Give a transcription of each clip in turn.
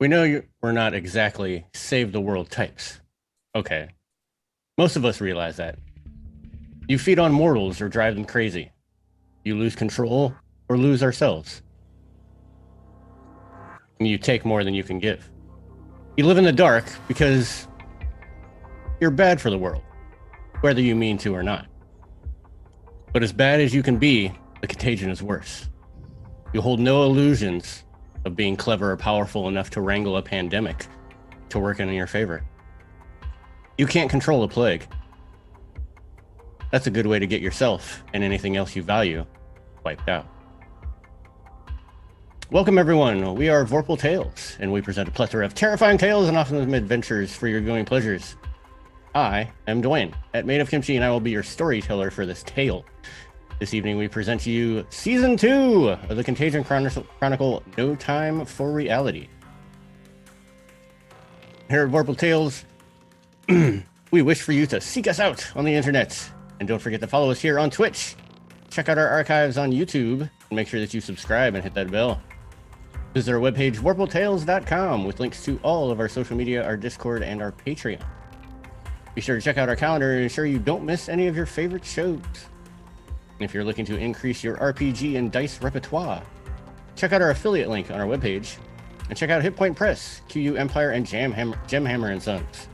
We know we're not exactly save the world types. Okay. Most of us realize that. You feed on mortals or drive them crazy. You lose control or lose ourselves. And you take more than you can give. You live in the dark because you're bad for the world, whether you mean to or not. But as bad as you can be, the contagion is worse. You hold no illusions of being clever or powerful enough to wrangle a pandemic to work in your favor. You can't control a plague. That's a good way to get yourself and anything else you value wiped out. Welcome, everyone. We are Vorpal Tales, and we present a plethora of terrifying tales and awesome adventures for your viewing pleasures. I am Dwayne, at Maid of Kimchi, and I will be your storyteller for this tale. This evening, we present to you Season 2 of the Contagion Chronicle, No Time for Reality. Here at Vorpal Tales, we wish for you to seek us out on the internet. And don't forget to follow us here on Twitch. Check out our archives on YouTube, and make sure that you subscribe and hit that bell. Visit our webpage, vorpaltales.com, with links to all of our social media, our Discord, and our Patreon. Be sure to check out our calendar and ensure you don't miss any of your favorite shows. And if you're looking to increase your RPG and dice repertoire, check out our affiliate link on our webpage, and check out Hit Point Press, QU Empire, and Gemhammer and Sons.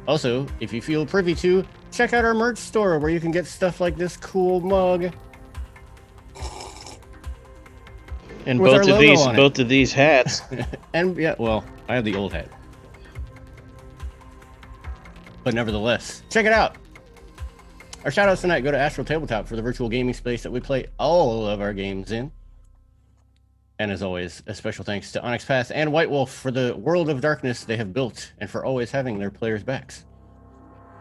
Also, if you feel privy to, check out our merch store where you can get stuff like this cool mug. And with both of these hats. And yeah, well, I have the old hat. But nevertheless, check it out. Our shoutouts tonight go to Astral Tabletop for the virtual gaming space that we play all of our games in. And as always, a special thanks to Onyx Path and White Wolf for the world of darkness they have built and for always having their players' backs.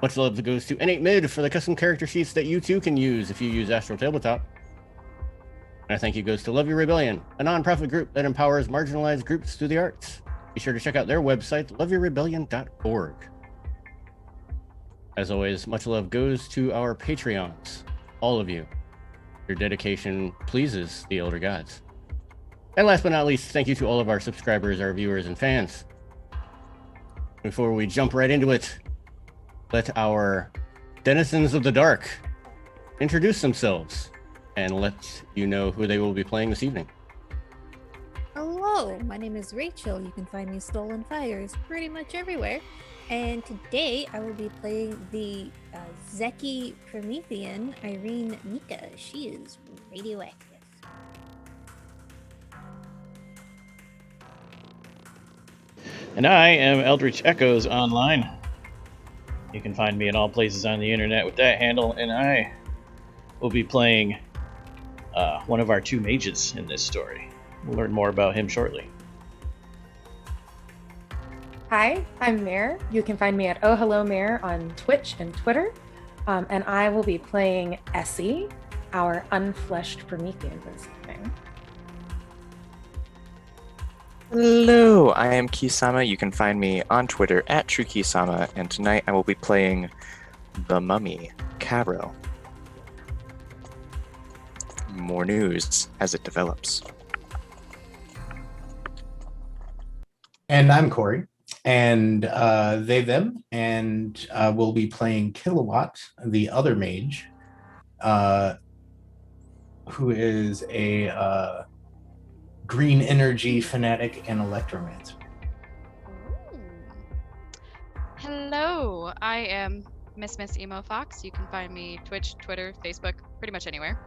Much love goes to N8 Mid for the custom character sheets that you too can use if you use Astral Tabletop. And a thank you goes to Love Your Rebellion, a non-profit group that empowers marginalized groups through the arts. Be sure to check out their website, loveyourrebellion.org. As always, much love goes to our Patreons, all of you. Your dedication pleases the Elder Gods. And last but not least, thank you to all of our subscribers, our viewers, and fans. Before we jump right into it, let our denizens of the dark introduce themselves and let you know who they will be playing this evening. Hello, my name is Rachel. You can find me Stolen Fires pretty much everywhere. And today I will be playing the Zeki Promethean, Irene Mika. She is radioactive. And I am Eldritch Echoes Online. You can find me in all places on the internet with that handle, and I will be playing one of our two mages in this story. We'll learn more about him shortly. Hi, I'm Mare. You can find me at Oh Hello Mare on Twitch and Twitter. And I will be playing Essie, our unfleshed Promethean this evening. Hello, I am Kisama. You can find me on Twitter at TrueKisama, and tonight I will be playing the Mummy, Caro. More news as it develops. And I'm Corey, and they, them, and we'll be playing Kilowatt, the other mage, who is a green energy fanatic and electromancer. Hello, I am Miss Emo Fox. You can find me Twitch, Twitter, Facebook, pretty much anywhere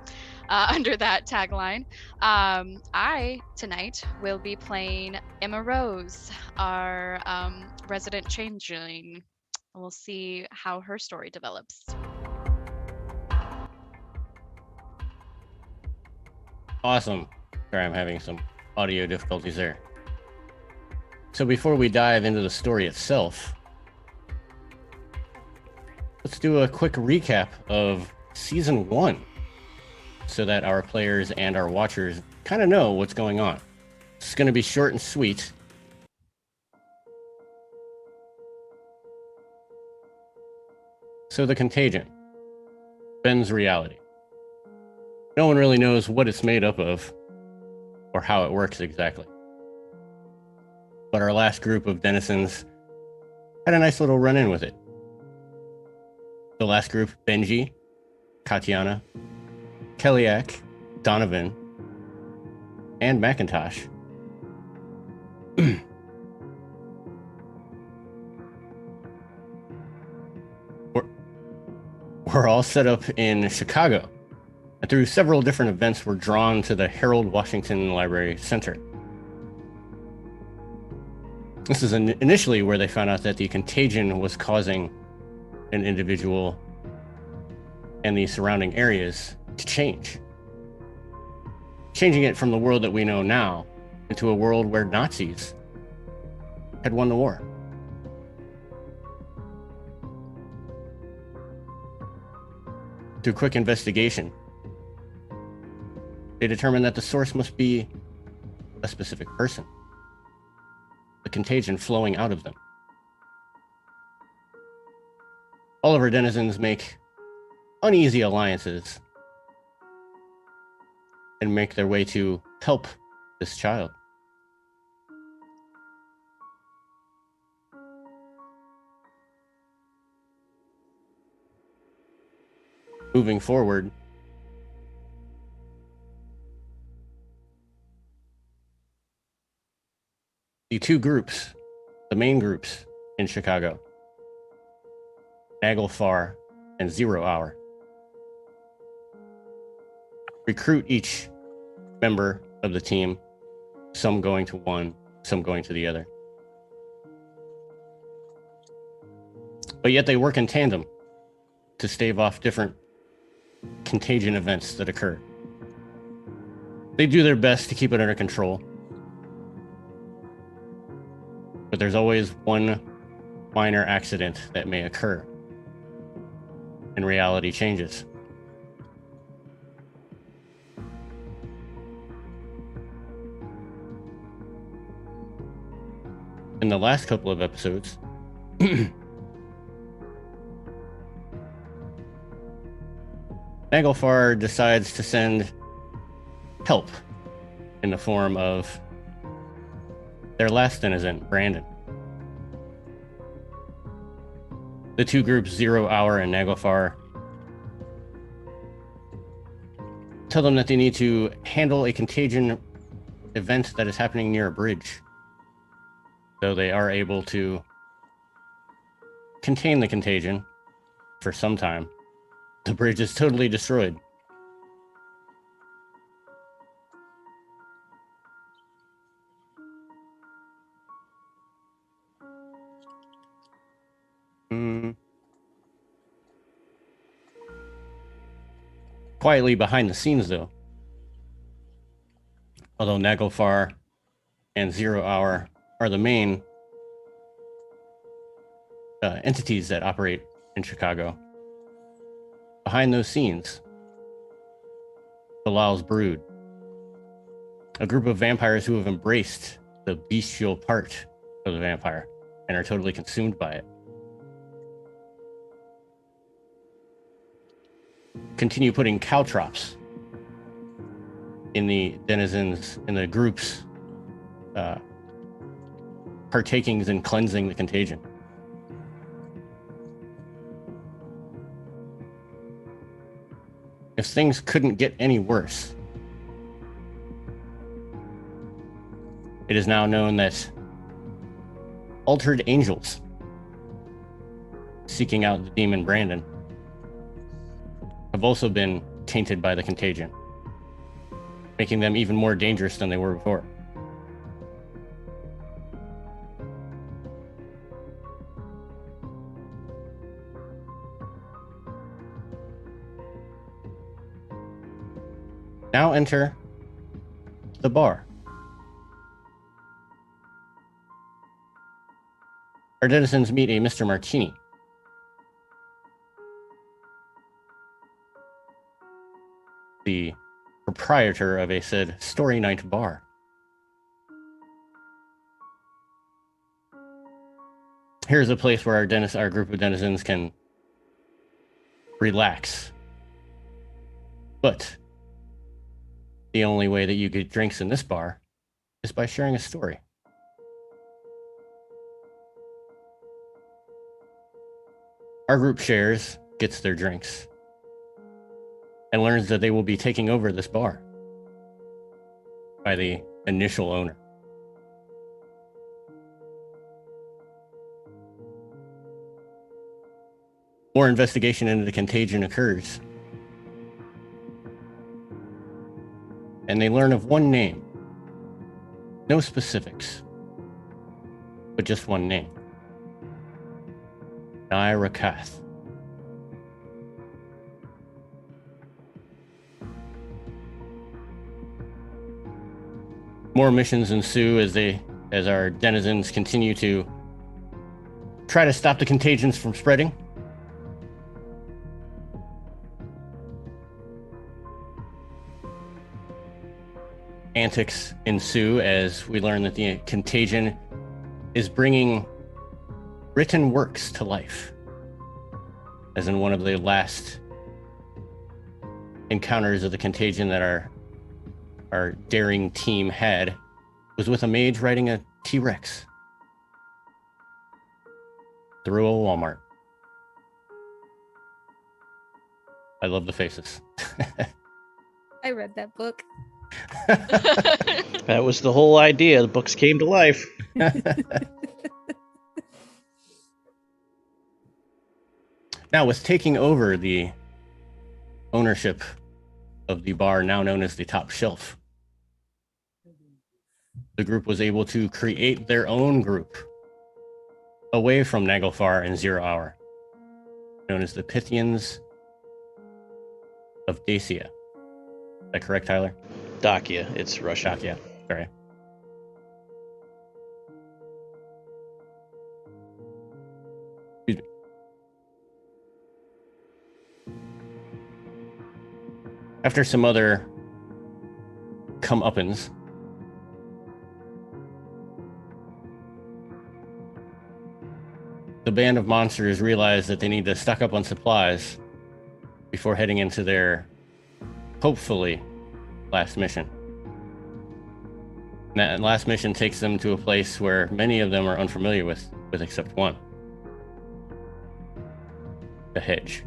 under that tagline. I tonight will be playing Emma Rose, our resident changeling. We'll see how her story develops. Awesome. Sorry, I'm having some audio difficulties there. So before we dive into the story itself, let's do a quick recap of Season 1 so that our players and our watchers kind of know what's going on. It's going to be short and sweet. So the Contagion, Ben's reality. No one really knows what it's made up of or how it works exactly. but our last group of denizens had a nice little run-in with it. The last group, Benji, Katiana, Kellyak, Donovan, and Macintosh. We're all set up in Chicago, and through several different events, we're drawn to the Harold Washington Library Center. This is initially where they found out that the contagion was causing an individual and the surrounding areas to change. Changing it from the world that we know now into a world where Nazis had won the war. Through quick investigation, they determined that the source must be a specific person, the contagion flowing out of them. All of our denizens make uneasy alliances and make their way to help this child. Moving forward, the two groups, the main groups in Chicago, Naglfar and 0 Hour, recruit each member of the team, some going to one, some going to the other. But yet they work in tandem to stave off different contagion events that occur. They do their best to keep it under control, but there's always one minor accident that may occur, and reality changes. In the last couple of episodes, Naglfar decides to send help in the form of their last denizen, Brandon. The two groups, 0 Hour and Naglfar, tell them that they need to handle a contagion event that is happening near a bridge. So they are able to contain the contagion for some time. The bridge is totally destroyed. Quietly behind the scenes, though, although Naglfar and 0 Hour are the main entities that operate in Chicago, behind those scenes, Bilal's brood, a group of vampires who have embraced the bestial part of the vampire and are totally consumed by it, continue putting caltrops in the denizens, in the groups, partakings in cleansing the contagion. If things couldn't get any worse, it is now known that altered angels seeking out the demon Brandon have also been tainted by the contagion, making them even more dangerous than they were before. Now enter the bar. Our denizens meet a Mr. Martini. The proprietor of a said Story Night bar. Here's a place where our group of denizens can relax. But the only way that you get drinks in this bar is by sharing a story. our group shares, gets their drinks, and learns that they will be taking over this bar by the initial owner. More investigation into the contagion occurs, and they learn of one name. No specifics, but just one name. Naira Kath. More missions ensue as our denizens continue to try to stop the contagions from spreading. Antics ensue as we learn that the contagion is bringing written works to life, as in one of the last encounters of the contagion that our daring team had was with a mage riding a T-Rex through a Walmart. I love the faces. I read that book. That was the whole idea. The books came to life. Now, with taking over the ownership of the bar now known as the Top Shelf, the group was able to create their own group away from Naglfar and Zero Hour, known as the Pythians of Dacia. Is that correct, Tyler? Dacia, it's Russian. Dacia, sorry. Excuse me. After some other comeuppance, the band of monsters realize that they need to stock up on supplies before heading into their, hopefully, last mission. And that last mission takes them to a place where many of them are unfamiliar with except one. The hedge.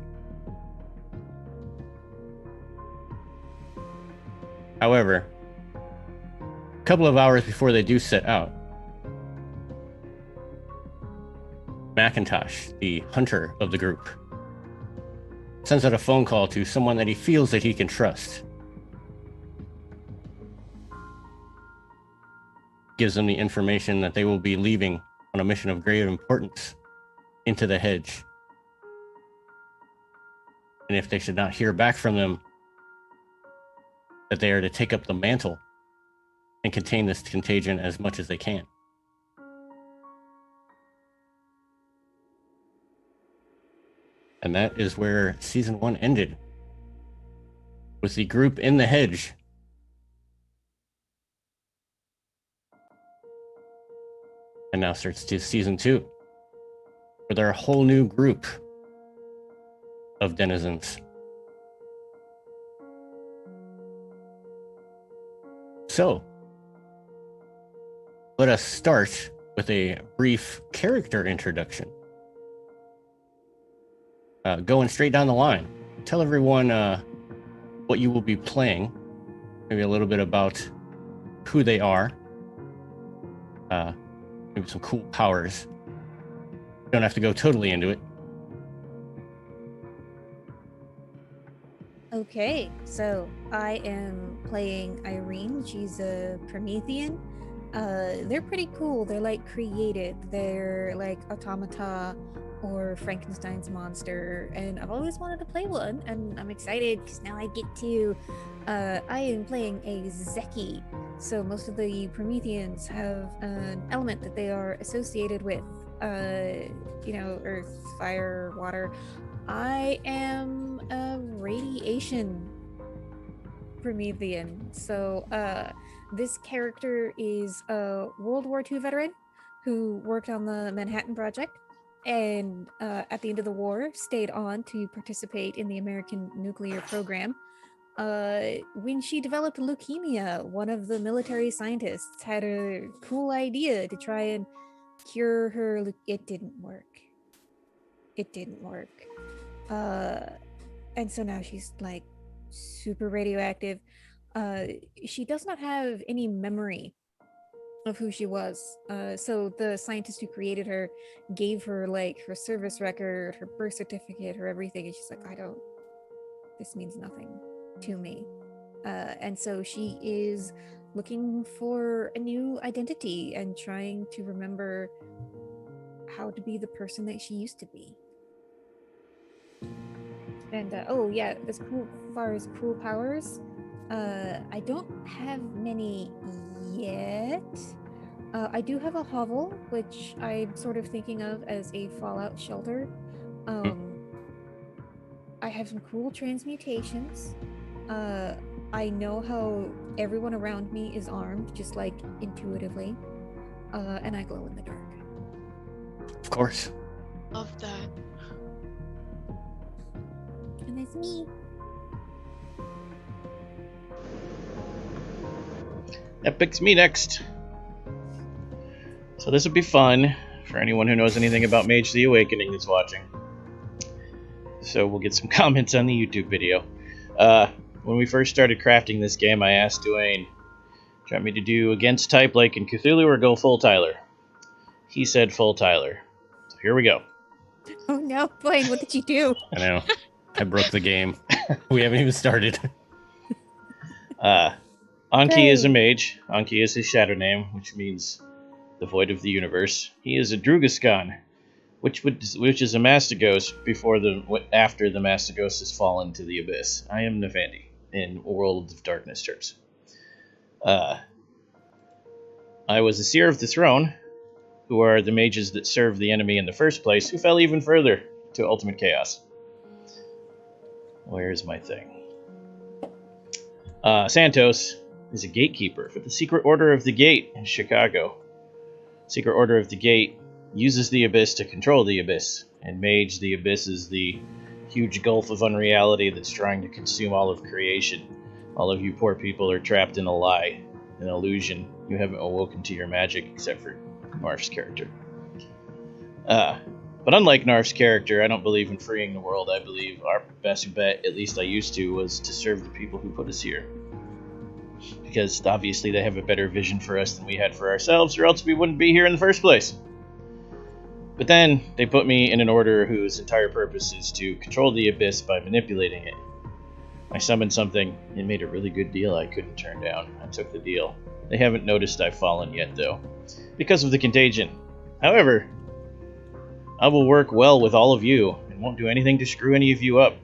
However, a couple of hours before they do set out, Macintosh, the hunter of the group, sends out a phone call to someone that he feels that he can trust. Gives them the information that they will be leaving on a mission of great importance into the hedge. And if they should not hear back from them, that they are to take up the mantle and contain this contagion as much as they can. And that is where season 1 ended, with the group in the hedge. And now starts to season 2, where there are a whole new group of denizens. So, let us start with a brief character introduction. Going straight down the line. Tell everyone what you will be playing. Maybe a little bit about who they are. Maybe some cool powers. You don't have to go totally into it. Okay, so I am playing Irene. She's a Promethean. They're pretty cool. They're like created. They're like automata or Frankenstein's monster, and I've always wanted to play one, and I'm excited because now I get to. I am playing a Zeki. So most of the Prometheans have an element that they are associated with. Earth, fire, water. I am a radiation Promethean. So this character is a World War II veteran who worked on the Manhattan Project, and at the end of the war stayed on to participate in the American nuclear program. When she developed leukemia, one of the military scientists had a cool idea to try and cure her. It didn't work. it didn't work. And so now she's like super radioactive. She does not have any memory of who she was. So the scientist who created her gave her like her service record, her birth certificate, her everything, and she's like, this means nothing to me. And so she is looking for a new identity and trying to remember how to be the person that she used to be. And oh yeah, as far as cool powers, I don't have many yet. I do have a hovel, which I'm sort of thinking of as a fallout shelter. I have some cool transmutations. I know how everyone around me is armed, just like intuitively. And I glow in the dark. Of course. Love that. And that's me. That picks me next. So this would be fun for anyone who knows anything about Mage the Awakening that's watching. So we'll get some comments on the YouTube video. When we first started crafting this game, I asked Dwayne, do you want me to do against type like in Cthulhu or go full Tyler? He said full Tyler. So here we go. Oh no, Blaine, what did you do? I know. I broke the game. We haven't even started. Anki is a mage. Anki is his shadow name, which means the void of the universe. He is a Drugaskan, which is a Mastigos after the Mastigos has fallen to the abyss. I am Nefandi in World of Darkness terms. I was a Seer of the Throne, who are the mages that serve the enemy in the first place, who fell even further to ultimate chaos. Where's my thing? Santos is a gatekeeper for the Secret Order of the Gate in Chicago. Secret Order of the Gate uses the Abyss to control the Abyss, and Mage the Abyss is the huge gulf of unreality that's trying to consume all of creation. All of you poor people are trapped in a lie, an illusion. You haven't awoken to your magic except for Marf's character. But unlike Narf's character, I don't believe in freeing the world. I believe our best bet, at least I used to, was to serve the people who put us here. Because obviously they have a better vision for us than we had for ourselves, or else we wouldn't be here in the first place. But then they put me in an order whose entire purpose is to control the Abyss by manipulating it. I summoned something and made a really good deal I couldn't turn down. I took the deal. They haven't noticed I've fallen yet, though, because of the contagion. However, I will work well with all of you and won't do anything to screw any of you up,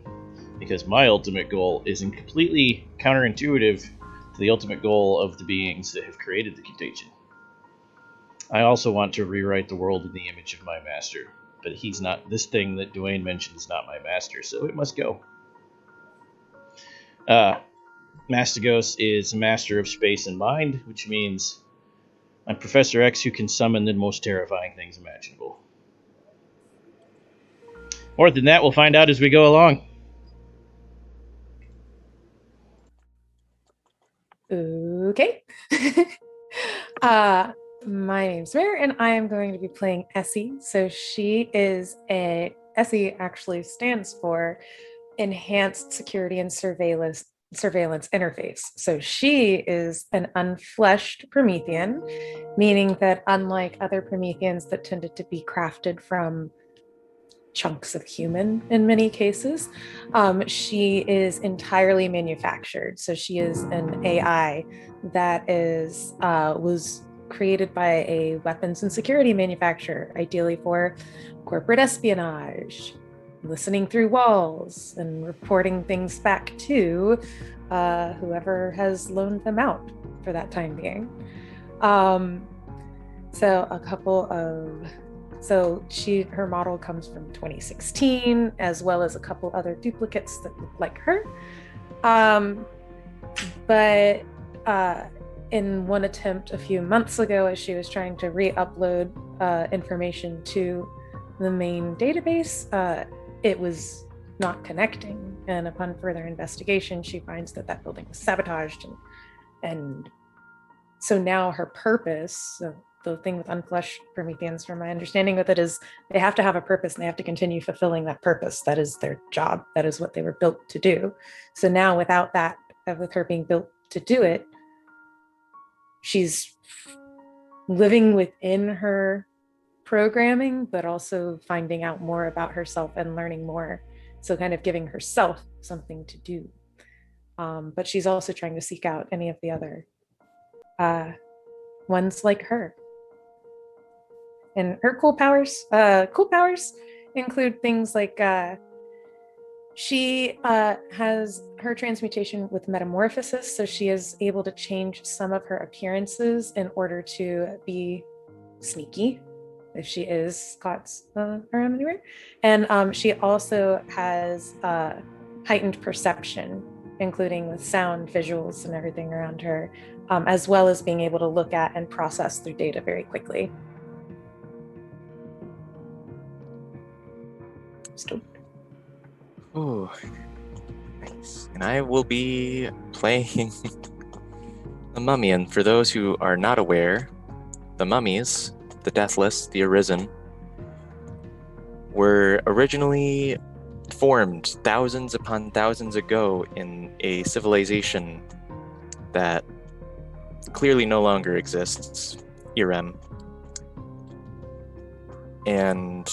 because my ultimate goal isn't completely counterintuitive to the ultimate goal of the beings that have created the contagion. I also want to rewrite the world in the image of my master, but he's not. This thing that Dwayne mentioned is not my master, so it must go. Mastigos is master of space and mind, which means I'm Professor X who can summon the most terrifying things imaginable. More than that, we'll find out as we go along. Okay. My name's Mare, and I am going to be playing Essie. So Essie actually stands for Enhanced Security and Surveillance Interface. So she is an unfleshed Promethean, meaning that unlike other Prometheans that tended to be crafted from chunks of human in many cases, she is entirely manufactured. So she is an AI that was created by a weapons and security manufacturer, ideally for corporate espionage, listening through walls, and reporting things back to whoever has loaned them out for that time being. Her model comes from 2016, as well as a couple other duplicates that look like her. But in one attempt a few months ago, as she was trying to re-upload information to the main database, it was not connecting. And upon further investigation, she finds that building was sabotaged. And so now her purpose, the thing with unfleshed Prometheans, from my understanding with it, is they have to have a purpose and they have to continue fulfilling that purpose. That is their job. That is what they were built to do. So now without that, with her being built to do it, she's living within her programming, but also finding out more about herself and learning more. So kind of giving herself something to do. But she's also trying to seek out any of the other ones like her. And her cool powers include things like she has her transmutation with metamorphosis, so she is able to change some of her appearances in order to be sneaky if she is caught around anywhere. And she also has heightened perception, including with sound, visuals, and everything around her, as well as being able to look at and process through data very quickly. Oh, nice. And I will be playing the Mummy. And for those who are not aware, the mummies, the deathless, the arisen, were originally formed thousands upon thousands ago in a civilization that clearly no longer exists, Irem. And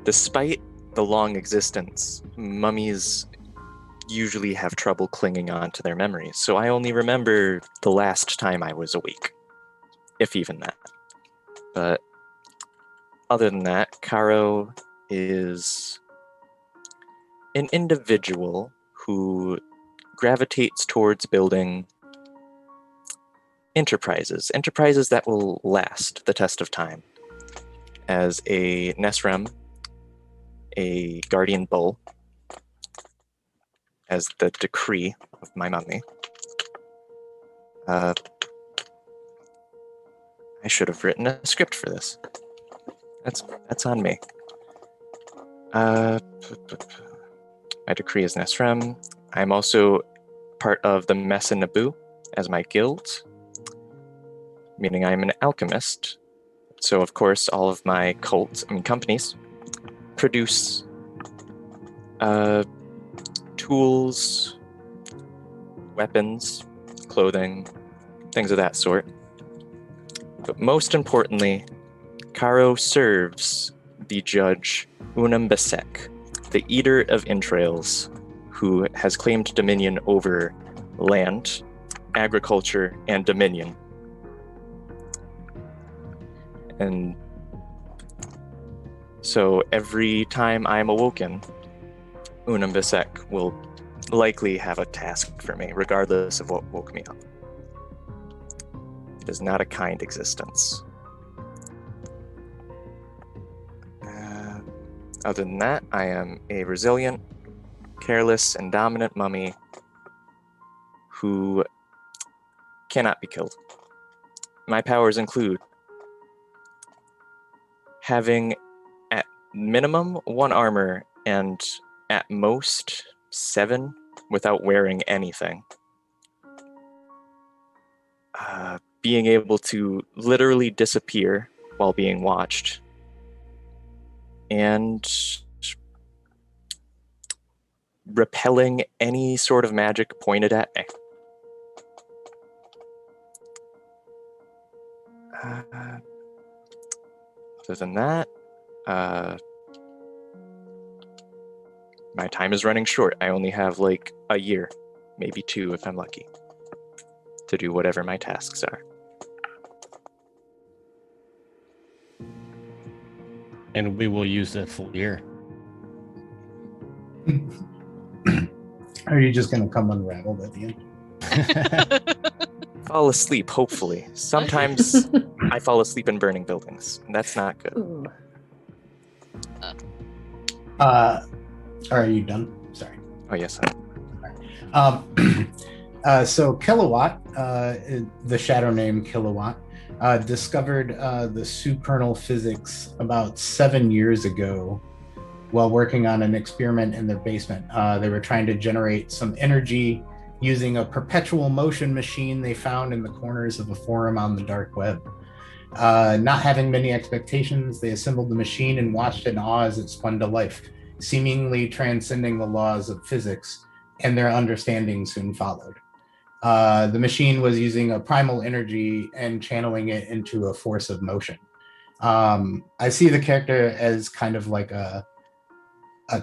despite the long existence, mummies usually have trouble clinging on to their memories. So I only remember the last time I was awake, if even that. But other than that, Caro is an individual who gravitates towards building enterprises that will last the test of time. As a Nesrem, a guardian bull, as the decree of my mummy. I should have written a script for this. That's on me. My decree is Nesrem. I'm also part of the Mesa Naboo as my guild, meaning I'm an alchemist. So of course all of my companies produce tools, weapons, clothing, things of that sort. But most importantly, Caro serves the judge Unam Besek, the Eater of Entrails, who has claimed dominion over land, agriculture, and dominion. And so every time I'm awoken, Unam Besek will likely have a task for me, regardless of what woke me up. It is not a kind existence. Other than that, I am a resilient, careless, and dominant mummy who cannot be killed. My powers include having at minimum 1 armor and at most 7 without wearing anything. Being able to literally disappear while being watched. And repelling any sort of magic pointed at me. Other than that, my time is running short. I only have like a year, maybe 2 if I'm lucky, to do whatever my tasks are. And we will use that full year. Are you just going to come unraveled at the end? Fall asleep, hopefully. Sometimes I fall asleep in burning buildings, and that's not good. Ooh. Are you done? Sorry. Oh, yes. So Kilowatt, the shadow name Kilowatt, discovered the supernal physics about 7 years ago while working on an experiment in their basement. They were trying to generate some energy using a perpetual motion machine they found in the corners of a forum on the dark web. Not having many expectations, they assembled the machine and watched in awe as it spun to life, seemingly transcending the laws of physics, and their understanding soon followed. The machine was using a primal energy and channeling it into a force of motion. I see the character as kind of like a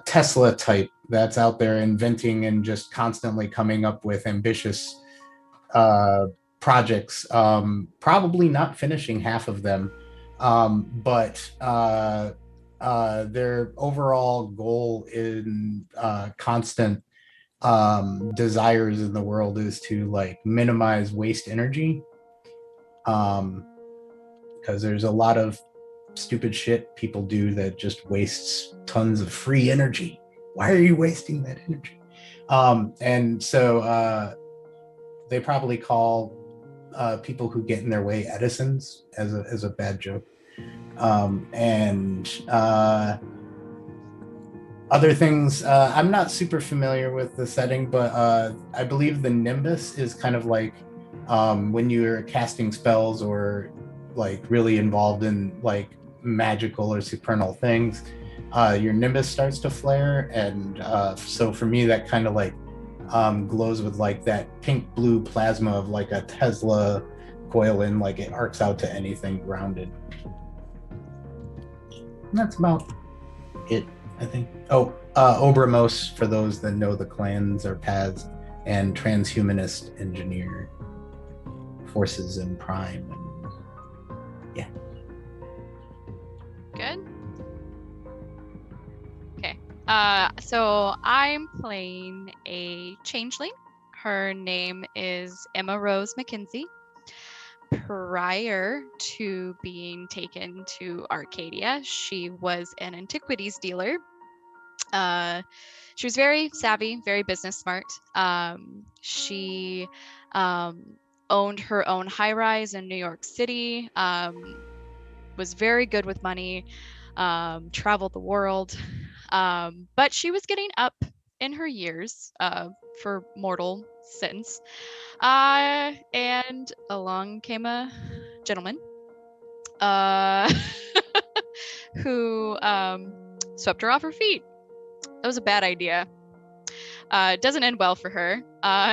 Tesla type that's out there inventing and just constantly coming up with ambitious projects, probably not finishing half of them, but their overall goal in constant desires in the world is to like minimize waste energy, because there's a lot of stupid shit people do that just wastes tons of free energy. Why are you wasting that energy? And so they probably call people who get in their way Edisons as a bad joke. And other things, I'm not super familiar with the setting, but I believe the Nimbus is kind of like when you're casting spells or like really involved in like magical or supernal things, your Nimbus starts to flare. And so for me, that kind of like glows with like that pink blue plasma of like a Tesla coil, and like it arcs out to anything grounded. And that's about it, I think. Oh, Obramos, for those that know the clans or paths, and transhumanist engineer forces in Prime. And yeah. Good. Okay. So I'm playing a changeling. Her name is Emma Rose McKenzie. Prior to being taken to Arcadia, she was an antiquities dealer. She was very savvy, very business smart. She owned her own high-rise in New York City, was very good with money, traveled the world, but she was getting up in her years for mortal sins. And along came a gentleman who swept her off her feet. That was a bad idea. It doesn't end well for her.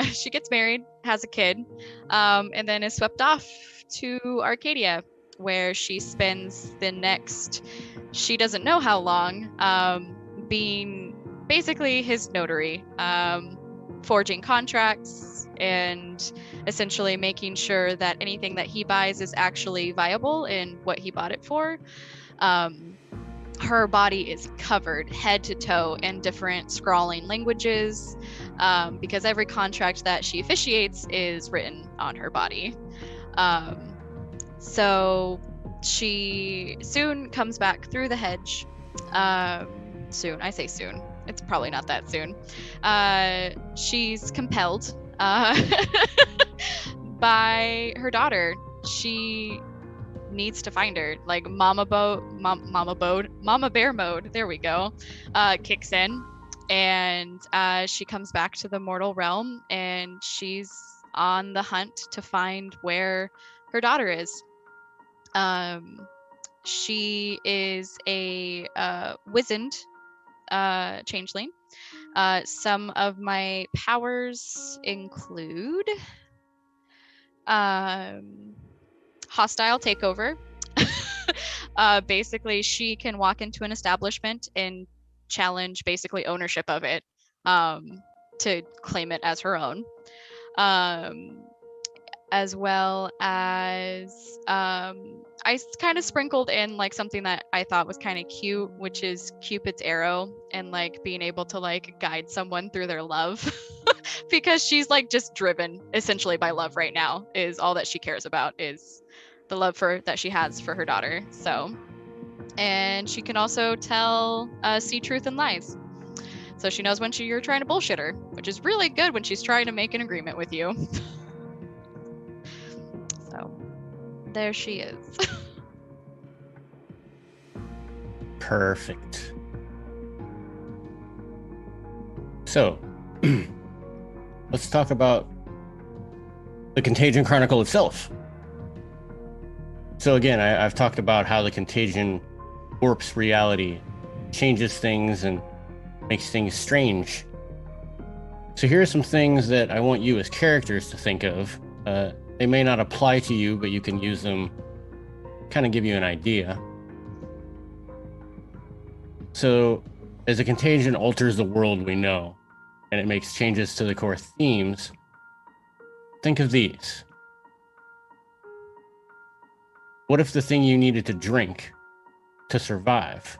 She gets married, has a kid, and then is swept off to Arcadia, where she spends the next, she doesn't know how long, being basically his notary, forging contracts and essentially making sure that anything that he buys is actually viable in what he bought it for. Her body is covered head to toe in different scrawling languages, because every contract that she officiates is written on her body. So she soon comes back through the hedge. Soon, I say soon. It's probably not that soon. She's compelled by her daughter. She needs to find her. Like Mama Bear mode. There we go. Kicks in, and she comes back to the mortal realm, and she's on the hunt to find where her daughter is. She is a wizened changeling. Some of my powers include hostile takeover. Basically, she can walk into an establishment and challenge basically ownership of it, to claim it as her own. As well as I kind of sprinkled in like something that I thought was kind of cute, which is Cupid's arrow, and like being able to like guide someone through their love. Because she's like just driven essentially by love right now. Is all that she cares about is the love that she has for her daughter. So, and she can also see truth and lies. So she knows when you're trying to bullshit her, which is really good when she's trying to make an agreement with you. So there she is. Perfect. So, let's talk about the Contagion Chronicle itself. So again, I've talked about how the Contagion warps reality, changes things, and makes things strange. So here are some things that I want you as characters to think of. They may not apply to you, but you can use them, kind of give you an idea. So as the Contagion alters the world we know, and it makes changes to the core themes, think of these. What if the thing you needed to drink to survive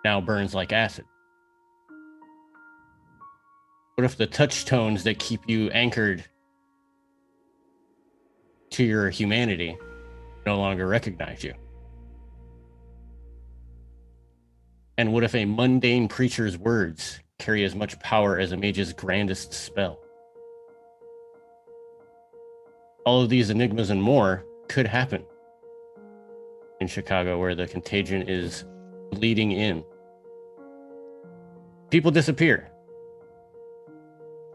now burns like acid? What if the touch tones that keep you anchored to your humanity no longer recognize you? And what if a mundane preacher's words carry as much power as a mage's grandest spell? All of these enigmas and more could happen in Chicago, where the Contagion is bleeding in. People disappear.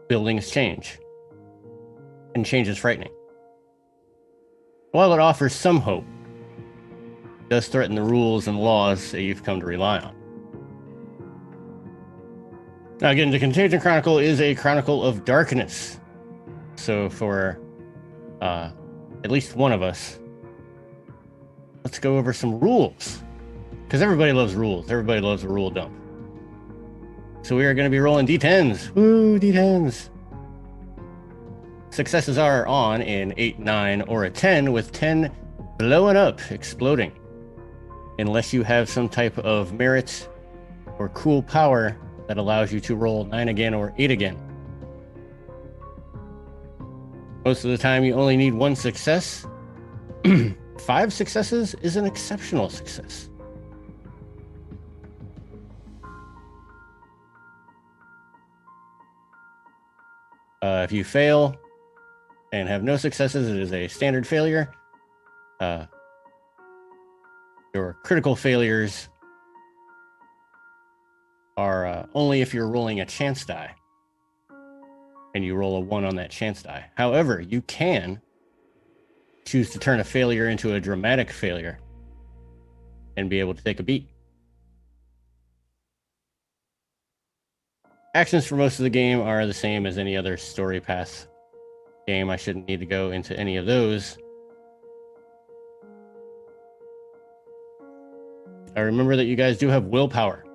Buildings change. And change is frightening. While it offers some hope, it does threaten the rules and laws that you've come to rely on. Now again, the Contagion Chronicle is a chronicle of darkness. So for at least one of us, let's go over some rules. Because everybody loves rules. Everybody loves a rule dump. So we are going to be rolling D10s. Woo, D10s. Successes are on an 8, 9, or a 10, with 10 blowing up, exploding. Unless you have some type of merit or cool power that allows you to roll 9 again or 8 again. Most of the time, you only need 1 success. 5 successes is an exceptional success. If you fail and have no successes, it is a standard failure. Your critical failures are only if you're rolling a chance die and you roll a 1 on that chance die. However, you can choose to turn a failure into a dramatic failure and be able to take a beat. Actions for most of the game are the same as any other story path game. I shouldn't need to go into any of those. I remember that you guys do have willpower.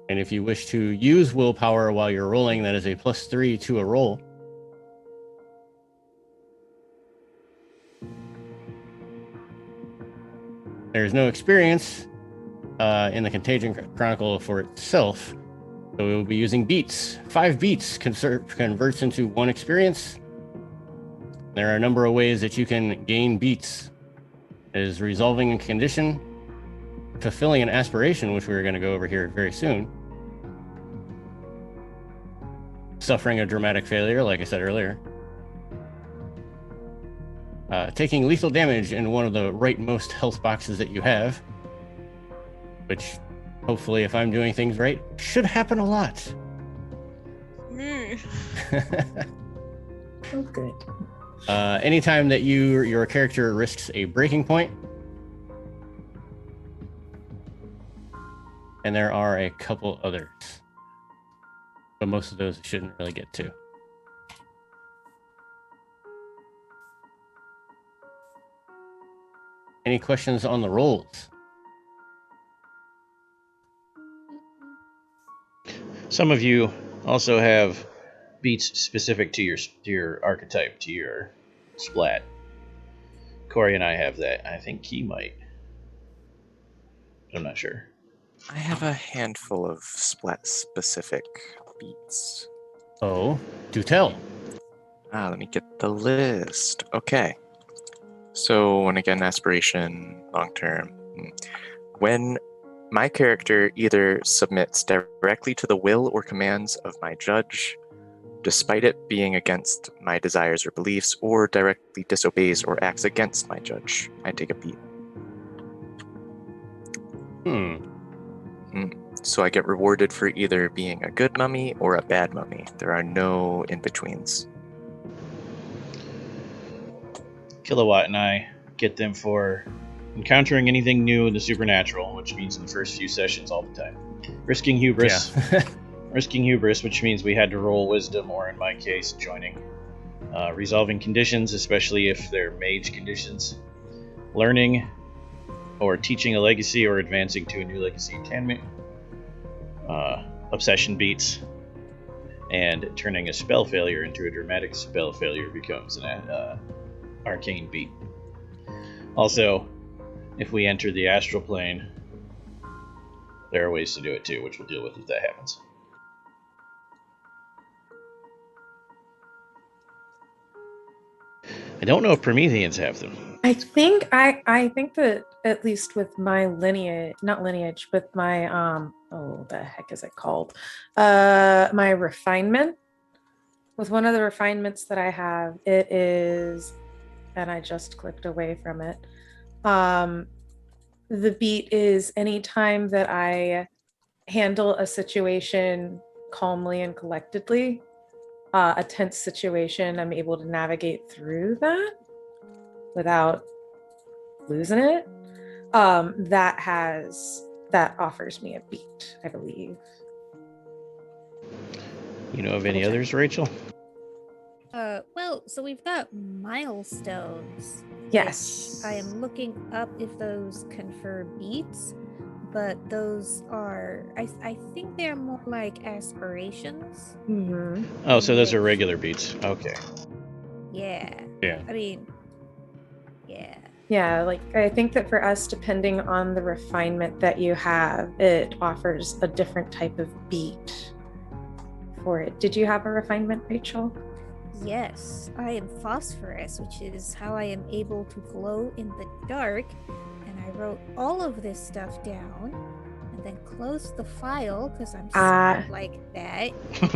And if you wish to use willpower while you're rolling, that is a +3 to a roll. There's no experience in the Contagion Chronicle for itself. So we will be using beats. 5 beats converts into 1 experience. There are a number of ways that you can gain beats. Is resolving a condition, fulfilling an aspiration, which we're going to go over here very soon, suffering a dramatic failure, like I said earlier, taking lethal damage in one of the rightmost health boxes that you have, which hopefully, if I'm doing things right, should happen a lot. Oh, good. Anytime that your character risks a breaking point, and there are a couple others, but most of those shouldn't really get to. Any questions on the rolls? Some of you also have beats specific to your archetype, to your splat. Corey and I have that. I think he might. I'm not sure. I have a handful of splat-specific beats. Oh, do tell. Let me get the list. Okay. So, and again, aspiration, long-term. When my character either submits directly to the will or commands of my judge, despite it being against my desires or beliefs, or directly disobeys or acts against my judge, I take a beat. So I get rewarded for either being a good mummy or a bad mummy. There are no in-betweens. Kilowatt and I get them for encountering anything new in the supernatural, which means in the first few sessions all the time. Risking hubris. Yeah. Risking hubris, which means we had to roll wisdom, or in my case, joining. Resolving conditions, especially if they're mage conditions. Learning or teaching a legacy or advancing to a new legacy attainment. Obsession beats. And turning a spell failure into a dramatic spell failure becomes an arcane beat. Also, if we enter the astral plane, there are ways to do it too, which we'll deal with if that happens. I don't know if Prometheans have them. I think that at least with my lineage, not lineage, with my the heck is it called? My refinement. With one of the refinements that I have, it is, and I just clicked away from it. The beat is anytime that I handle a situation calmly and collectedly, a tense situation, I'm able to navigate through that without losing it. That offers me a beat, I believe. You know of any others, Rachel? Well, so we've got milestones. Yes. I am looking up if those confer beats, but those are, I think they're more like aspirations. Mm-hmm. Oh, so those are regular beats. Okay. Yeah. Yeah. I mean, yeah. Yeah, like I think that for us, depending on the refinement that you have, it offers a different type of beat for it. Did you have a refinement, Rachel? Yes, I am phosphorus, which is how I am able to glow in the dark. And I wrote all of this stuff down and then closed the file because I'm smart like that.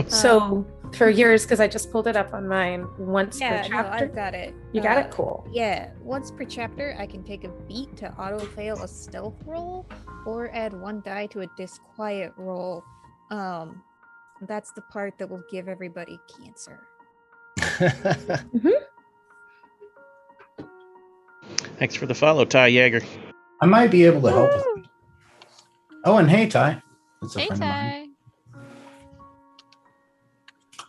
So for yours, because I just pulled it up on mine, once per chapter. No, I've got it. You got it? Cool. Yeah, once per chapter, I can take a beat to auto-fail a stealth roll or add 1 die to a disquiet roll. That's the part that will give everybody cancer. Mm-hmm. Thanks for the follow, Ty Yeager. I might be able to help with it. Oh, and hey, Ty. That's a Hey, friend of mine. Ty.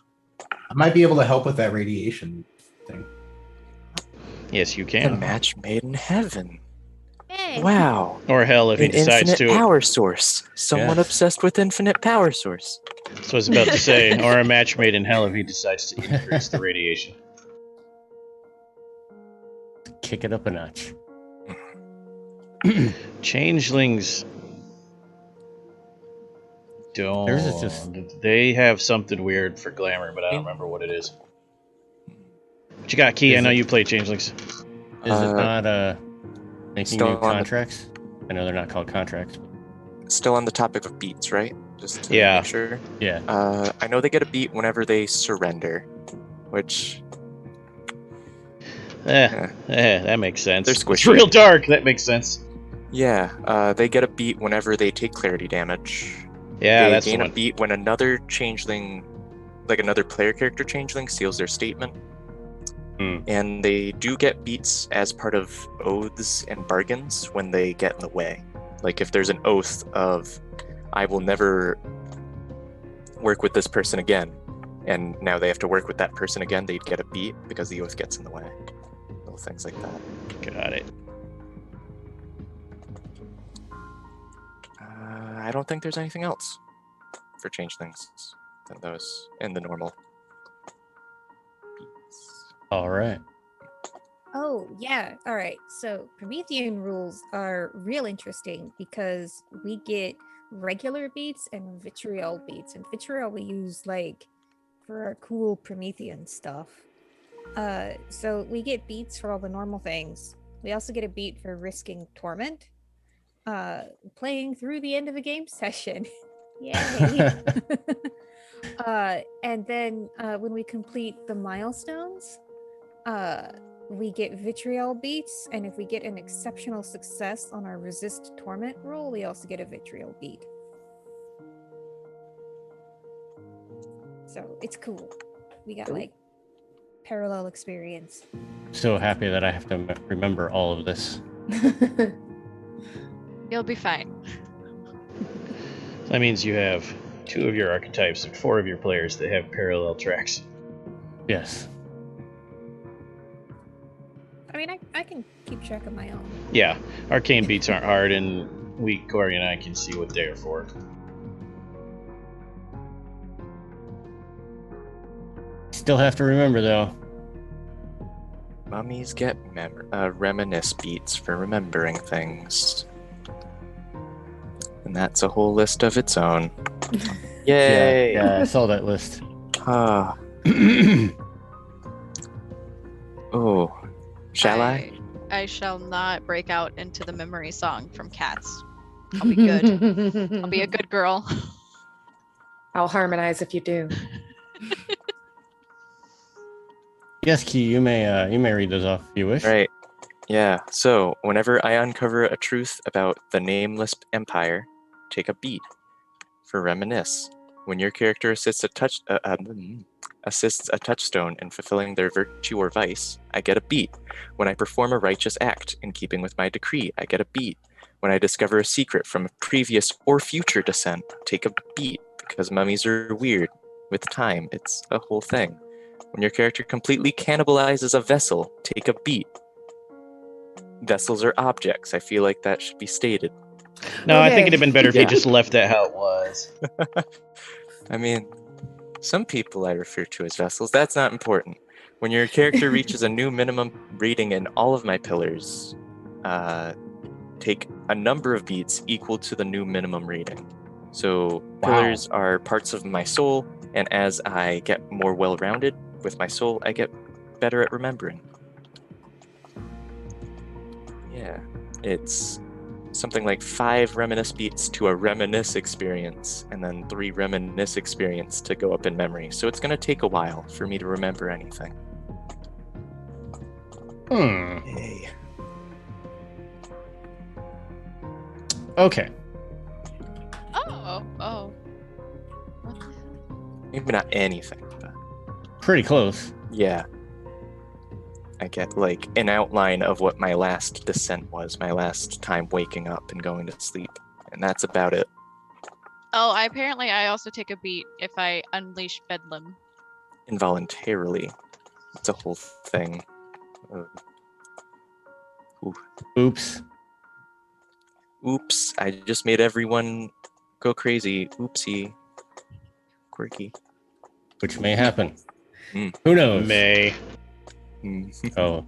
I might be able to help with that radiation thing. Yes, you A can. match made in heaven. Hey. Wow. Or hell, if he An decides infinite to. power source. Someone Yes. obsessed with infinite power source. So I was about to say, or a match made in hell if he decides to increase the radiation. Kick it up a notch. Changelings don't. Theirs is just- They have something weird for glamour, but I don't remember what it is. What you got, Key? I know you play Changelings. Is it not making still new on the- contracts? I know they're not called contracts. Still on the topic of beats, right? Just to Yeah. make sure. Yeah. I know they get a beat whenever they surrender, which That makes sense. They're It's squishy. real dark. That makes sense. they get a beat whenever they take clarity damage. Yeah, They that's the gain a one. beat when another changeling, like another player character changeling, seals their statement. And they do get beats as part of oaths and bargains when they get in the way. Like if there's an oath of, I will never work with this person again, and now they have to work with that person again, they'd get a beat because the oath gets in the way. Little things like that. Got it. I don't think there's anything else for changelings than those in the normal beats. All right. Oh, yeah. All right. So Promethean rules are real interesting because we get regular beats and vitriol beats. And vitriol we use like for our cool Promethean stuff. So we get beats for all the normal things. We also get a beat for risking torment. Playing through the end of a game session. Yay. And then when we complete the milestones, we get vitriol beats, and if we get an exceptional success on our resist torment roll, we also get a vitriol beat. So it's cool. We got like parallel experience. So happy that I have to remember all of this. You'll be fine. That means you have 2 of your archetypes and 4 of your players that have parallel tracks. Yes. I mean, I can keep track of my own. Yeah, arcane beats aren't hard, and Corey and I can see what they're for. Still have to remember, though. Mummies get reminisce beats for remembering things. And that's a whole list of its own. Yay! Yeah, I saw that list. Ah. Oh. Shall I? I shall not break out into the memory song from Cats. I'll be good. I'll be a good girl. I'll harmonize if you do. Yes, Key, you may read those off if you wish. Right. Yeah. So, whenever I uncover a truth about the nameless empire, take a beat. For reminisce, when your character assists a touchstone in fulfilling their virtue or vice, I get a beat. When I perform a righteous act in keeping with my decree, I get a beat. When I discover a secret from a previous or future descent, take a beat, because mummies are weird. With time, it's a whole thing. When your character completely cannibalizes a vessel, take a beat. Vessels are objects. I feel like that should be stated. No, I think Okay. it'd have been better if Yeah. you just left that how it was. I mean, some people I refer to as vessels. That's not important. When your character reaches a new minimum rating in all of my pillars, take a number of beats equal to the new minimum rating. So pillars are parts of my soul, and as I get more well-rounded with my soul, I get better at remembering. Yeah, it's something like 5 reminisce beats to a reminisce experience, and then 3 reminisce experience to go up in memory. So it's going to take a while for me to remember anything. Yay. Okay. Oh. Maybe not anything, but Pretty close. yeah. I get like an outline of what my last descent was, my last time waking up and going to sleep. And that's about it. Oh, I also take a beat if I unleash Bedlam. Involuntarily. It's a whole thing. Oops. Oops, I just made everyone go crazy. Oopsie. Quirky. Which may happen. Mm. Who knows? May. Oh,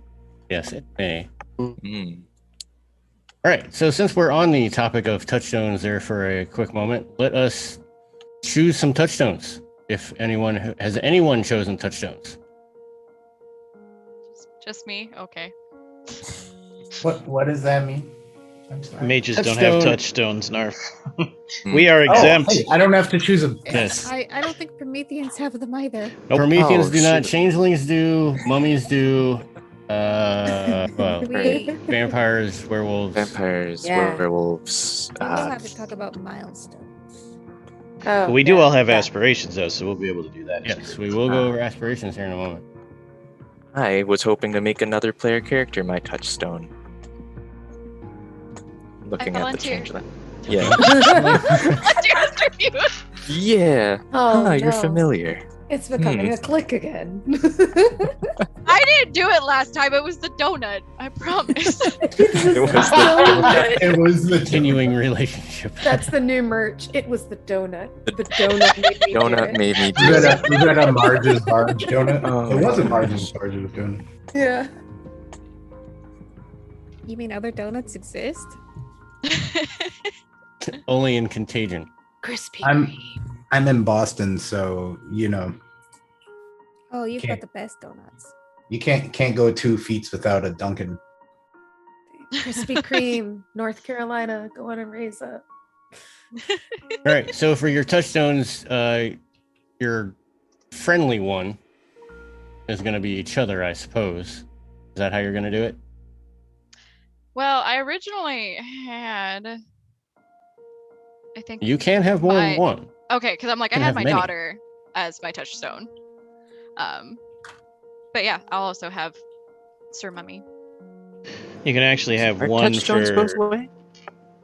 yes, it may. Mm. All right. So since we're on the topic of touchstones there for a quick moment, let us choose some touchstones. If anyone has anyone chosen touchstones? Just me? Okay. What does that mean? I'm sorry. Mages don't have Touchstone. touchstones, Narf. We are Oh, exempt. hey, I don't have to choose a. Yes. I don't think Prometheans have them either. Nope. Prometheans Oh, do not. shoot. Changelings do. Mummies do. Well, We vampires, werewolves. Vampires, Yeah. werewolves. will have to talk about Milestone. Oh, We do yeah, all have yeah. aspirations, though, so we'll be able to do that. Yes, we will go over aspirations here in a moment. I was hoping to make another player character my touchstone. Looking at the volunteer. changeling. Yeah. Yeah. Oh, You're no. familiar. It's becoming a clique again. I didn't do it last time. It was the donut. I promise. It was It was the Continuing relationship. That's the new merch. It was the donut. The donut made me do Donut it. made me do Was it. that a Marge's Barge donut? Oh, It wasn't my Marge's Barge donut. Yeah. You mean other donuts exist? Only in Contagion. Crispy I'm- Kreme. I'm in Boston, so you know Oh, you've Okay. got the best donuts. you can't go 2 feet without a Dunkin'. Krispy Kreme, North Carolina. Go on and raise up. All right. So for your touchstones, your friendly one is going to be each other, I suppose. Is that how you're going to do it? Well, I originally had. I think. You can have more than My- one. Okay, because I'm like, I can had have my many. daughter as my touchstone. But yeah, I'll also have Sir Mummy. You can actually have Are one touchstones for. both away?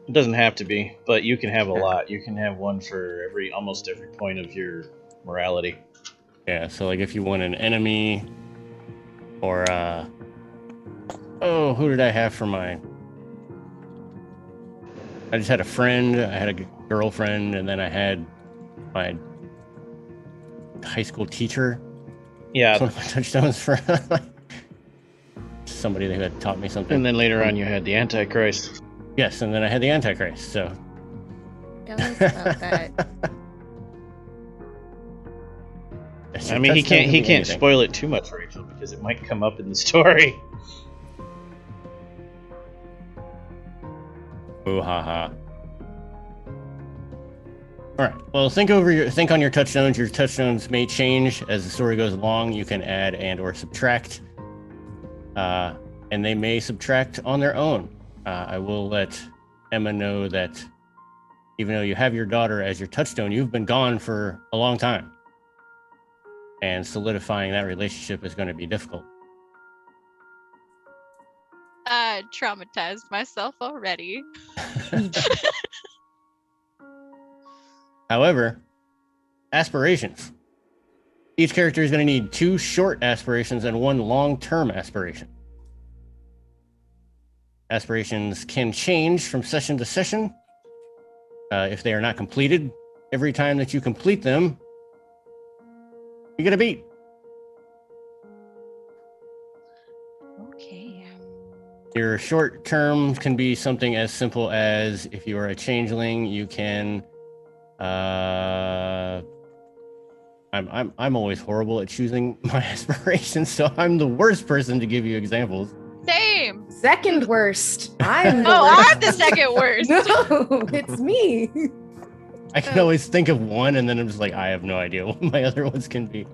It doesn't have to be, but you can have a Okay. lot. You can have one for almost every point of your morality. Yeah, so like if you want an enemy, or oh, who did I have for mine? I just had a friend, I had a girlfriend, and then I had my high school teacher. Yeah, One of my touchstones for somebody who had taught me something. and then later on you had the Antichrist. Yes, and then I had the Antichrist. So Tell us about that. That's I your mean, he touchstone can't could be anything. spoil it too much, Rachel, because it might come up in the story. Ooh, ha ha. All right. Well, think on your touchstones. Your touchstones may change as the story goes along. You can add and or subtract, and they may subtract on their own. I will let Emma know that even though you have your daughter as your touchstone, you've been gone for a long time, and solidifying that relationship is going to be difficult. I traumatized myself already. However, aspirations. Each character is going to need 2 short aspirations and 1 long-term aspiration. Aspirations can change from session to session. If they are not completed, every time that you complete them, you get a beat. Okay. Your short term can be something as simple as if you are a changeling, you can. I'm always horrible at choosing my aspirations, so I'm the worst person to give you examples. Same. Second worst. I'm the Oh, worst. I'm the second worst. No, it's me. I can always think of one, and then I'm just like, I have no idea what my other ones can be.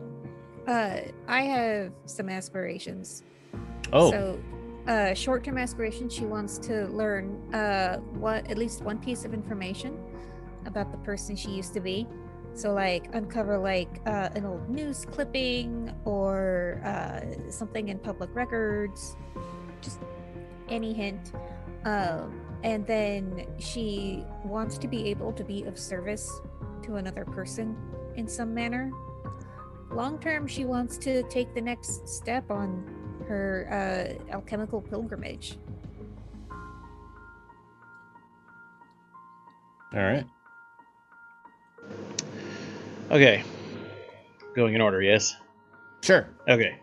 I have some aspirations. Oh, So, short-term aspiration, she wants to learn at least one piece of information about the person she used to be. So, like, uncover like an old news clipping or something in public records, just any hint. And then she wants to be able to be of service to another person in some manner. Long term, she wants to take the next step on her alchemical pilgrimage. all right. Okay. Going in order, yes? Sure. Okay.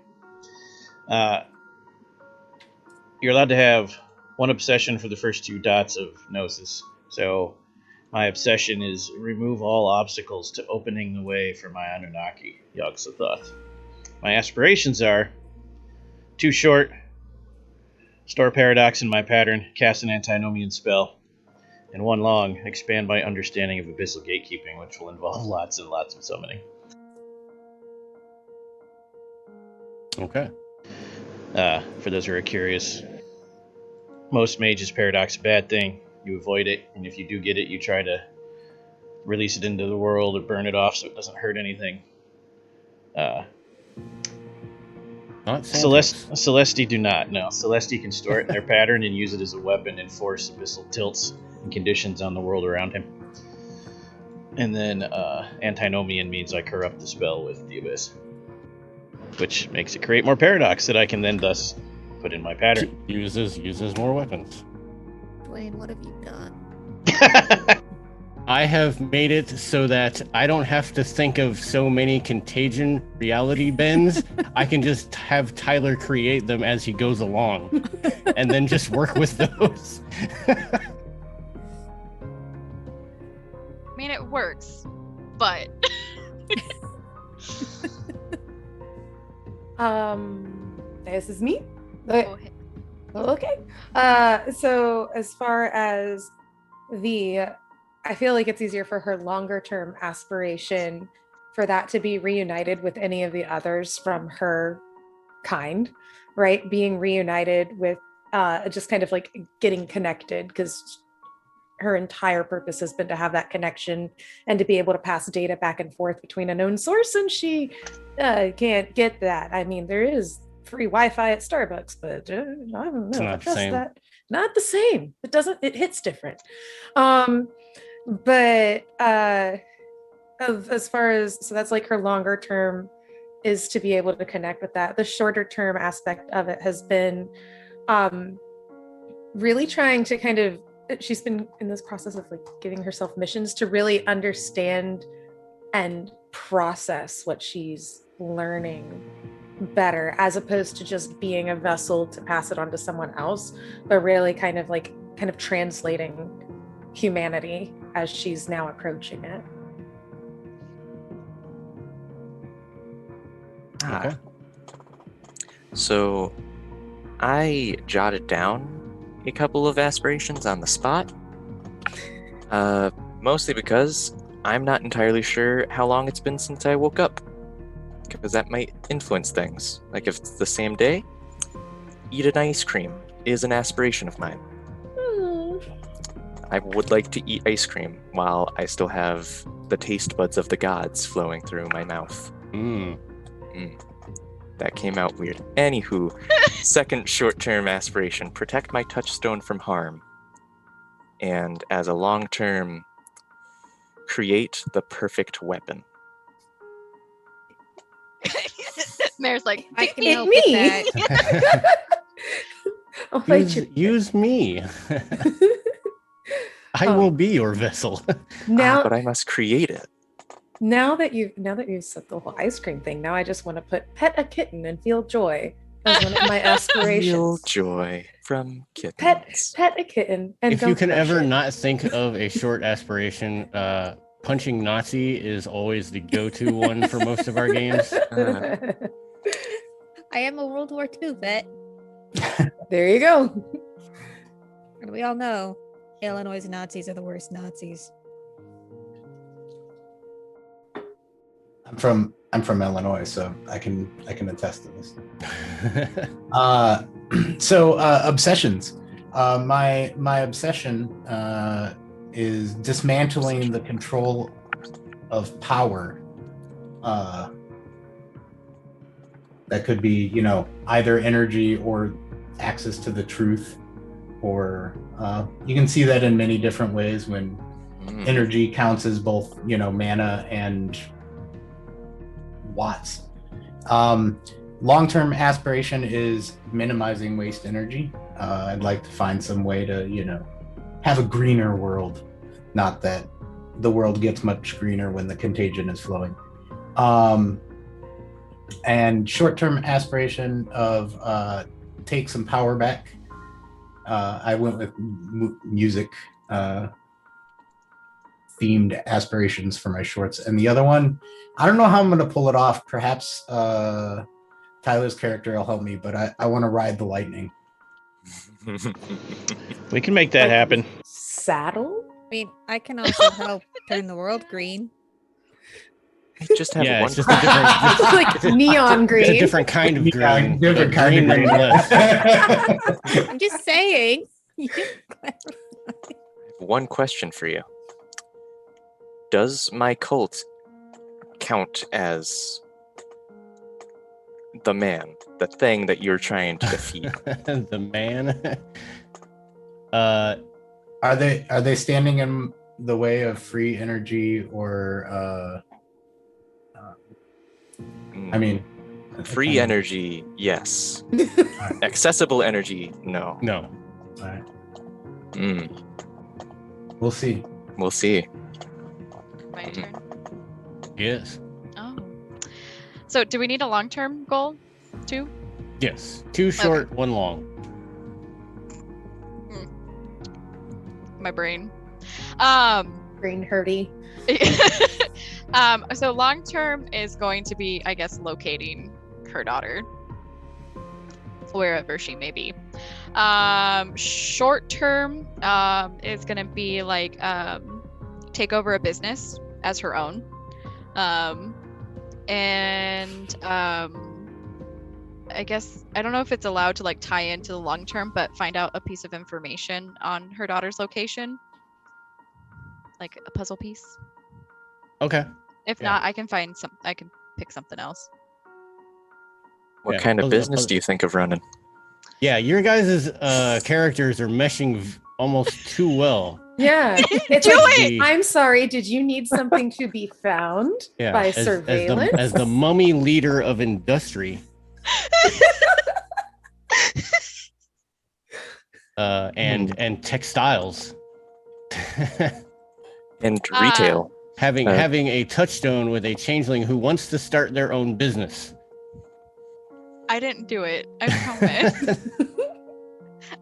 You're allowed to have one obsession for the first 2 dots of Gnosis. So my obsession is remove all obstacles to opening the way for my Anunnaki, Yog-Sothoth. My aspirations are 2 short, store paradox in my pattern, cast an antinomian spell, and 1 long, expand my understanding of abyssal gatekeeping, which will involve lots and lots of summoning. Okay. For those who are curious, most mages paradox a bad thing. You avoid it, and if you do get it, you try to release it into the world or burn it off so it doesn't hurt anything. Not Santos. Celesti do not. No, Celesti can store it in their pattern and use it as a weapon and force abyssal tilts and conditions on the world around him. And then antinomian means I corrupt the spell with the abyss, which makes it create more paradox that I can then thus put in my pattern. Uses more weapons. Dwayne, what have you done? I have made it so that I don't have to think of so many contagion reality bends. I can just have Tyler create them as he goes along and then just work with those. I mean, it works, but This is me. oh, hey. Okay. So as far as I feel like it's easier for her longer term aspiration for that to be reunited with any of the others from her kind, right? Being reunited with just kind of like getting connected, because her entire purpose has been to have that connection and to be able to pass data back and forth between a known source, and she can't get that. I mean, there is free Wi-Fi at Starbucks, but I don't know. It's if I not the trust same. that. Not the same. It hits different. But as far as, so that's like her longer term is to be able to connect with that. The shorter term aspect of it has been really trying to kind of, she's been in this process of like giving herself missions to really understand and process what she's learning better, as opposed to just being a vessel to pass it on to someone else, but really kind of translating humanity as she's now approaching it. Okay. So I jotted down a couple of aspirations on the spot, mostly because I'm not entirely sure how long it's been since I woke up, because that might influence things. Like if it's the same day, eat an ice cream is an aspiration of mine. I would like to eat ice cream while I still have the taste buds of the gods flowing through my mouth. That came out weird. Anywho, second short-term aspiration, protect my touchstone from harm. And as a long-term, create the perfect weapon. Mayor's like, I pick can me. help with me. that. I'll fight you. Use me. I will be your vessel. Now, but I must create it. now that you've said the whole ice cream thing, now I just want to put pet a kitten and feel joy as one of my Feel aspirations. joy from kittens. Pet a kitten and If don't you can crush ever it. not think of a short aspiration, punching Nazi is always the go-to one for most of our games. I am a World War II vet, There you go. and we all know Illinois Nazis are the worst Nazis. I'm from Illinois, so I can attest to this. Obsessions. My obsession is dismantling the control of power. That could be, either energy or access to the truth, or you can see that in many different ways when energy counts as both, mana and watts. Long-term aspiration is minimizing waste energy. I'd like to find some way to, have a greener world. Not that the world gets much greener when the contagion is flowing. And short-term aspiration of take some power back. I went with music themed aspirations for my shorts. And the other one, I don't know how I'm going to pull it off. Perhaps Tyler's character will help me, but I want to ride the lightning. We can make that happen. Saddle? I mean, I can also help turn the world green. I just have Yeah, one. it's just a different, It's like neon green. it's a different kind of green. Different kind of green. nonetheless. I'm just saying. One question for you. Does my cult count as the man, the thing that you're trying to defeat? The man. Are they standing in the way of free energy or I mean, Free energy, yes. Accessible energy, no. No. All right. We'll see. My turn. Yes. Oh. So, do we need a long-term goal too? Yes. 2 short, 1 long. My brain. Green hurdy. So long-term is going to be, I guess, locating her daughter wherever she may be. Short-term is going to be like take over a business as her own. I guess I don't know if it's allowed to like tie into the long term, but find out a piece of information on her daughter's location like a puzzle piece. Okay. If Yeah. not, I can find some. I can pick something else. What Yeah, kind of puzzle- business puzzle- do you think of running? Yeah, your guys' characters are meshing almost too well. Yeah. It's Do like, it! I'm sorry, did you need something to be found Yeah, by as surveillance? as the mummy leader of industry. And textiles. And retail. having Uh, having a touchstone with a changeling who wants to start their own business. I didn't do it. I promise.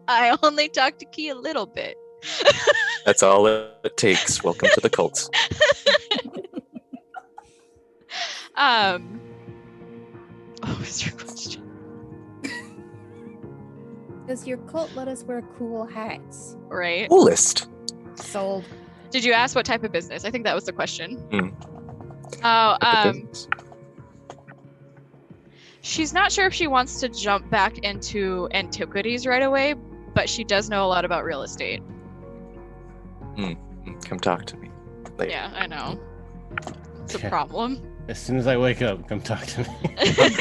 I only talked to Key a little bit. That's all it takes. Welcome to the cult. What was your question? Does your cult let us wear cool hats? Right. Coolest. Sold. Did you ask what type of business? I think that was the question. Hmm. Oh, Type of business. she's not sure if she wants to jump back into antiquities right away, but she does know a lot about real estate. Come talk to me later. Yeah, I know. It's Okay. a problem. As soon as I wake up, come talk to me.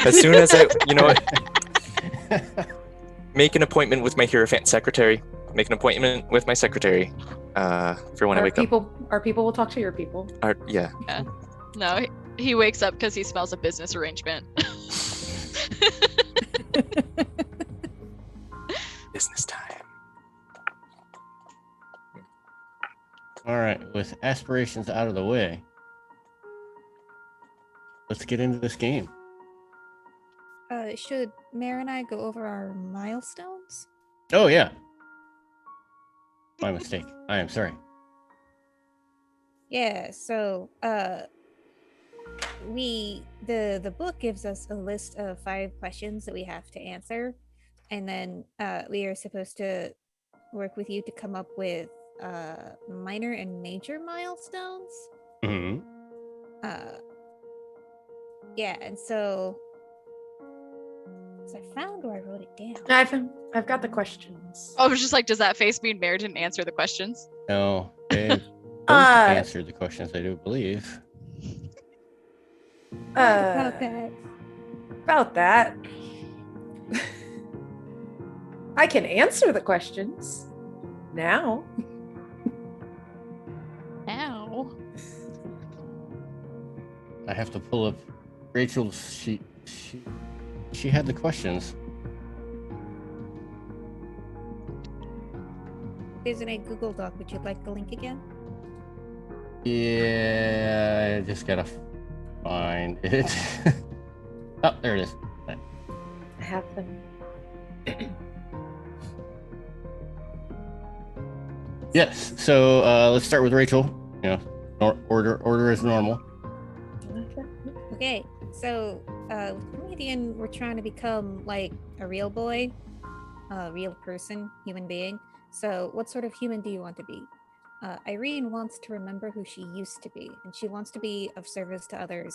As soon as you know what? Make an appointment with my Hierophant secretary. Make an appointment with my secretary for when I wake up. Our people will talk to your people. Yeah. No, he wakes up because he smells a business arrangement. Business time. All right, with aspirations out of the way, let's get into this game. Should Mare and I go over our milestones? Oh yeah, my mistake. I am sorry. Yeah, so the book gives us a list of 5 questions that we have to answer, and then we are supposed to work with you to come up with minor and major milestones. Hmm. Yeah, and so I found where I wrote it down. I've got the questions. I was just like, does that face mean Mare didn't answer the questions? No, they both answered the questions, I do believe. About that. About that. I can answer the questions now. Ow. I have to pull up Rachel's sheet. She had the questions. There's a Google Doc. Would you like the link again? Yeah, I just gotta find it. Oh, there it is. I have them. Yes. So let's start with Rachel. You know, order is normal. Okay, so with Comedian, we're trying to become like a real boy, a real person, human being. So what sort of human do you want to be? Irene wants to remember who she used to be, and she wants to be of service to others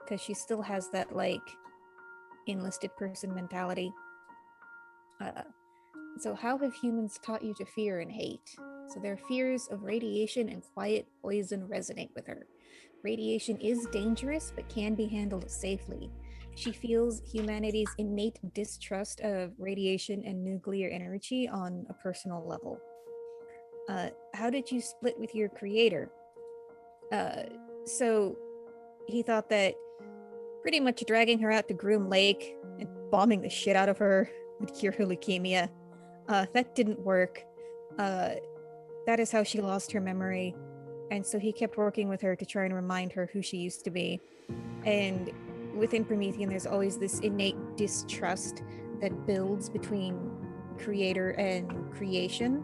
because she still has that like enlisted person mentality. So how have humans taught you to fear and hate? So their fears of radiation and quiet poison resonate with her. Radiation is dangerous, but can be handled safely. She feels humanity's innate distrust of radiation and nuclear energy on a personal level. How did you split with your creator? So he thought that pretty much dragging her out to Groom Lake and bombing the shit out of her would cure her leukemia. That didn't work. That is how she lost her memory. And so he kept working with her to try and remind her who she used to be. And within Promethean, there's always this innate distrust that builds between creator and creation.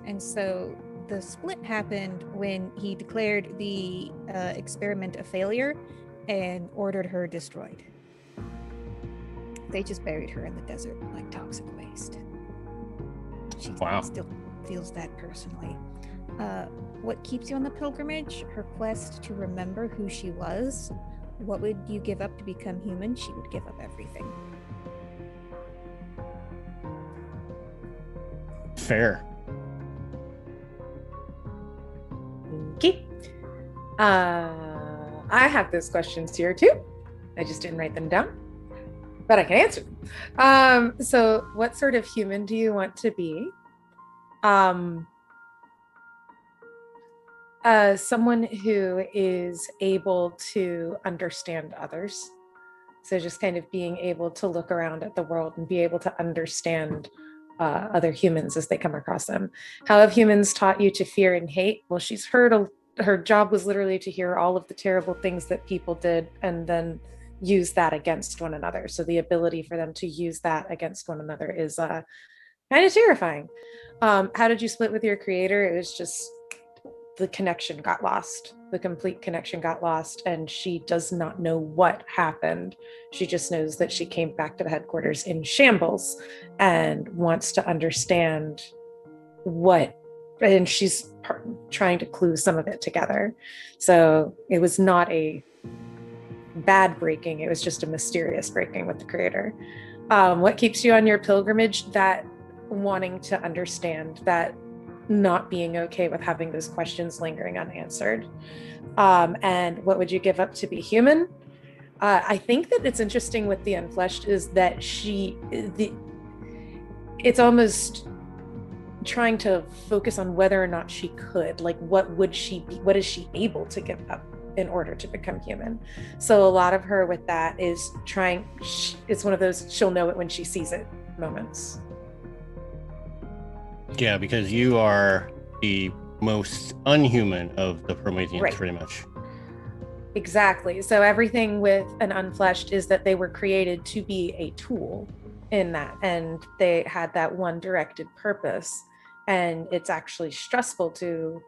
And so the split happened when he declared the experiment a failure and ordered her destroyed. They just buried her in the desert like toxic waste. She still feels that personally. What keeps you on the pilgrimage? Her quest to remember who she was. What would you give up to become human? She would give up everything. Fair. Okay. I have those questions here too. I just didn't write them down, but I can answer them. So what sort of human do you want to be? Someone who is able to understand others. So just kind of being able to look around at the world and be able to understand other humans as they come across them. How have humans taught you to fear and hate? Well, she's heard her job was literally to hear all of the terrible things that people did and then use that against one another. So the ability for them to use that against one another is kind of terrifying. How did you split with your creator? It was just the connection got lost. The complete connection got lost, and she does not know what happened. She just knows that she came back to the headquarters in shambles and wants to understand what, and she's trying to clue some of it together. So it was not a bad breaking, it was just a mysterious breaking with the creator. What keeps you on your pilgrimage? That wanting to understand, that not being okay with having those questions lingering unanswered. And what would you give up to be human? I think that it's interesting with the Unfleshed is that it's almost trying to focus on whether or not she could, like what would she be, what is she able to give up in order to become human? So a lot of her with that is trying, it's one of those she'll know it when she sees it moments. Yeah, because you are the most unhuman of the Prometheans, Right. pretty much. Exactly. So everything with an Unfleshed is that they were created to be a tool in that, and they had that one directed purpose. And it's actually stressful to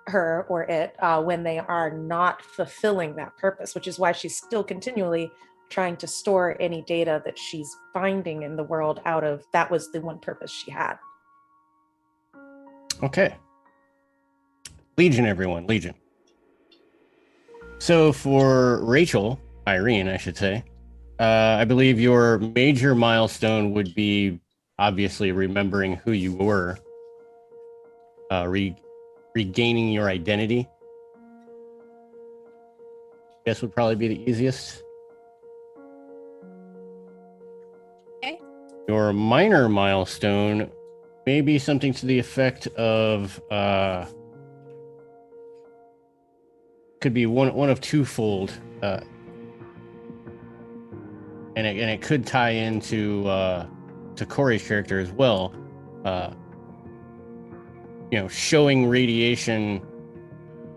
her or it when they are not fulfilling that purpose, which is why she's still continually trying to store any data that she's finding in the world out of that was the one purpose she had. Okay. Legion, everyone. Legion. So for Rachel, Irene, I should say, I believe your major milestone would be obviously remembering who you were, regaining your identity. Guess would probably be the easiest. Okay. Your minor milestone may be something to the effect of could be one of twofold, and it could tie into to Corey's character as well. Showing radiation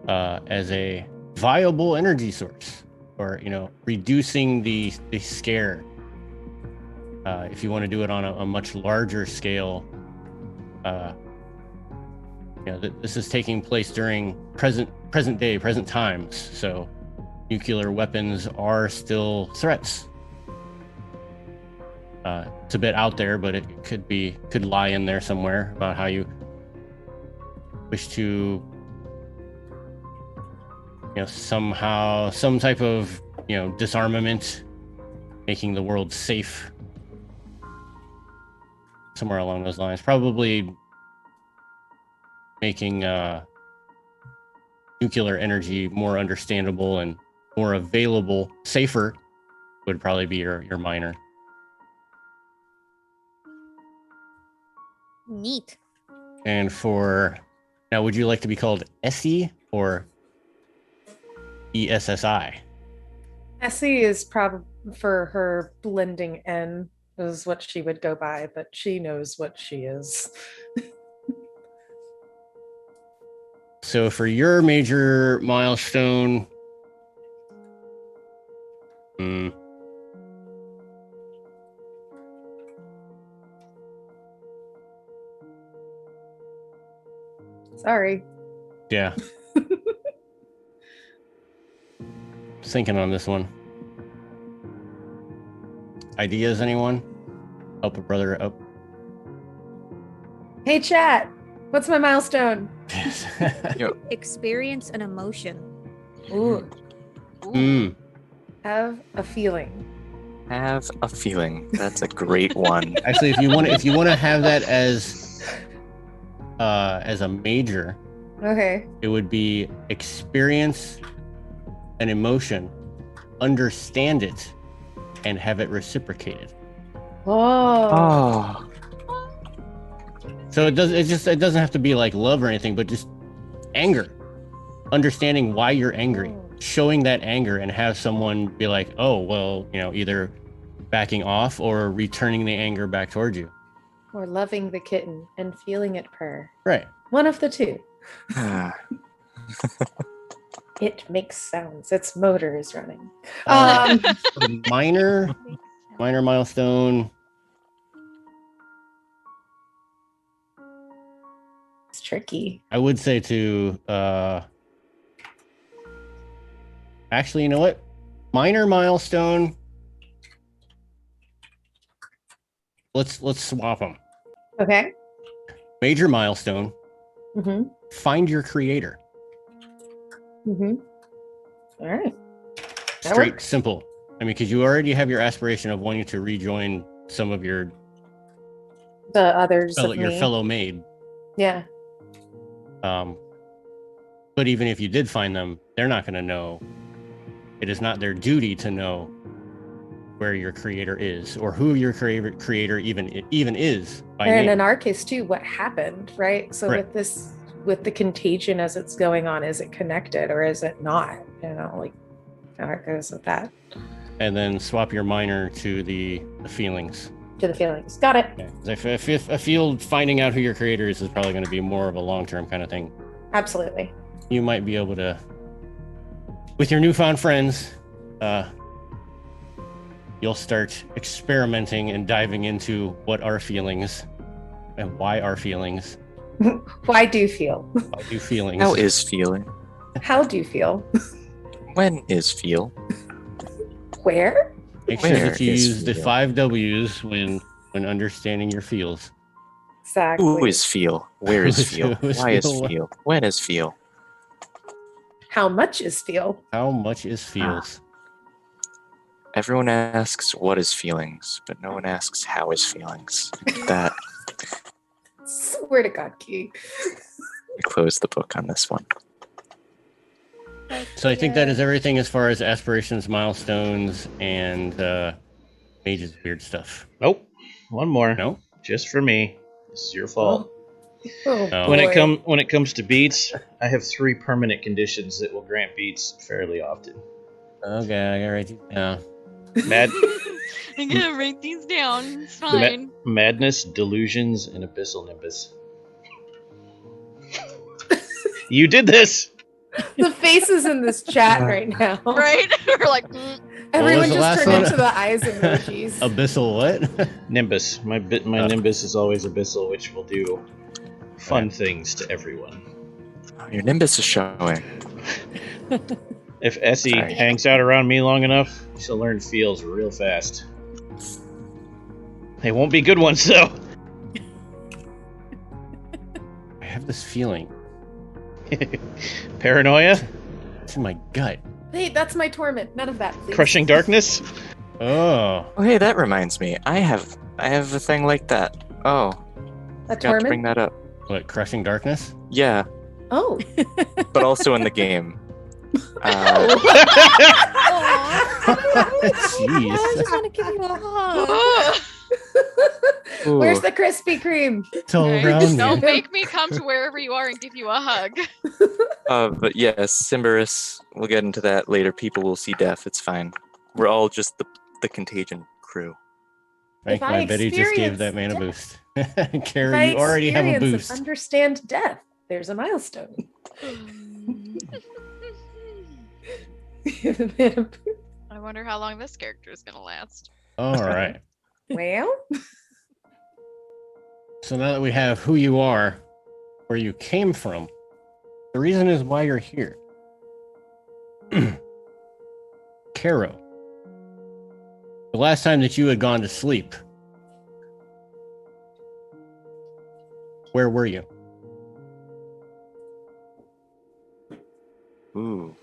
as a viable energy source, or reducing the scare. If you want to do it on a much larger scale. This is taking place during present times, so nuclear weapons are still threats. It's a bit out there, but it could lie in there somewhere about how you wish to somehow some type of disarmament, making the world safe, somewhere along those lines. Probably making nuclear energy more understandable and more available, safer, would probably be your minor. Neat. And now, would you like to be called Essie or ESSI? Essie is probably, for her blending in, is what she would go by, but she knows what she is. So for your major milestone, Sorry. yeah. Thinking on this one. Ideas, anyone? Help a brother up. Hey, chat. What's my milestone? Experience an emotion. Ooh. Have a feeling. Have a feeling. That's a great one. Actually, if you want to have that as a major, Okay. It would be experience an emotion, understand it, and have it reciprocated. Oh. So it doesn't have to be like love or anything, but just anger. Understanding why you're angry, showing that anger, and have someone be like, oh, well, either backing off or returning the anger back towards you. Or loving the kitten and feeling it purr. Right. One of the two. It makes sounds. Its motor is running. Minor milestone. It's tricky. I would say to actually, you know what? Minor milestone. Let's swap them. Okay. Major milestone. Mm-hmm. Find your creator. Mm-hmm. All right. That Straight, works. simple. I mean, because you already have your aspiration of wanting to rejoin some of your The others of your me. fellow maid. Yeah. But even if you did find them, they're not going to know. It is not their duty to know where your creator is or who your creator even is by And name. in our case too, what happened, right? So Right. with the contagion as it's going on, is it connected or is it not? Like how it goes with that. And then swap your minor to the feelings. To the feelings. Got it. Yeah. I feel finding out who your creator is probably going to be more of a long-term kind of thing. Absolutely. You might be able to, with your newfound friends, you'll start experimenting and diving into what are feelings and why are feelings. Why do you feel? Why do feelings? How is feeling? How do you feel? When is feel? Where? Make sure Where that you is use the feel? 5 W's when understanding your feels. Exactly. Who is feel? Where is feel? Who is Why is feel? feel? When is feel? How much is feel? How much is feels? Everyone asks what is feelings, but no one asks how is feelings. That Swear to God, Key. we close the book on this one. So I think that is everything as far as aspirations, milestones, and mage's weird stuff. Nope. One more. No? Just for me. This is your fault. Oh, Oh. When boy. it comes to beats, I have 3 permanent conditions that will grant beats fairly often. Okay, I gotta write these down. Mad, I'm gonna write these down. It's fine. madness, delusions, and abyssal nimbus. You did this. The faces in this chat right now. Right? We're like, Everyone the just last turned one? into the eyes emojis. Abyssal what? Nimbus. My nimbus is always abyssal, which will do fun things to everyone. Oh, your nimbus is showing. If Essie Sorry. hangs out around me long enough, she'll learn feels real fast. They won't be good ones, though. I have this feeling. Paranoia? It's in my gut. Hey, that's my torment. None of that, please. Crushing darkness? Oh. Oh, hey, that reminds me. I have a thing like that. Oh, A got to bring torment? that up. What, crushing darkness? Yeah, Oh. but also in the game. Jeez. I just want to give you a hug. Ooh. Where's the Krispy Kreme? It's all right? around Don't me. make me come to wherever you are and give you a hug. But yes, Cymbarus, we'll get into that later. People will see death. It's fine. We're all just the Contagion crew. Thank If I my Betty just gave experience that man a death- boost. If Carrie, I you already have a experience and boost. understand death. There's a milestone. I wonder how long this character is gonna last. All right. Well, So now that we have who you are, where you came from, the reason is why you're here. Caro, the last time that you had gone to sleep, where were you? Ooh.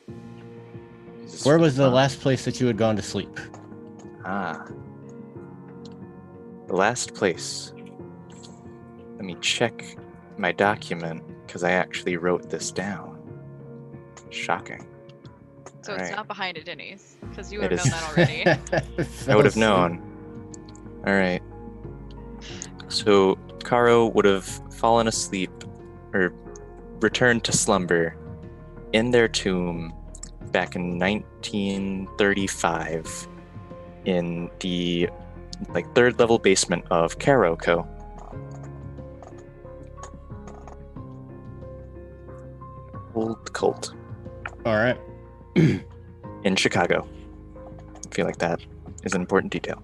Is this Where was the fun? last place that you had gone to sleep? Ah. The last place. Let me check my document, because I actually wrote this down. Shocking. So All it's right. not behind it, Denny's, because you It would have known is. that already. I would have known. All right. So Karo would have fallen asleep or returned to slumber in their tomb back in 1935 in the third level basement of Karo Co. Old cult All right. in Chicago. I feel like that is an important detail.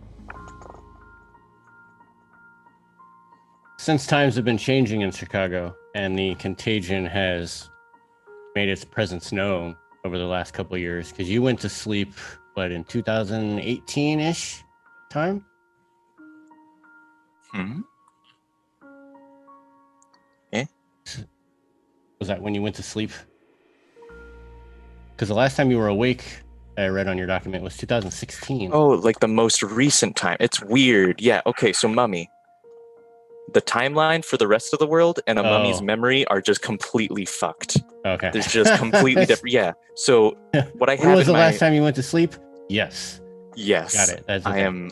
Since times have been changing in Chicago and the contagion has made its presence known over the last couple of years, because you went to sleep, what, in 2018-ish time? Hmm? Was that when you went to sleep? Because the last time you were awake, I read on your document, was 2016. Oh, like the most recent time. It's weird. Yeah, okay, so Mummy. The timeline for the rest of the world and a mummy's Oh. memory are just completely fucked. Okay. There's just completely different. Yeah. So what I When have was in the my last time you went to sleep? Yes. yes, Got it. That's I okay. am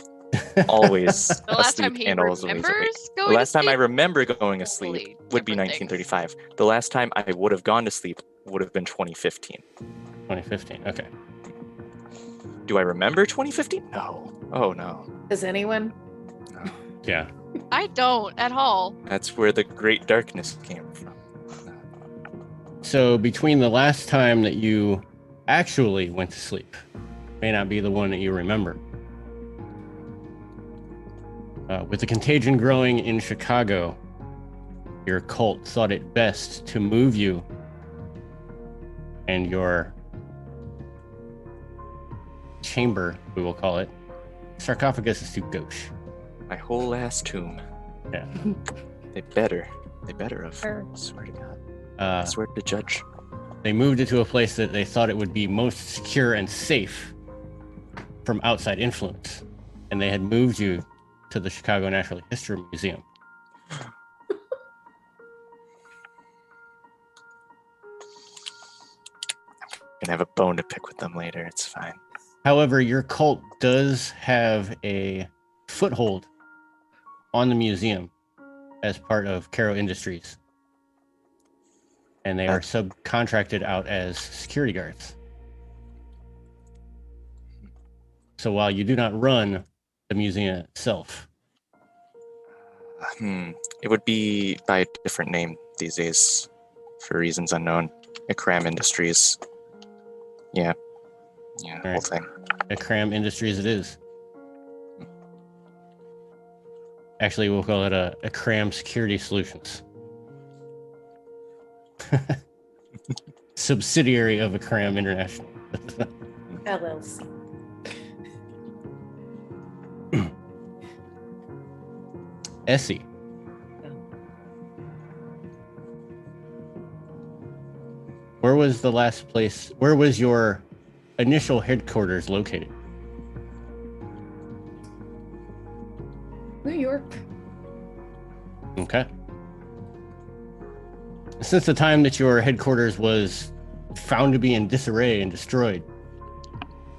always The last time asleep he and always remembers awake. going The to last time I sleep? remember going to sleep Totally would be different things. 1935. The last time I would have gone to sleep would have been 2015. 2015. Okay. Do I remember 2015? No. Oh no. Does anyone? No. Yeah. I don't at all. That's where the great darkness came from. So between the last time that you actually went to sleep, may not be the one that you remember. With the contagion growing in Chicago, your cult thought it best to move you and your chamber, we will call it. Sarcophagus is too gauche. My whole ass tomb. Yeah. They better have. Sure. Swear to God. I swear to judge. They moved it to a place that they thought it would be most secure and safe from outside influence. And they had moved you to the Chicago Natural History Museum. Gonna have a bone to pick with them later. It's fine. However, your cult does have a foothold on the museum as part of Caro Industries. And they are subcontracted out as security guards. So while you do not run the museum itself, It would be by a different name these days, for reasons unknown. Akram Industries. Yeah. Yeah, the whole Right. thing. Akram Industries it is. Actually, we'll call it Akram Security Solutions. Subsidiary of Akram International. LLC. Essie. Where was the last place? Where was your initial headquarters located? New York. Okay. Since the time that your headquarters was found to be in disarray and destroyed,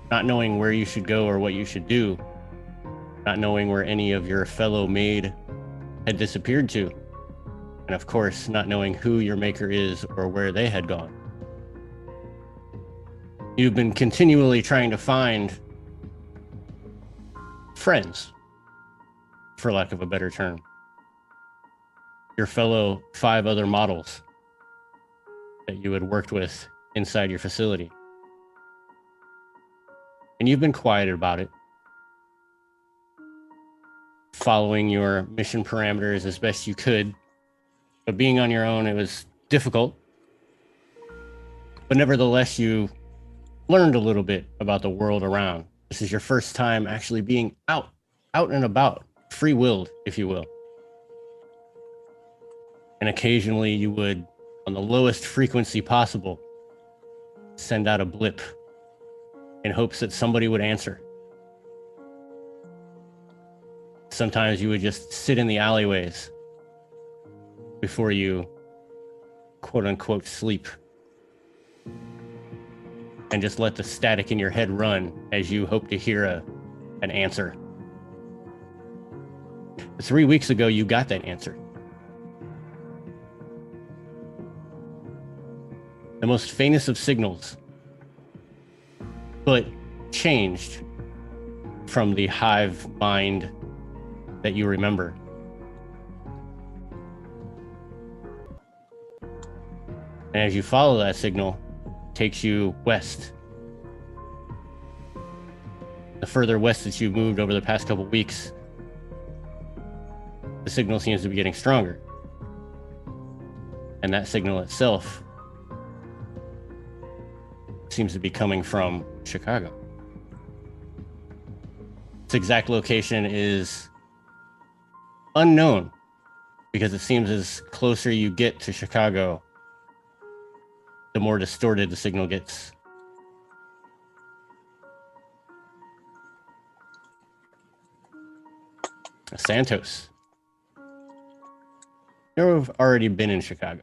not knowing where you should go or what you should do, not knowing where any of your fellow maid had disappeared to, and of course, not knowing who your maker is or where they had gone. You've been continually trying to find friends, for lack of a better term. Your fellow 5 other models that you had worked with inside your facility. And you've been quiet about it, following your mission parameters as best you could. But being on your own, it was difficult. But nevertheless, you learned a little bit about the world around. This is your first time actually being out and about, free-willed, if you will. And occasionally you would, on the lowest frequency possible, send out a blip in hopes that somebody would answer. Sometimes you would just sit in the alleyways before you quote unquote sleep. And just let the static in your head run as you hope to hear an answer. 3 weeks ago, you got that answer. The most faintest of signals, but changed from the hive mind that you remember. And as you follow that signal, it takes you west. The further west that you've moved over the past couple weeks, the signal seems to be getting stronger. And that signal itself seems to be coming from Chicago. Its exact location is unknown because it seems as closer you get to Chicago, the more distorted the signal gets. Santos. You've already been in Chicago.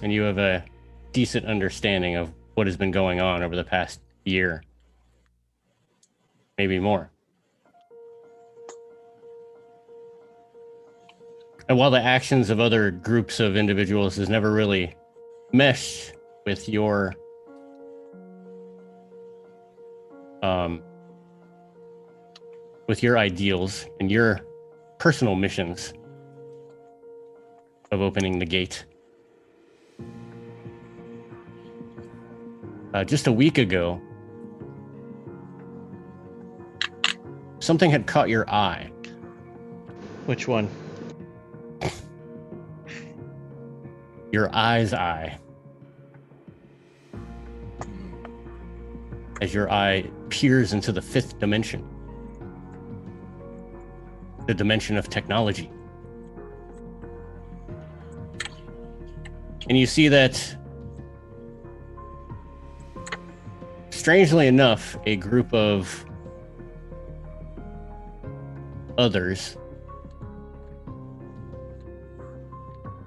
And you have a decent understanding of what has been going on over the past year. Maybe more. And while the actions of other groups of individuals has never really meshed with your ideals and your personal missions of opening the gate. Just a week ago, something had caught your eye. Which one? Your eye's eye. As your eye peers into the fifth dimension. The dimension of technology. And you see that, strangely enough, a group of others,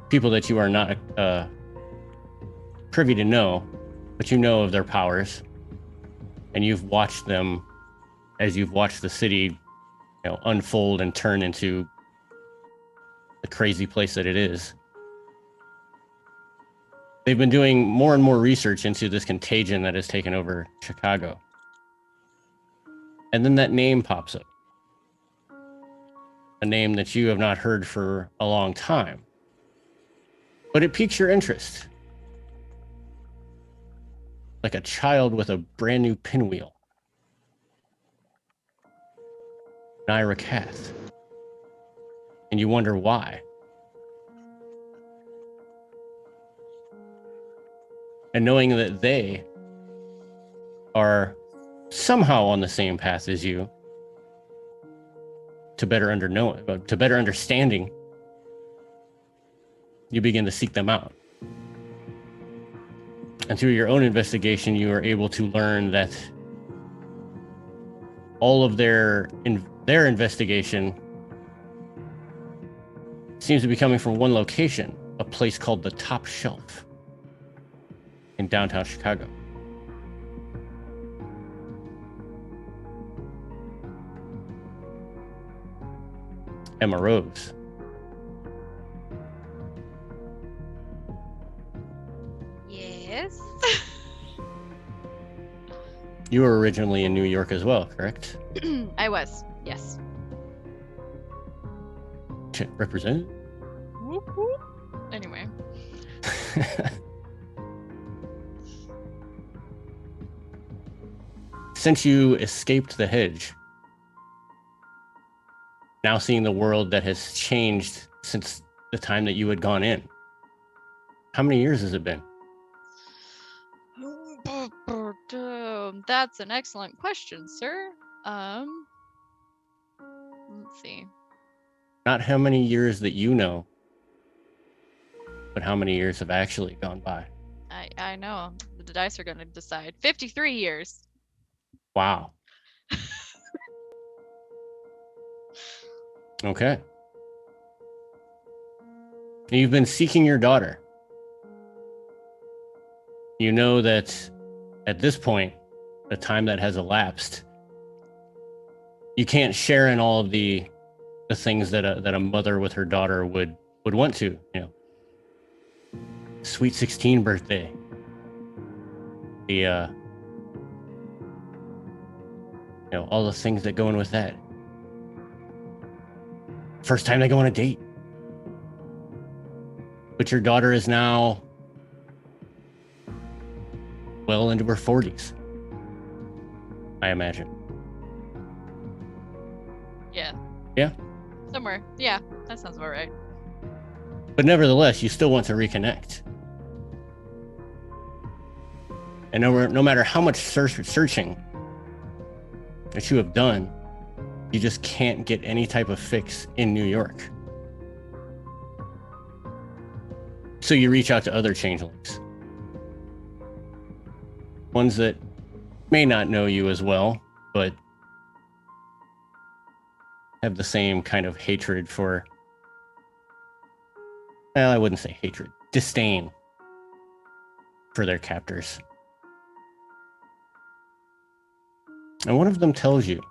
people that you are not privy to know, but you know of their powers, and you've watched them as you've watched the city, unfold and turn into the crazy place that it is. They've been doing more and more research into this contagion that has taken over Chicago. And then that name pops up. A name that you have not heard for a long time. But it piques your interest. Like a child with a brand new pinwheel. Naira Kath. And you wonder why. And knowing that they are somehow on the same path as you, to better understanding, you begin to seek them out. And through your own investigation, you are able to learn that all of their investigation seems to be coming from one location, a place called the Top Shelf in downtown Chicago. Emma Rose. Yes. You were originally in New York as well, correct? I was. Yes. Represent? Whoop, whoop. Anyway. Since you escaped the hedge, now seeing the world that has changed since the time that you had gone in, how many years has it been? That's an excellent question, sir. Let's see. Not how many years that you know, but how many years have actually gone by. I know. The dice are going to decide. 53 years. Wow. Okay. You've been seeking your daughter. You know that at this point, the time that has elapsed, you can't share in all of the things that a mother with her daughter would want to, sweet 16 birthday, the all the things that go in with that. First time they go on a date. But your daughter is now well into her 40s, I imagine. Yeah. Yeah? Somewhere. Yeah, that sounds about right. But nevertheless, you still want to reconnect. And no matter how much searching that you have done, you just can't get any type of fix in New York. So you reach out to other changelings. Ones that may not know you as well, but have the same kind of hatred for... Well, I wouldn't say hatred. Disdain for their captors. And one of them tells you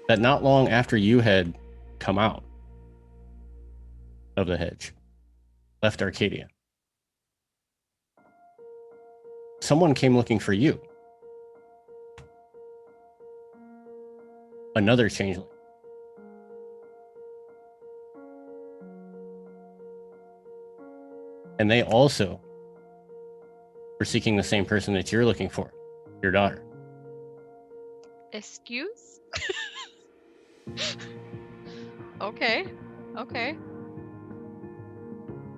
that not long after you had come out of the hedge, left Arcadia, someone came looking for you. Another changeling. And they also were seeking the same person that you're looking for, your daughter. Excuse? Okay.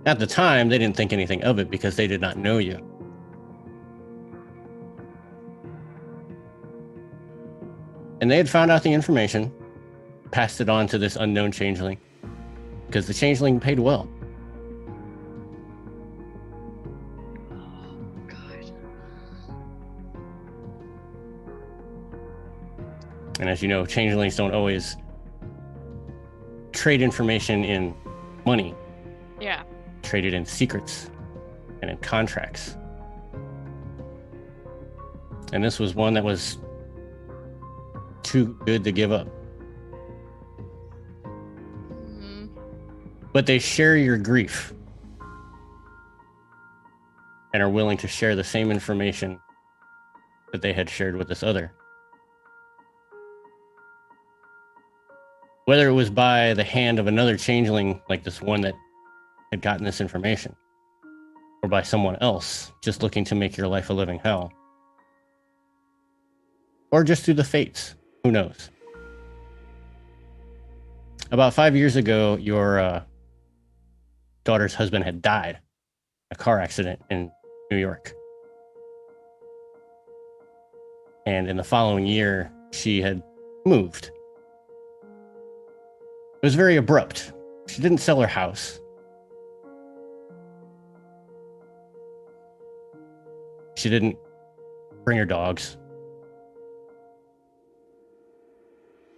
At the time, they didn't think anything of it because they did not know you. And they had found out the information, passed it on to this unknown changeling, because the changeling paid well. God. And as you know, changelings don't always trade information in money. Yeah. Trade it in secrets and in contracts. And this was one that was too good to give up. Mm, But they share your grief and are willing to share the same information that they had shared with this other. Whether it was by the hand of another changeling like this one that had gotten this information, or by someone else just looking to make your life a living hell, or just through the fates, who knows? About 5 years ago, your daughter's husband had died in a car accident in New York. And in the following year, she had moved. It was very abrupt. She didn't sell her house. She didn't bring her dogs.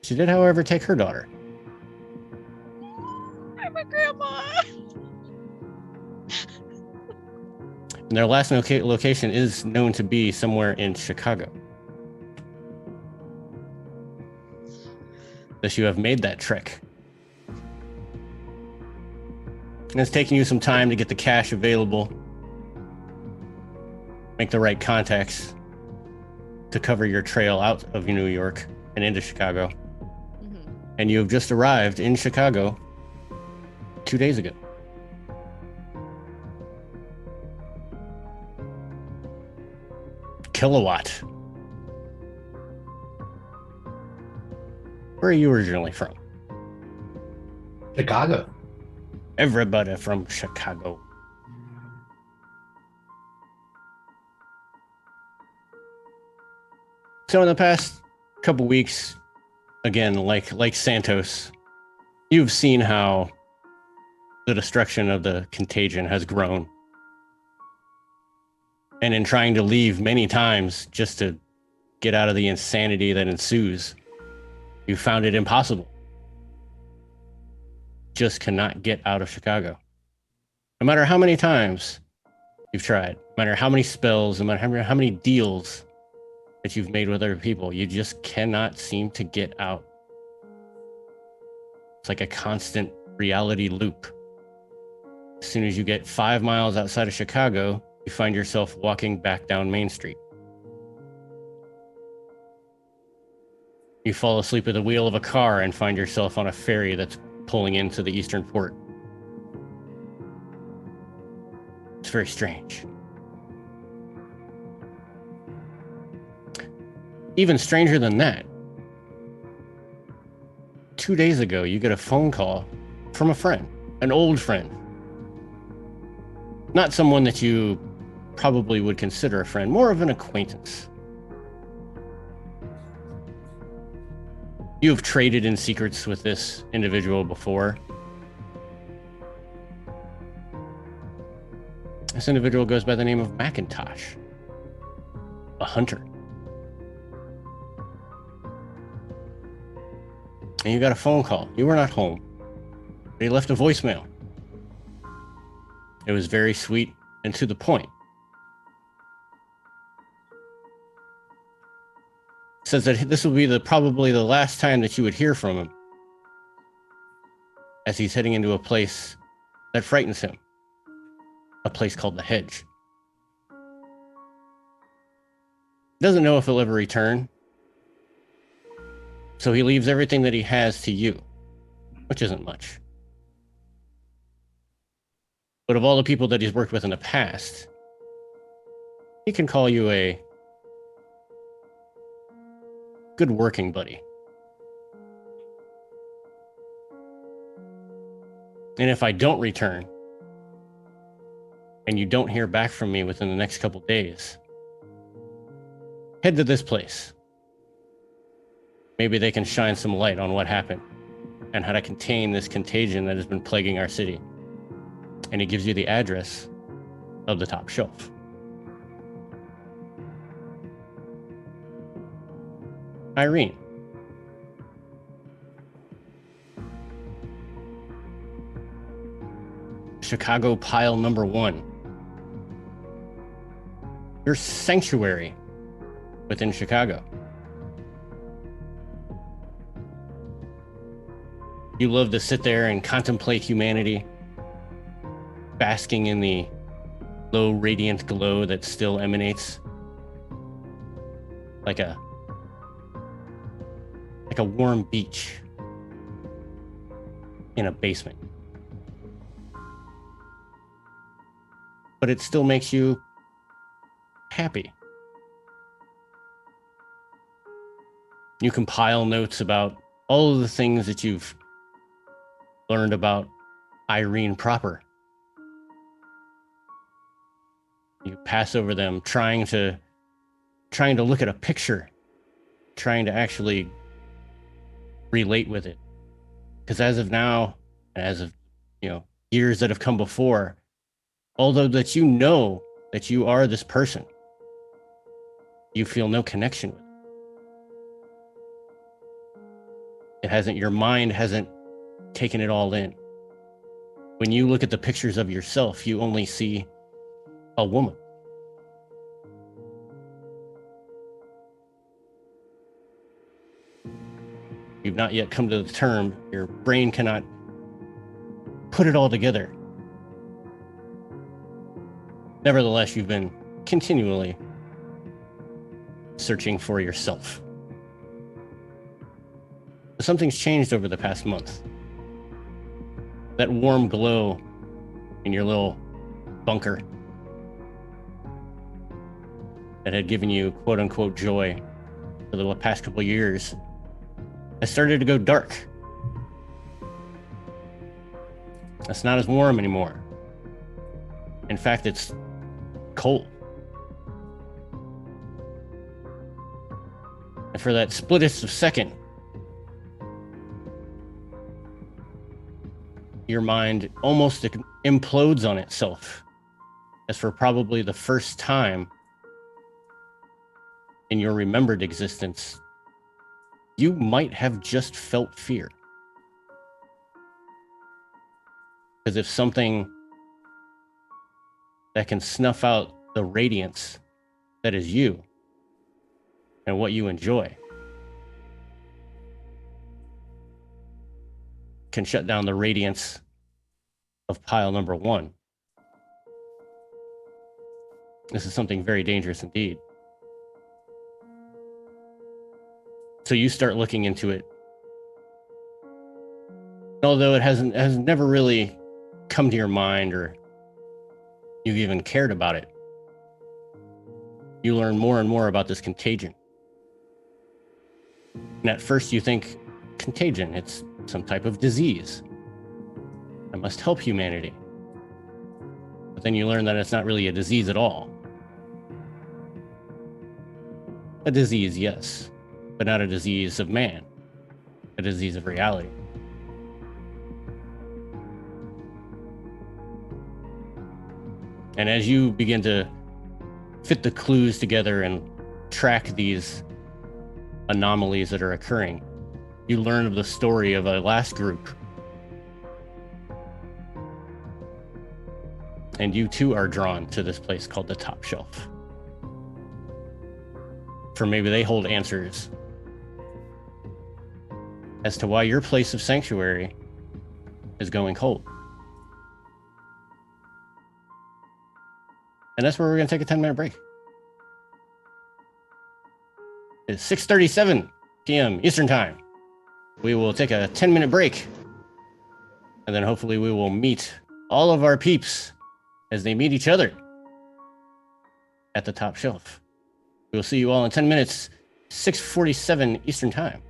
She did, however, take her daughter. I'm a grandma. And their last location is known to be somewhere in Chicago. Thus, you have made that trek. And it's taking you some time to get the cash available, make the right contacts to cover your trail out of New York and into Chicago. Mm-hmm. And you have just arrived in Chicago 2 days ago. Kilowatt. Where are you originally from? Chicago. Everybody from Chicago. So in the past couple weeks, again, like Santos, you've seen how the destruction of the Contagion has grown. And in trying to leave many times just to get out of the insanity that ensues, You found it impossible. Just cannot get out of Chicago. No matter how many times you've tried, no matter how many spells, no matter how many deals that you've made with other people, you just cannot seem to get out. It's like a constant reality loop. As soon as you get 5 miles outside of Chicago, you find yourself walking back down Main Street. You fall asleep at the wheel of a car and find yourself on a ferry that's pulling into the eastern port. It's very strange. Even stranger than that, 2 days ago, you get a phone call from a friend, an old friend. Not someone that you probably would consider a friend, more of an acquaintance. You have traded in secrets with this individual before. This individual goes by the name of Macintosh, a hunter. And you got a phone call. You were not home. They left a voicemail. It was very sweet and to the point. It says that this will be probably the last time that you would hear from him, as he's heading into a place that frightens him. A place called the Hedge. Doesn't know if he'll ever return. So he leaves everything that he has to you, which isn't much. But of all the people that he's worked with in the past, he can call you a good working buddy. And if I don't return, and you don't hear back from me within the next couple days, head to this place. Maybe they can shine some light on what happened and how to contain this contagion that has been plaguing our city. And he gives you the address of the top shelf. Irene. Chicago pile number 1. Your sanctuary within Chicago. You love to sit there and contemplate humanity, basking in the low radiant glow that still emanates like a warm beach in a basement. But it still makes you happy. You compile notes about all of the things that you've learned about Irene proper. You pass over them, trying to look at a picture, trying to actually relate with it. Because as of now, as of years that have come before, although that you know that you are this person, you feel no connection with it. Your mind hasn't taken it all in. When you look at the pictures of yourself, you only see a woman. You've not yet come to the term, your brain cannot put it all together. Nevertheless, you've been continually searching for yourself. But something's changed over the past month. That warm glow in your little bunker that had given you quote unquote joy for the past couple of years has started to go dark. It's not as warm anymore. In fact, it's cold. And for that splittest of second, your mind almost implodes on itself, as for probably the first time in your remembered existence, you might have just felt fear. Because if something that can snuff out the radiance that is you and what you enjoy can shut down the radiance of pile number 1, this is something very dangerous indeed. So you start looking into it. Although it has never really come to your mind or you've even cared about it, you learn more and more about this contagion. And at first you think, contagion, it's some type of disease that must help humanity. But then you learn that it's not really a disease at all. A disease, yes, but not a disease of man, a disease of reality. And as you begin to fit the clues together and track these anomalies that are occurring, you learn of the story of a last group. And you too are drawn to this place called the Top Shelf. For maybe they hold answers as to why your place of sanctuary is going cold. And that's where we're going to take a 10-minute break. It's 6:37 p.m. Eastern Time. We will take a 10-minute break. And then hopefully we will meet all of our peeps as they meet each other at the Top Shelf. We will see you all in 10 minutes, 6:47 Eastern Time.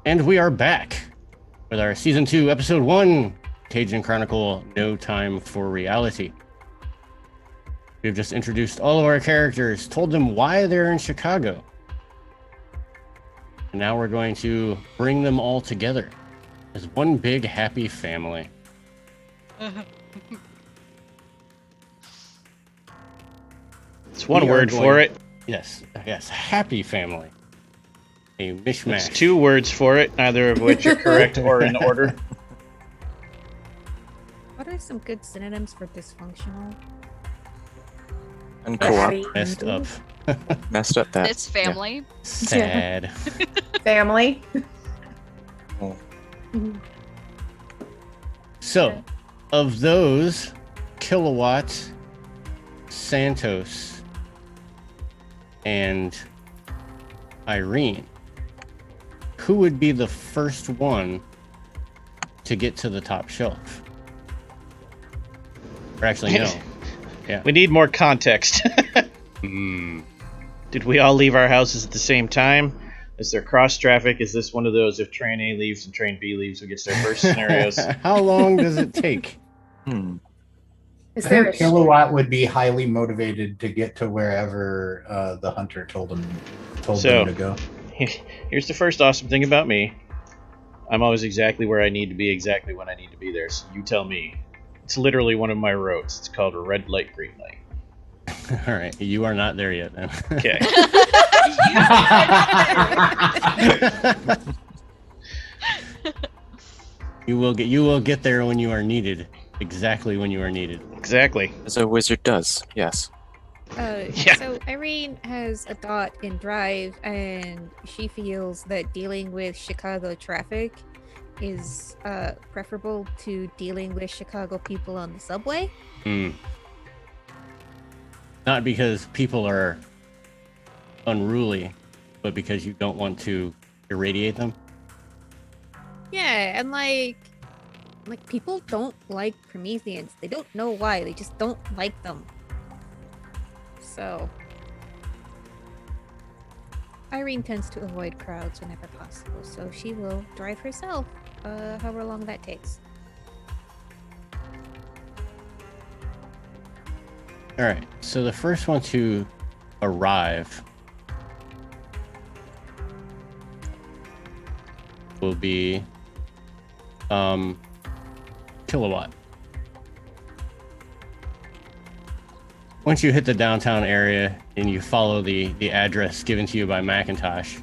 And we are back with our Season 2, Episode 1, Contagion Chronicle, No Time for Reality. We've just introduced all of our characters, told them why they're in Chicago. And now we're going to bring them all together as one big happy family. It's one We are word going- for it. Yes, happy family. A mishmash. It's 2 words for it, neither of which are correct or in order. What are some good synonyms for dysfunctional? And co-op Messed up. messed up that. This family. Sad. Family. So, of those, Kilowatt, Santos, and Irene, who would be the first one to get to the top shelf? Or actually, no. Yeah. We need more context. Hmm. Did we all leave our houses at the same time? Is there cross traffic? Is this one of those if train A leaves and train B leaves, we get their first scenarios? How long does it take? Is I there think a Kilowatt would be highly motivated to get to wherever the hunter told them to go. Here's the first awesome thing about me. I'm always exactly where I need to be, exactly when I need to be there. So you tell me. It's literally one of my roads. It's called a red light, green light. All right, you are not there yet. Then. Okay. You will get there when you are needed. Exactly when you are needed. Exactly. As a wizard does, yes. Yeah. So Irene has a dot in drive, and she feels that dealing with Chicago traffic is preferable to dealing with Chicago people on the subway. Not because people are unruly, but because you don't want to irradiate them. Yeah, and like people don't like Prometheans. They don't know why. They just don't like them. So Irene tends to avoid crowds whenever possible, so she will drive herself, however long that takes. All right, so the first one to arrive will be Kilowatt. Once you hit the downtown area and you follow the address given to you by Macintosh,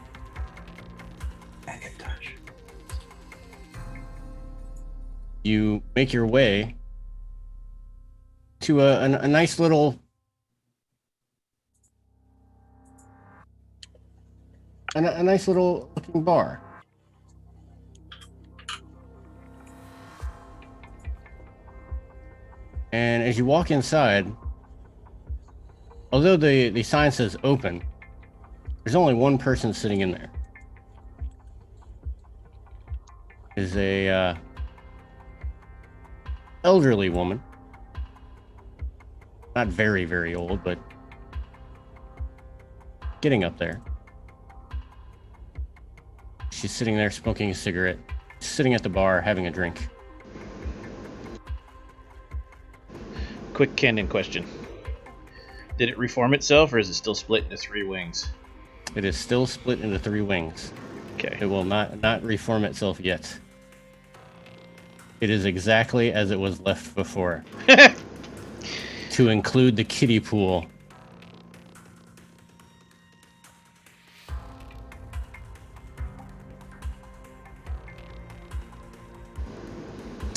you make your way to a nice little a nice little looking bar. And as you walk inside, although the sign says open, there's only one person sitting in there. Is a elderly woman. Not very, very old, but getting up there. She's sitting there smoking a cigarette, sitting at the bar having a drink. Quick canon question. Did it reform itself, or is it still split into 3 wings? It is still split into 3 wings. Okay. It will not reform itself yet. It is exactly as it was left before. To include the kiddie pool.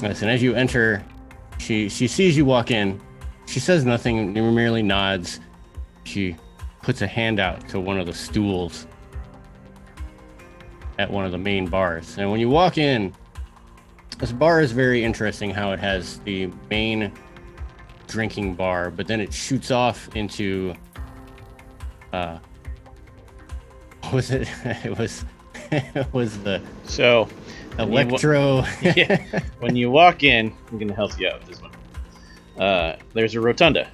Listen, as you enter, she sees you walk in. She says nothing, merely nods. She puts a hand out to one of the stools at one of the main bars. And when you walk in, this bar is very interesting how it has the main drinking bar, but then it shoots off into it was the So electro. yeah, when you walk in, I'm gonna help you out with this one. There's a rotunda.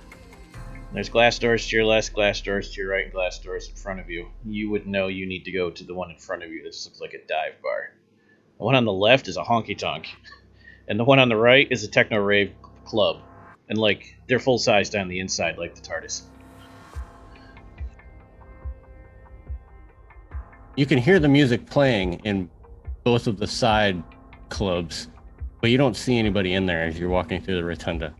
There's glass doors to your left, glass doors to your right, and glass doors in front of you. You would know you need to go to the one in front of you. This looks like a dive bar. The one on the left is a honky tonk, and the one on the right is a techno rave club. And like they're full sized on the inside, like the TARDIS. You can hear the music playing in both of the side clubs, but you don't see anybody in there as you're walking through the rotunda.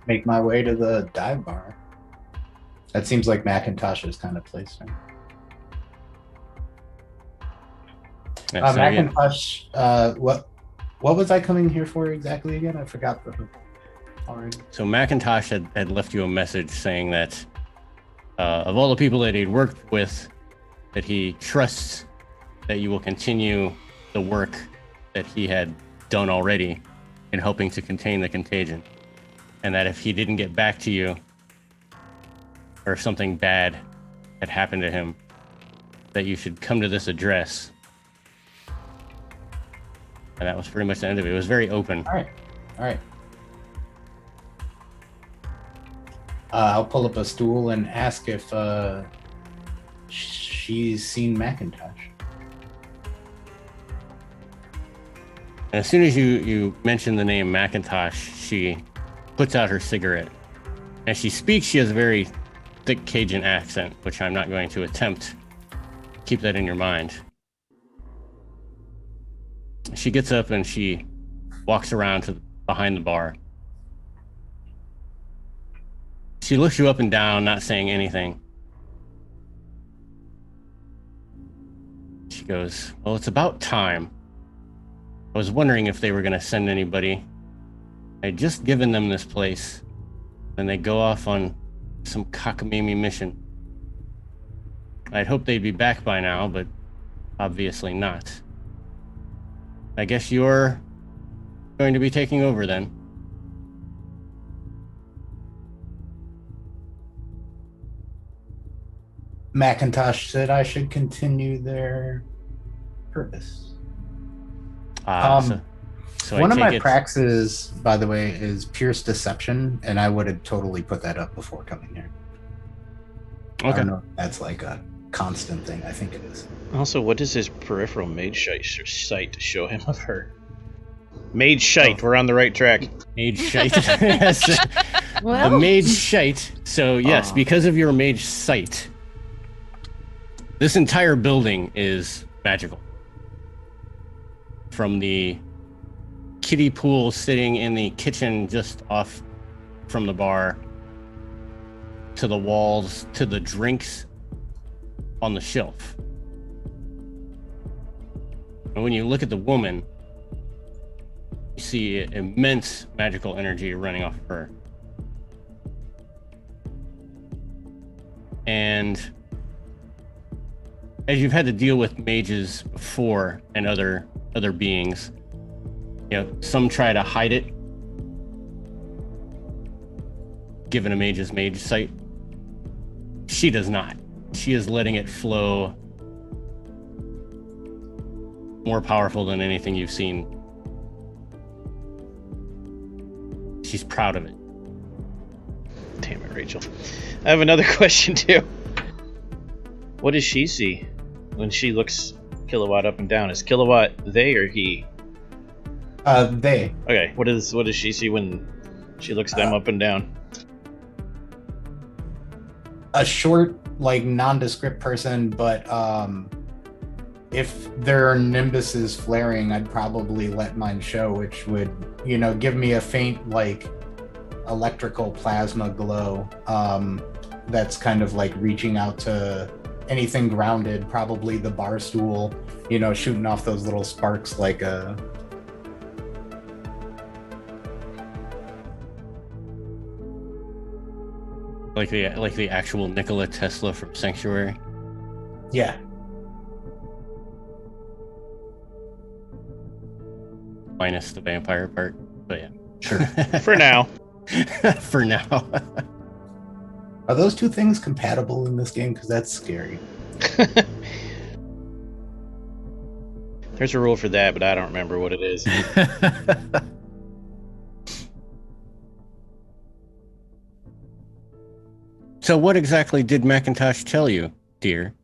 Make my way to the dive bar. That seems like Macintosh's kind of place. Right? Yeah, so, yeah. Macintosh, what was I coming here for exactly again? I forgot the already. So Macintosh had left you a message saying that of all the people that he'd worked with, that he trusts that you will continue the work that he had done already in helping to contain the contagion. And that if he didn't get back to you, or if something bad had happened to him, that you should come to this address. And that was pretty much the end of it. It was very open. All right. I'll pull up a stool and ask if she's seen Macintosh. And as soon as you mention the name Macintosh, she puts out her cigarette. As she speaks, she has a very thick Cajun accent, which I'm not going to attempt. Keep that in your mind. She gets up and she walks around to behind the bar. She looks you up and down, not saying anything. She goes, "Well, it's about time. I was wondering if they were going to send anybody. I'd just given them this place. Then they go off on some cockamamie mission. I'd hoped they'd be back by now, but obviously not. I guess you're going to be taking over then." Macintosh said I should continue their purpose. So one I of my take it- praxes, by the way, is Pierce Deception, and I would have totally put that up before coming here. I Okay. don't know if that's like a constant thing. I think it is. Also, what does his peripheral mage sight show him of her? Mage shite. We're on the right track. Mage shite. Yes. Well, The mage shite. So yes, because of your mage sight, this entire building is magical. From the kiddie pool sitting in the kitchen just off from the bar, to the walls, to the drinks on the shelf. And when you look at the woman, you see immense magical energy running off of her. And as you've had to deal with mages before and other beings, you know, some try to hide it, given a mage's mage sight. She does not. She is letting it flow, more powerful than anything you've seen. She's proud of it. Damn it, Rachel. I have another question too. What does she see when she looks Kilowatt up and down? Is Kilowatt they or he? They. Okay. What does she see when she looks them up and down? A short, like, nondescript person, but if their nimbus is flaring, I'd probably let mine show, which would, you know, give me a faint, like, electrical plasma glow that's kind of like reaching out to anything grounded, probably the bar stool, you know, shooting off those little sparks like a... Like the actual Nikola Tesla from Sanctuary. Yeah. Minus the vampire part. But yeah. Sure. For now. For now. Are those two things compatible in this game? Because that's scary. There's a rule for that, but I don't remember what it is. So what exactly did Macintosh tell you, dear?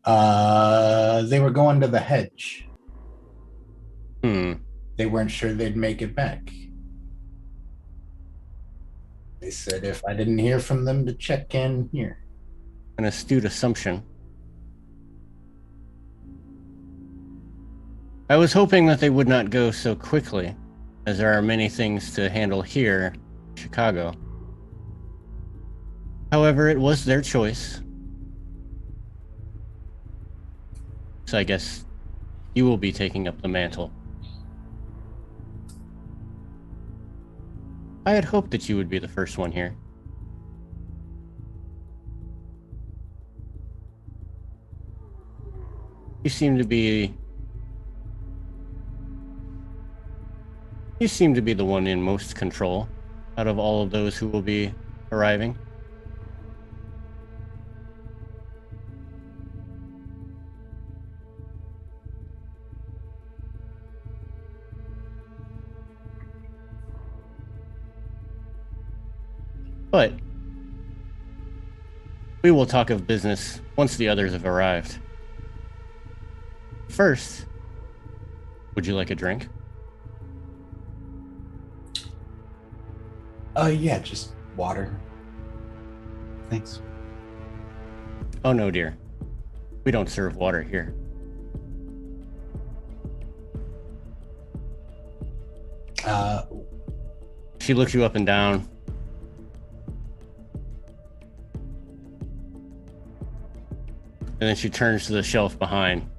They were going to the hedge. Hmm. They weren't sure they'd make it back. They said if I didn't hear from them to check in here. An astute assumption. I was hoping that they would not go so quickly, as there are many things to handle here in Chicago. However, it was their choice. So I guess you will be taking up the mantle. I had hoped that you would be the first one here. You seem to be the one in most control out of all of those who will be arriving. But we will talk of business once the others have arrived. First, would you like a drink? Yeah, just water. Thanks. Oh no, dear. We don't serve water here. She looks you up and down. And then she turns to the shelf behind.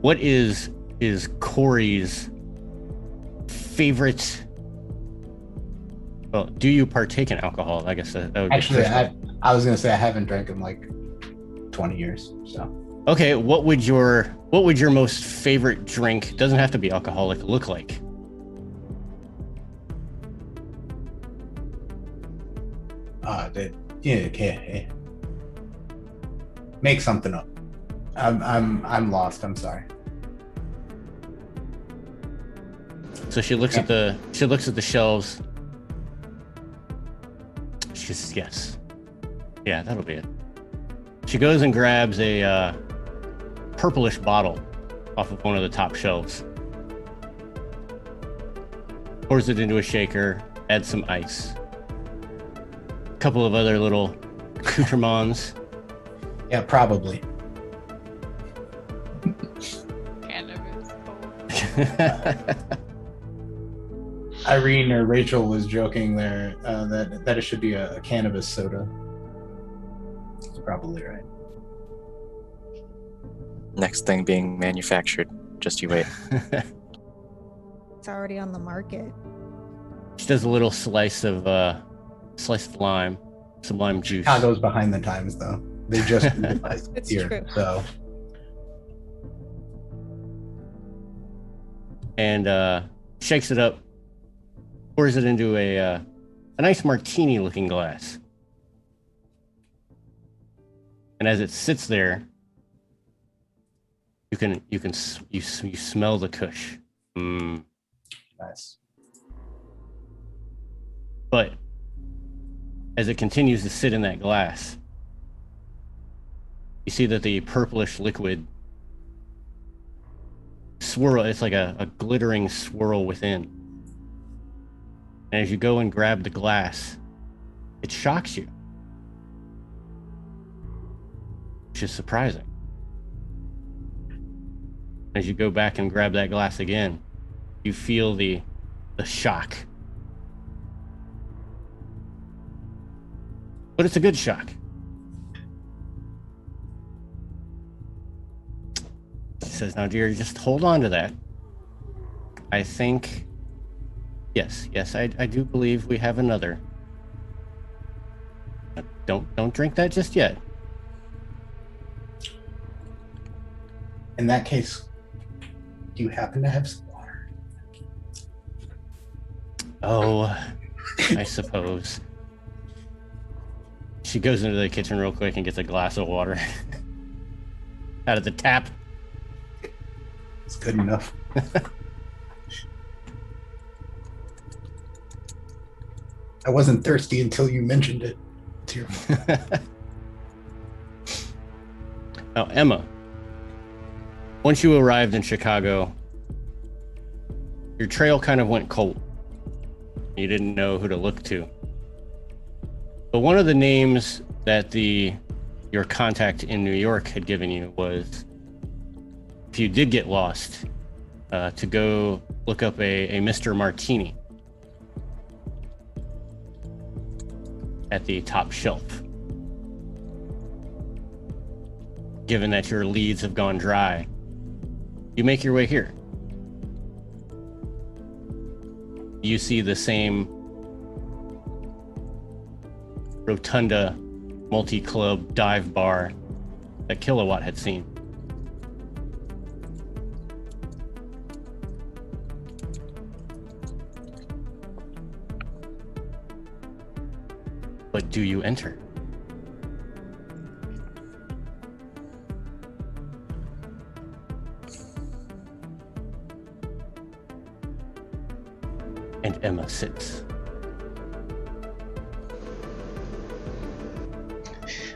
What is Corey's favorite? Well, do you partake in alcohol? I guess that would be Actually, I was gonna say I haven't drank in like 20 years. So okay. What would your most favorite drink? Doesn't have to be alcoholic. Look like? yeah. Make something up. I'm lost. I'm sorry. So she looks at the shelves. She says, yes. Yeah, that'll be it. She goes and grabs a purplish bottle off of one of the top shelves. Pours it into a shaker, adds some ice. A couple of other little accoutrements. Yeah, probably. Cannabis. Oh. Irene or Rachel was joking there that it should be a cannabis soda. That's probably right. Next thing being manufactured. Just you wait. It's already on the market. She does a little slice of lime, some lime juice. Chicago's behind the times, though. They just legalized It's here, true. so And shakes it up, pours it into a nice martini-looking glass. And as it sits there, you smell the kush. nice. But as it continues to sit in that glass, you see that the purplish liquid swirl. It's like a glittering swirl within. And as you go and grab the glass, it shocks you, which is surprising. As you go back and grab that glass again, you feel the shock. But it's a good shock. She says, now, dear, just hold on to that. I think, yes, I do believe we have another. Don't drink that just yet. In that case, do you happen to have some water? Oh, I suppose. She goes into the kitchen real quick and gets a glass of water out of the tap. It's good enough. I wasn't thirsty until you mentioned it. It's your fault. Now, Emma, once you arrived in Chicago, your trail kind of went cold. You didn't know who to look to. But one of the names that your contact in New York had given you was, if you did get lost, to go look up a Mr. Martini at the top shelf. Given that your leads have gone dry, you make your way here. You see the same rotunda multi-club dive bar that Kilowatt had seen. But do you enter? And Emma sits.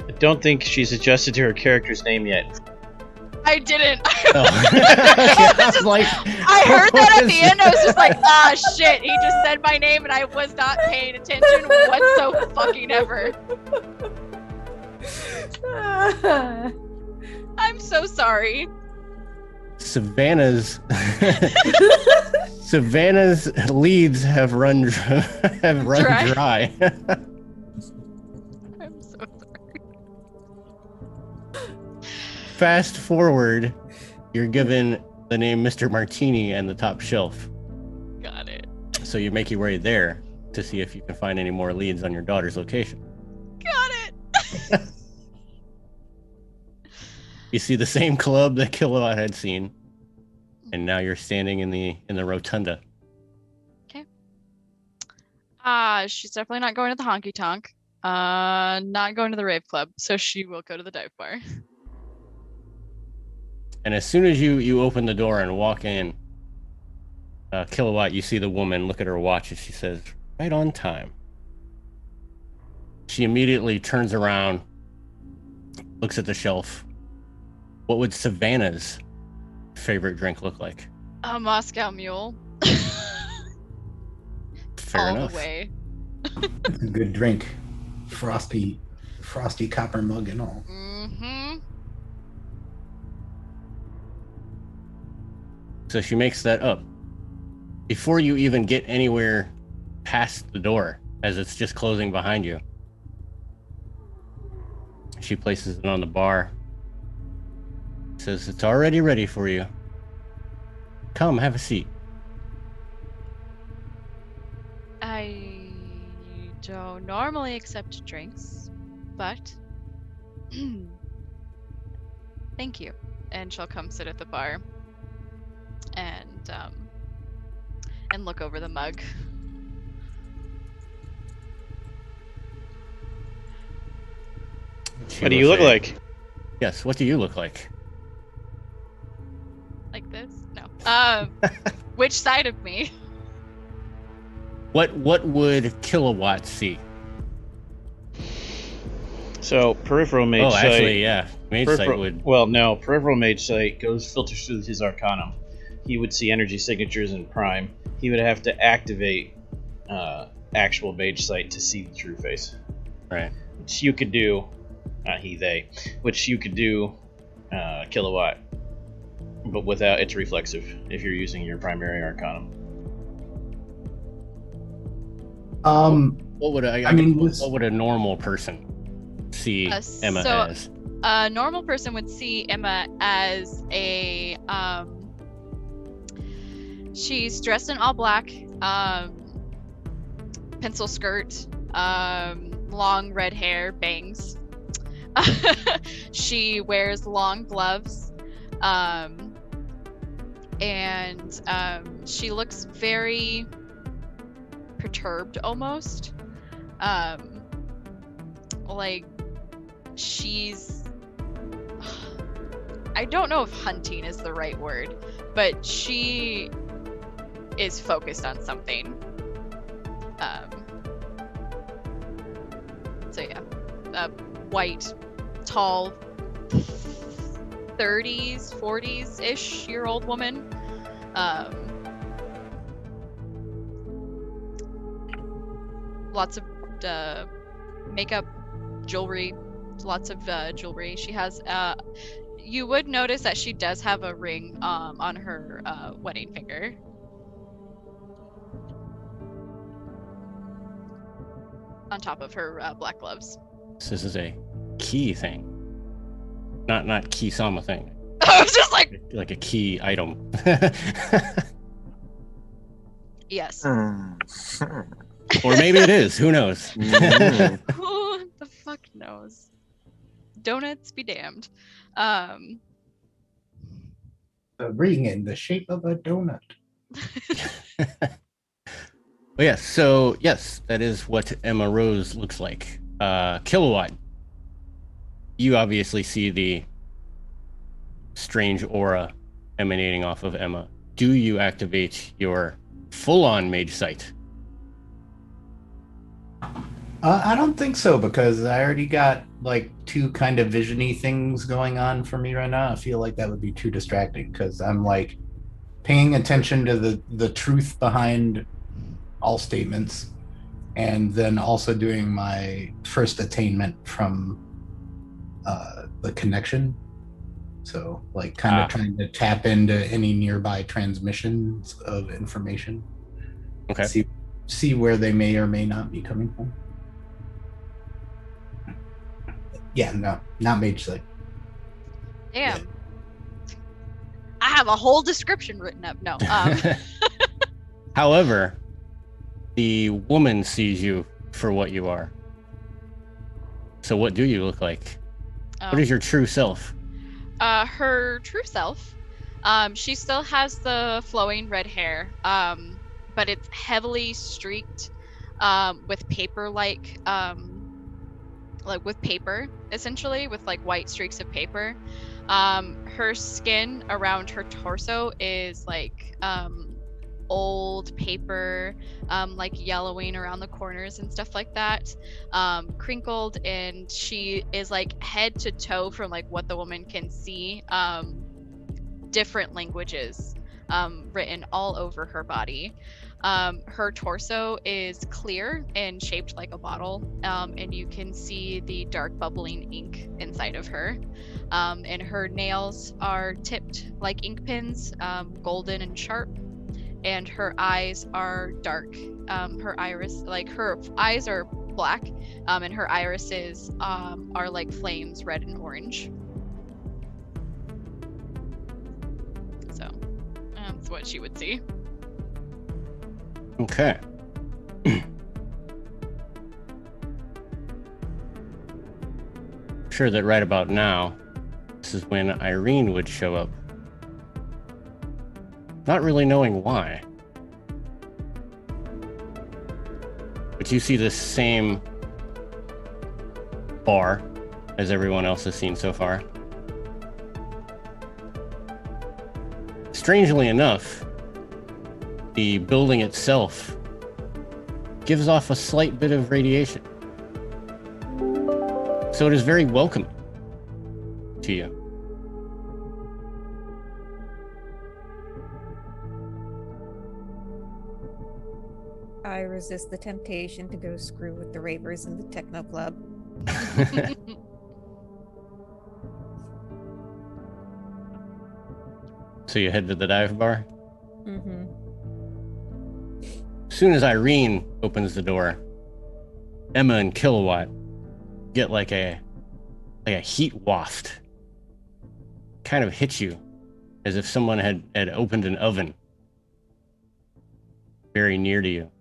I don't think she's adjusted to her character's name yet. I didn't. Oh. I heard that at the end. I was just like, ah, shit. He just said my name and I was not paying attention whatsoever. I'm so sorry. Savannah's leads have run dry. I'm so sorry. Fast forward, you're given the name Mr. Martini and the top shelf. Got it. So you make your way there to see if you can find any more leads on your daughter's location. Got it. You see the same club that Kilowatt had seen, and now you're standing in the rotunda. Okay. She's definitely not going to the honky tonk. Not going to the rave club, so she will go to the dive bar. And as soon as you open the door and walk in, Kilowatt, you see the woman look at her watch and she says, "Right on time." She immediately turns around, looks at the shelf. What would Savannah's favorite drink look like? A Moscow Mule. Fair All enough. the way. It's a good drink. Frosty copper mug and all. Mm-hmm. So she makes that up. Before you even get anywhere past the door, as it's just closing behind you, she places it on the bar. Says, "It's already ready for you. Come, have a seat." I don't normally accept drinks, but thank you. And she'll come sit at the bar and look over the mug. She What do will you look say, like? "Yes, what do you look like?" Like this? No. Which side of me? What would Kilowatt see? So peripheral mage sight. Actually, yeah. Mage sight would. Well, no, peripheral mage sight filters through his arcanum. He would see energy signatures in prime. He would have to activate actual mage sight to see the true face. Right. Which you could do, not he, they, which you could do Kilowatt, but without, it's reflexive if you're using your primary arcanum. What would what would a normal person see Emma as? A normal person would see Emma as a she's dressed in all black, pencil skirt, long red hair, bangs. She wears long gloves, and she looks very perturbed almost. Like she's, I don't know if hunting is the right word, but she is focused on something. So yeah. a white, tall, 30s, 40s-ish year old woman. Lots of makeup, jewelry, lots of jewelry. She has you would notice that she does have a ring on her wedding finger. On top of her black gloves. This is a key thing. Not key sama thing. I was just like, a key item. yes. Or maybe it is. Who knows? Who the fuck knows? Donuts be damned. A ring in the shape of a donut. Yes, so yes, that is what Emma Rose looks like. Kilowatt. You obviously see the strange aura emanating off of Emma. Do you activate your full-on mage sight? I don't think so, because I already got like two kind of vision-y things going on for me right now. I feel like that would be too distracting, because I'm like paying attention to the truth behind all statements, and then also doing my first attainment from the connection. So like kind of trying to tap into any nearby transmissions of information. Okay. See where they may or may not be coming from. Yeah, no, not mage sight. Damn. Yeah. I have a whole description written up. No. However, the woman sees you for what you are. So what do you look like? What is your true self? Her true self, she still has the flowing red hair, but it's heavily streaked with paper-like, with paper, essentially, with like white streaks of paper. Her skin around her torso is like old paper, like yellowing around the corners and stuff like that, crinkled, and she is like head to toe, from like what the woman can see, different languages written all over her body. Her torso is clear and shaped like a bottle, and you can see the dark bubbling ink inside of her, and her nails are tipped like ink pens, golden and sharp. And her eyes are dark. Her eyes are black, and her irises are like flames, red and orange. So that's what she would see. Okay. Sure that right about now, this is when Irene would show up. Not really knowing why. But you see this same bar as everyone else has seen so far. Strangely enough, the building itself gives off a slight bit of radiation. So it is very welcoming to you. I resist the temptation to go screw with the ravers in the techno club. So you head to the dive bar? Mm-hmm. As soon as Irene opens the door, Emma and Kilowatt get like a heat waft. Kind of hits you as if someone had opened an oven very near to you.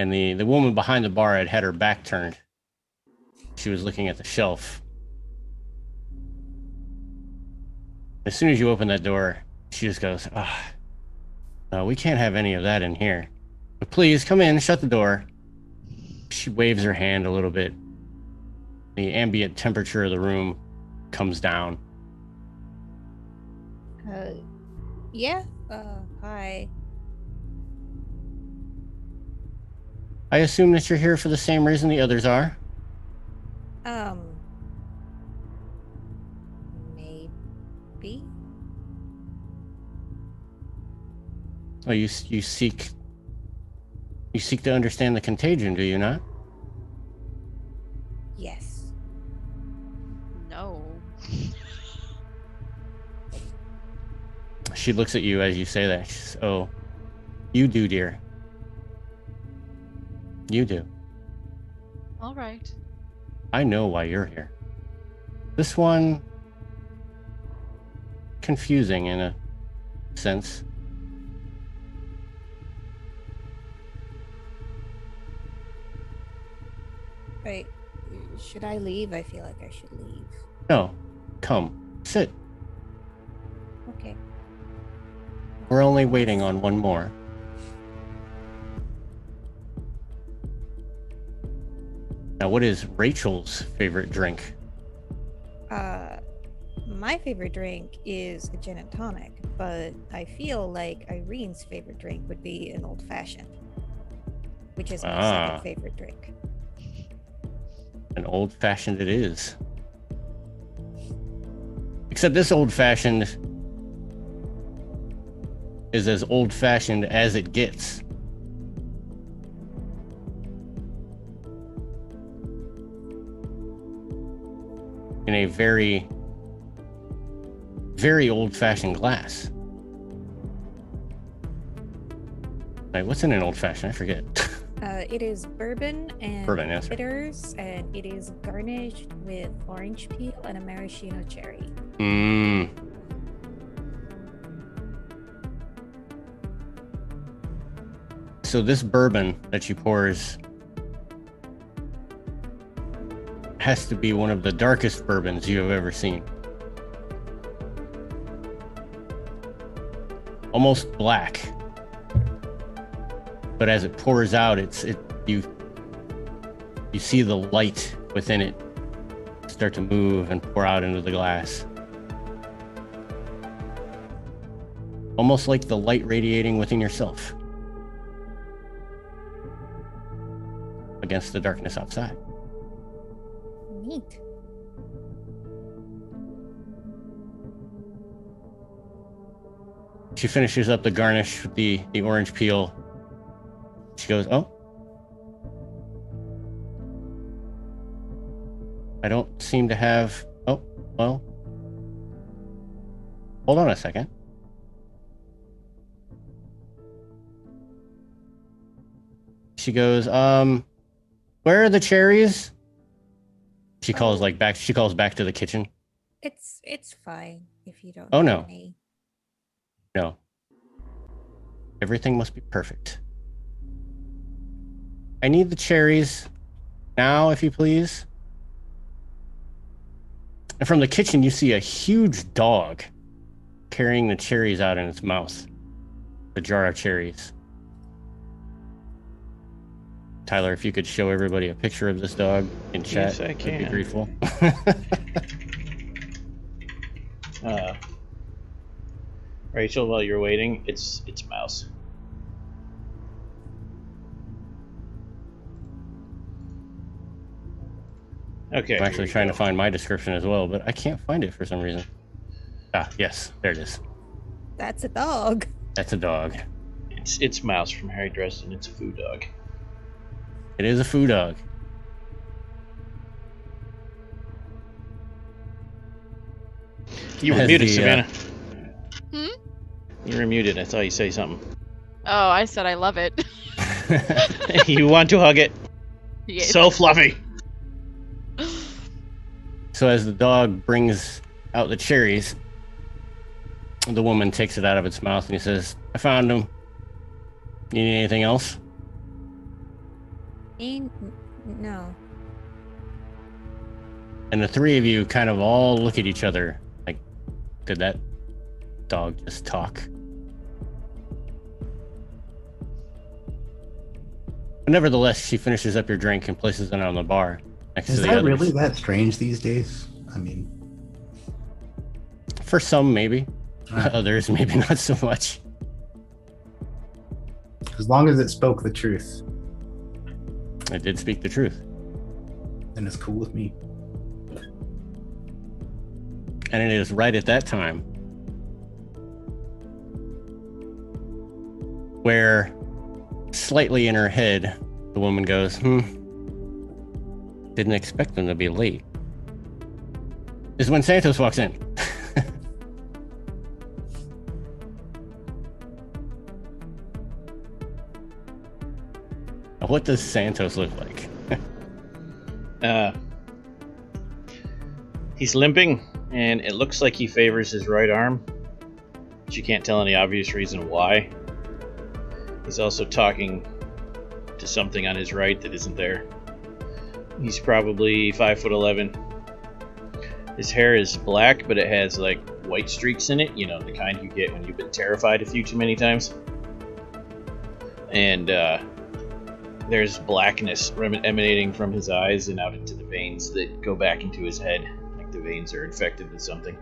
And the woman behind the bar had her back turned. She was looking at the shelf. As soon as you open that door, she just goes, no, we can't have any of that in here. But please, come in, shut the door. She waves her hand a little bit. The ambient temperature of the room comes down. Yeah, hi. I assume that you're here for the same reason the others are. Maybe. Oh, you seek to understand the contagion, do you not? Yes. No. She looks at you as you say that. She says, "Oh, you do, dear. You do. All right. I know why you're here. This one, confusing in a sense. Right. Should I leave? I feel like I should leave. No, come, sit. Okay. We're only waiting on one more." Now, what is Rachel's favorite drink? My favorite drink is a gin and tonic, but I feel like Irene's favorite drink would be an old fashioned, which is my second favorite drink. An old fashioned it is. Except this old fashioned is as old fashioned as it gets. In a very, very old fashioned glass. Like, what's in an old fashioned? I forget. It is bourbon and Bourbon, yes. bitters, and it is garnished with orange peel and a maraschino cherry. Mmm. So this bourbon that she pours has to be one of the darkest bourbons you have ever seen. Almost black. But as it pours out, you see the light within it start to move and pour out into the glass. Almost like the light radiating within yourself against the darkness outside. Neat. She finishes up the garnish with the orange peel. She goes, "Oh, I don't seem to have, oh, well, hold on a second." She goes, "Where are the cherries?" She calls back to the kitchen. It's fine if you don't. Oh, need no. any. No. Everything must be perfect. I need the cherries now, if you please. And from the kitchen, you see a huge dog carrying the cherries out in its mouth. The jar of cherries. Tyler, if you could show everybody a picture of this dog in chat, Yes, I I'd be can. grateful. Rachel, while you're waiting, it's Mouse. Okay. I'm actually trying to find my description as well, but I can't find it for some reason. Ah, yes, there it is. That's a dog. That's a dog. It's Mouse from Harry Dresden. It's a food dog. It is a foo dog. You were As muted, the, Savannah. Hmm? You were muted. I saw you say something. Oh, I said I love it. You want to hug it? Yes. So fluffy. So as the dog brings out the cherries, the woman takes it out of its mouth and he says, "I found them. You need anything else?" No. And the three of you kind of all look at each other like, did that dog just talk? But nevertheless, she finishes up your drink and places it on the bar next Is to the that others. really that strange these days? I mean, For some, maybe. Alright. Others, maybe not so much. as long as it spoke the truth. I did speak the truth. And it's cool with me. And it is right at that time where, slightly in her head, the woman goes, didn't expect them to be late. Is when Santos walks in. What does Santos look like? He's limping, and it looks like he favors his right arm, but you can't tell any obvious reason why. He's also talking to something on his right that isn't there. He's probably 5'11". His hair is black, but it has like white streaks in it, you know, the kind you get when you've been terrified a few too many times. And there's blackness emanating from his eyes and out into the veins that go back into his head, like the veins are infected with something.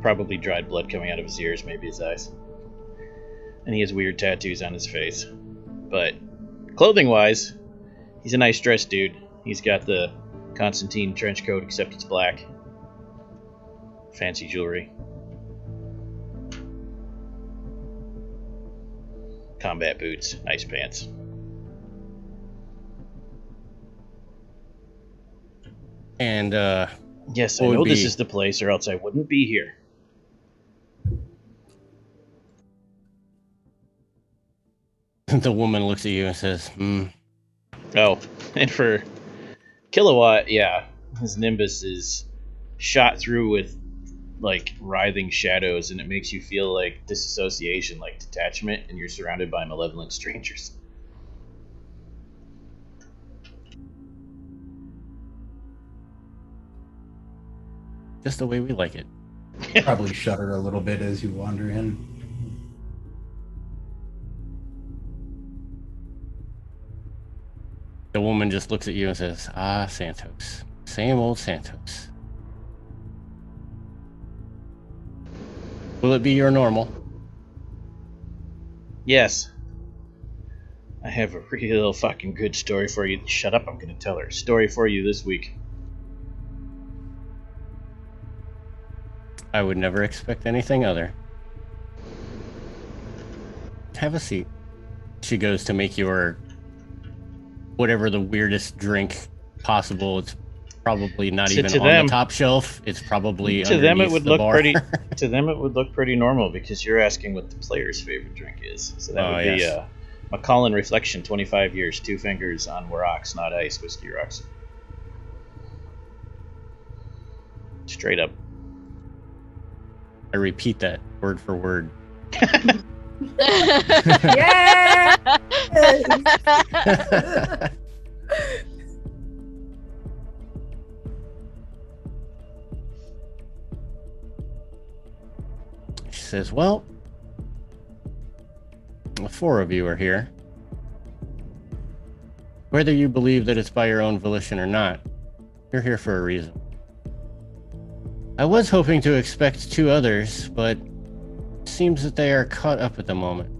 Probably dried blood coming out of his ears, maybe his eyes. And he has weird tattoos on his face. But clothing-wise, he's a nice dressed dude. He's got the Constantine trench coat, except it's black. Fancy jewelry. Combat boots, nice pants. And yes, I know this is the place, or else I wouldn't be here. The woman looks at you and says, Oh, and for Kilowatt, yeah, his nimbus is shot through with like writhing shadows, and it makes you feel like disassociation, like detachment, and you're surrounded by malevolent strangers. just the way we like it. Probably shudder a little bit as you wander in. The woman just looks at you and says, "Ah, Santos. Same old Santos. Will it be your normal?" Yes. I have a real fucking good story for you. Shut up, I'm gonna tell her. Story for you this week. I would never expect anything other. Have a seat. She goes to make your whatever the weirdest drink possible. It's probably not even on the top shelf. It's probably to them it would the look bar. pretty. To them it would look pretty normal because you're asking what the player's favorite drink is. So that would be Macallan Reflection, 25 years, 2 fingers on rocks, not ice, whiskey rocks. Straight up. I repeat that word for word. Yeah. She says, "Well, the 4 of you are here. Whether you believe that it's by your own volition or not, you're here for a reason. I was hoping to expect 2 others, but it seems that they are caught up at the moment.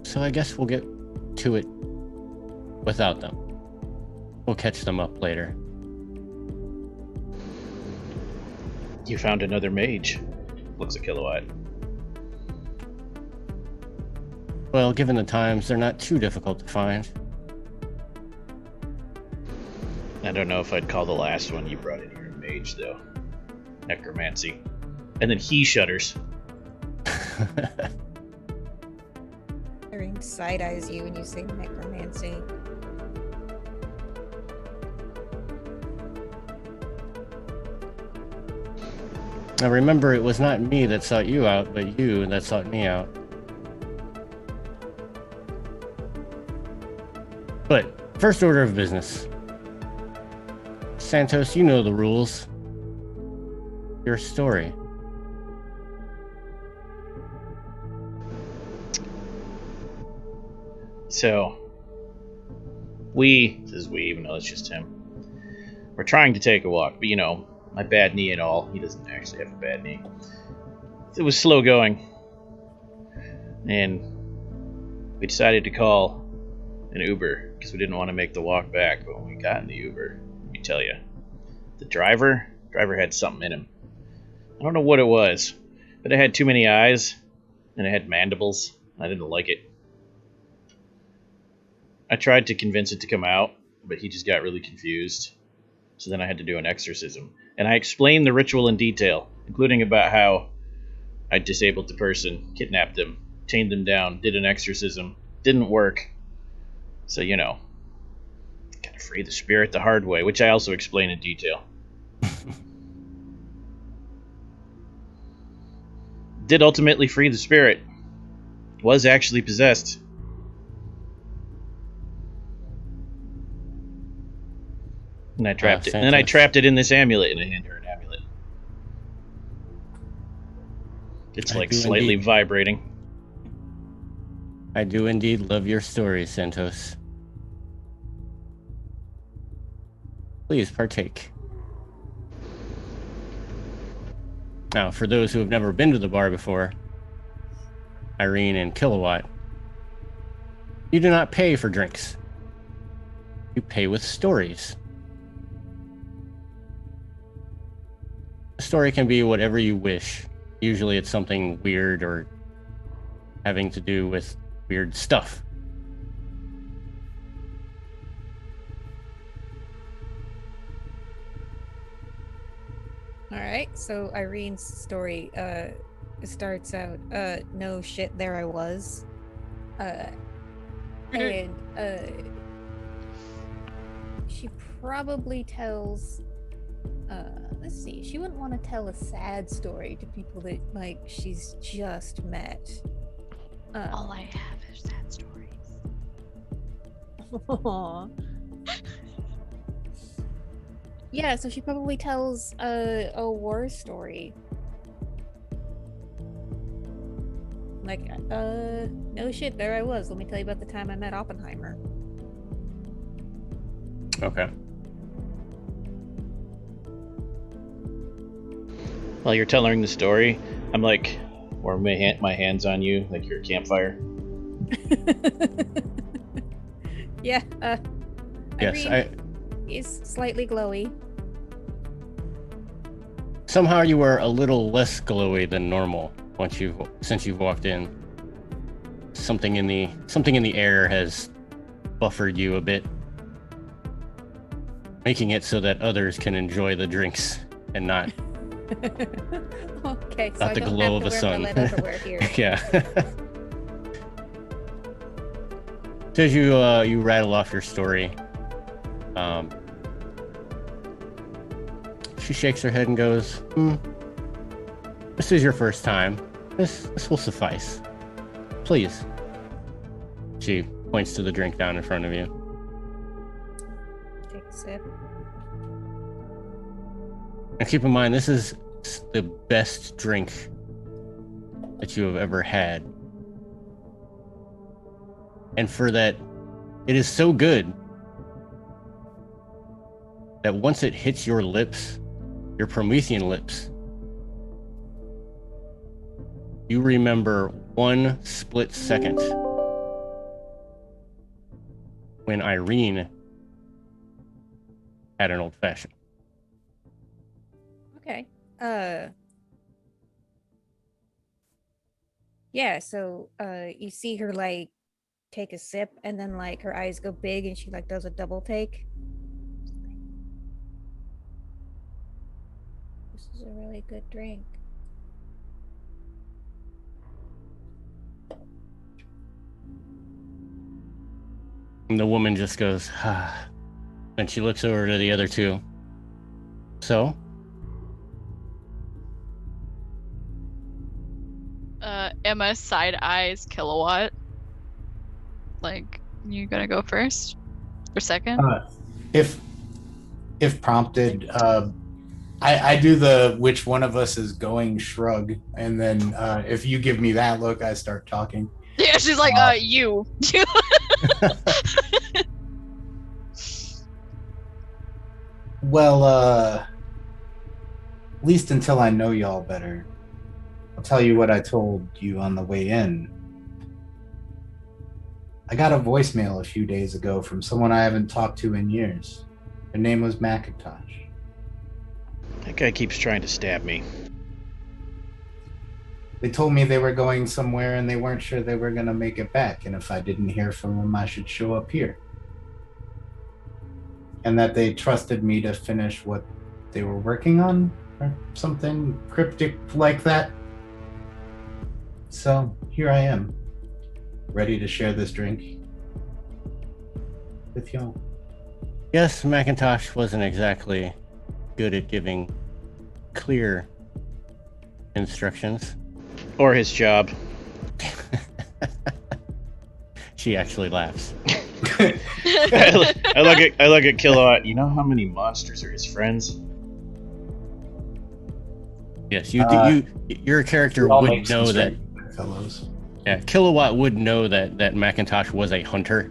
So I guess we'll get to it without them. We'll catch them up later." You found another mage. Looks a kilowatt. Well, given the times, they're not too difficult to find. I don't know if I'd call the last one you brought in here a mage, though. Necromancy. And then he shudders. Irene side-eyes you when you say necromancy. Now remember, it was not me that sought you out, but you that sought me out. But, first order of business. Santos, you know the rules. Your story. So, this is we, even though it's just him. We're trying to take a walk, but you know, my bad knee and all. He doesn't actually have a bad knee. It was slow going. and we decided to call an Uber because we didn't want to make the walk back. But when we got in the Uber, let me tell you, the driver had something in him. I don't know what it was, but it had too many eyes and it had mandibles. I didn't like it. I tried to convince it to come out, but he just got really confused. So then I had to do an exorcism. And I explained the ritual in detail, including about how I disabled the person, kidnapped them, chained them down, did an exorcism. Didn't work. So, gotta free the spirit the hard way, which I also explain in detail. Did ultimately free the spirit. Was actually possessed. And I trapped it. And then I trapped it in this amulet, and I handed her an amulet. It's like slightly vibrating. I do indeed love your story, Santos. Please partake. Now, for those who have never been to the bar before, Irene and Kilowatt, you do not pay for drinks. You pay with stories. A story can be whatever you wish. Usually it's something weird or having to do with weird stuff. All right, so Irene's story starts out, no shit, there I was. And she probably tells, let's see, she wouldn't want to tell a sad story to people that, like, she's just met. All I have is sad stories. Aww. Yeah, so she probably tells a war story. Like, no shit, there I was. Let me tell you about the time I met Oppenheimer. Okay. While you're telling the story, I'm like, warming my hands on you like you're a campfire. Yeah, Yes, Irene is slightly glowy. Somehow you are a little less glowy than normal since you've walked in. Something in the air has buffered you a bit, making it so that others can enjoy the drinks and not Okay, so not I the don't glow have of the to wear sun. my lead underwear here. Yeah. So as you rattle off your story, she shakes her head and goes, "This is your first time. This will suffice. Please." She points to the drink down in front of you. Take a sip. And keep in mind, this is the best drink that you have ever had. And for that, it is so good that once it hits your lips, your Promethean lips, you remember one split second when Irene had an old-fashioned. Okay. Yeah, so you see her like take a sip and then like her eyes go big and she like does a double take. This is a really good drink. And the woman just goes, ah. Then she looks over to the other two. So? Emma side eyes Kilowatt. Like, you gonna go first or second? If prompted, I do the which one of us is going shrug, and then if you give me that look, I start talking. Yeah, she's like, you. Well, at least until I know y'all better. I'll tell you what I told you on the way in. I got a voicemail a few days ago from someone I haven't talked to in years. Their name was Macintosh. That guy keeps trying to stab me. They told me they were going somewhere and they weren't sure they were going to make it back, and if I didn't hear from them, I should show up here. And that they trusted me to finish what they were working on, or something cryptic like that. So here I am, ready to share this drink with y'all. Yes, Macintosh wasn't exactly good at giving clear instructions. Or his job. She actually laughs. I look at Kilowatt. You know how many monsters are his friends? Yes, your character We all would make some know that. straight fellows. Yeah, Kilowatt would know that Macintosh was a hunter.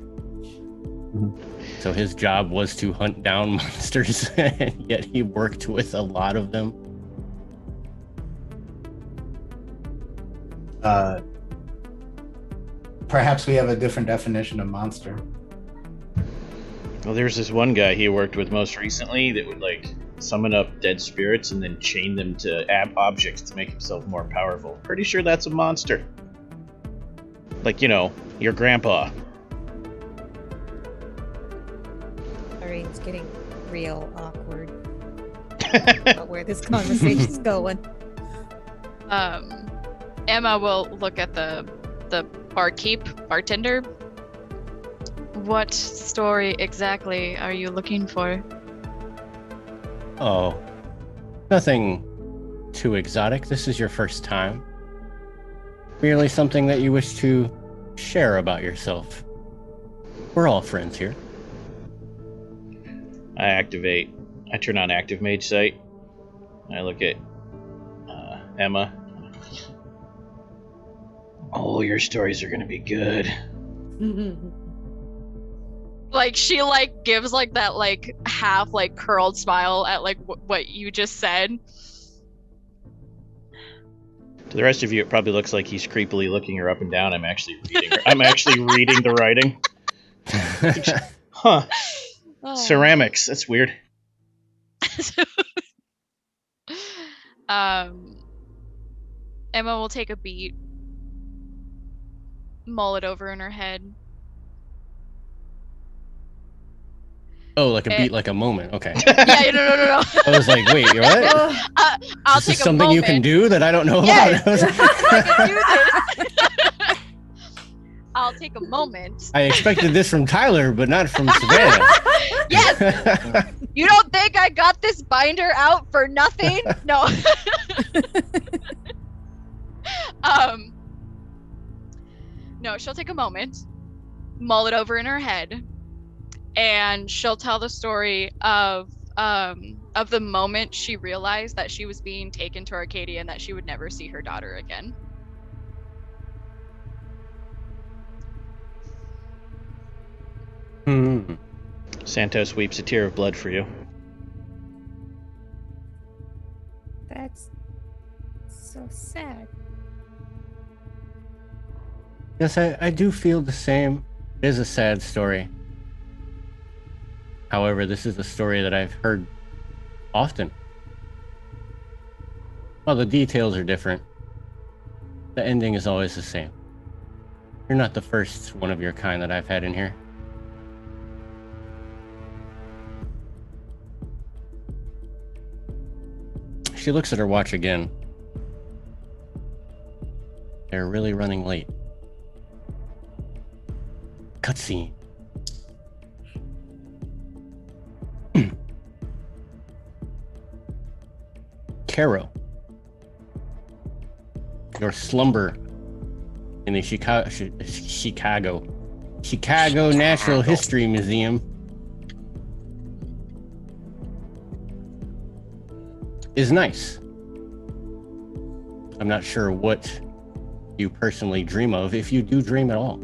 So his job was to hunt down monsters, and yet he worked with a lot of them. Perhaps we have a different definition of monster. Well, there's this one guy he worked with most recently that would, like, summon up dead spirits and then chain them to objects to make himself more powerful. Pretty sure that's a monster. Like, you know, your grandpa. It's getting real awkward about where this conversation's going. Emma will look at the bartender. What story exactly are you looking for? Oh, nothing too exotic. This is your first time. Merely something that you wish to share about yourself. We're all friends here. I turn on Active Mage Sight. I look at Emma. Oh, your stories are gonna be good. Like, she, like, gives, like, that, like, half, like, curled smile at, like, what you just said. To the rest of you, it probably looks like he's creepily looking her up and down. I'm actually reading her. I'm actually reading the writing. Huh. Oh. Ceramics. That's weird. Emma will take a beat, mull it over in her head. Oh, like a beat, like a moment. Okay. Yeah, no. I was like, wait, you're what? I'll Is take this something you can do that I don't know Yes. about? I can do this. I'll take a moment. I expected this from Tyler, but not from Savannah. Yes. You don't think I got this binder out for nothing? No. No, she'll take a moment, mull it over in her head, and she'll tell the story of the moment she realized that she was being taken to Arcadia and that she would never see her daughter again. Santos weeps a tear of blood for you. That's so sad. Yes, I do feel the same. It is a sad story. However, this is a story that I've heard often. Well, the details are different. The ending is always the same. You're not the first one of your kind that I've had in here. She looks at her watch again. They're really running late. Cutscene. Caro. Your slumber in the Chicago Natural History Museum is nice. I'm not sure what you personally dream of, if you do dream at all.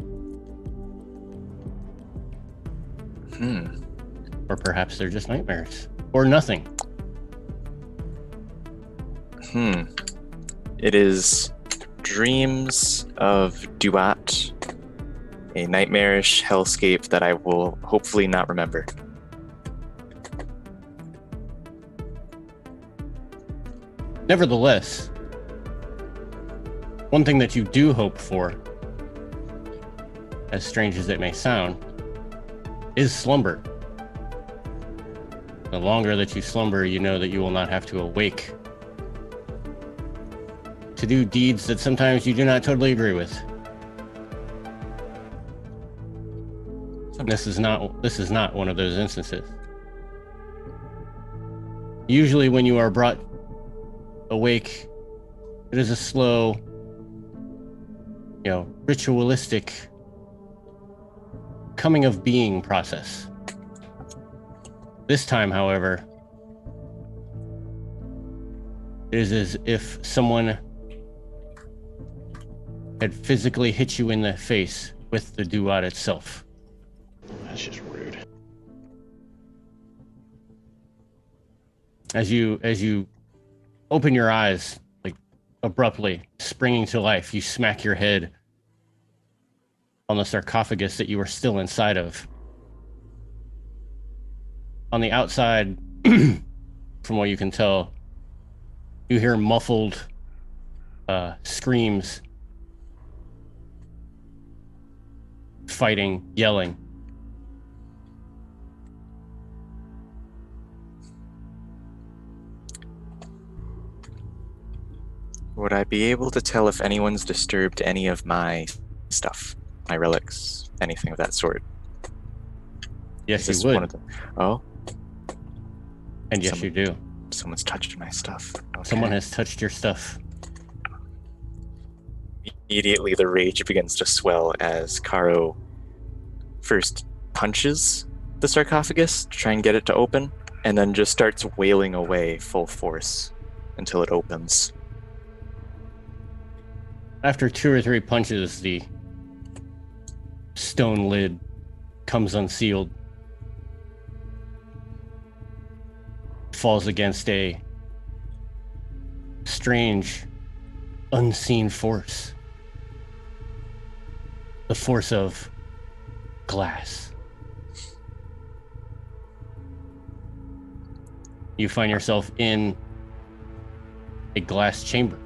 Or perhaps they're just nightmares. Or nothing. It is dreams of Duat A nightmarish hellscape that I will hopefully not remember. Nevertheless, one thing that you do hope for, as strange as it may sound, is slumber. The longer that you slumber, you know that you will not have to awake to do deeds that sometimes you do not totally agree with. This is not one of those instances. Usually when you are brought awake, it is a slow, ritualistic coming of being process. This time, however, it is as if someone had physically hit you in the face with the duat itself. That's just rude. As you open your eyes, like abruptly springing to life, you smack your head on the sarcophagus that you were still inside of. On the outside, from what you can tell, you hear muffled screams, fighting, yelling. Would I be able to tell if anyone's disturbed any of my stuff, my relics, anything of that sort? Yes, Is you this would. Oh, And yes, you do. someone's touched my stuff. Okay. Someone has touched your stuff. Immediately, the rage begins to swell as Karo first punches the sarcophagus to try and get it to open, and then just starts wailing away full force until it opens. After 2 or 3 punches, the stone lid comes unsealed, falls against a strange, unseen force. The force of glass. You find yourself in a glass chamber.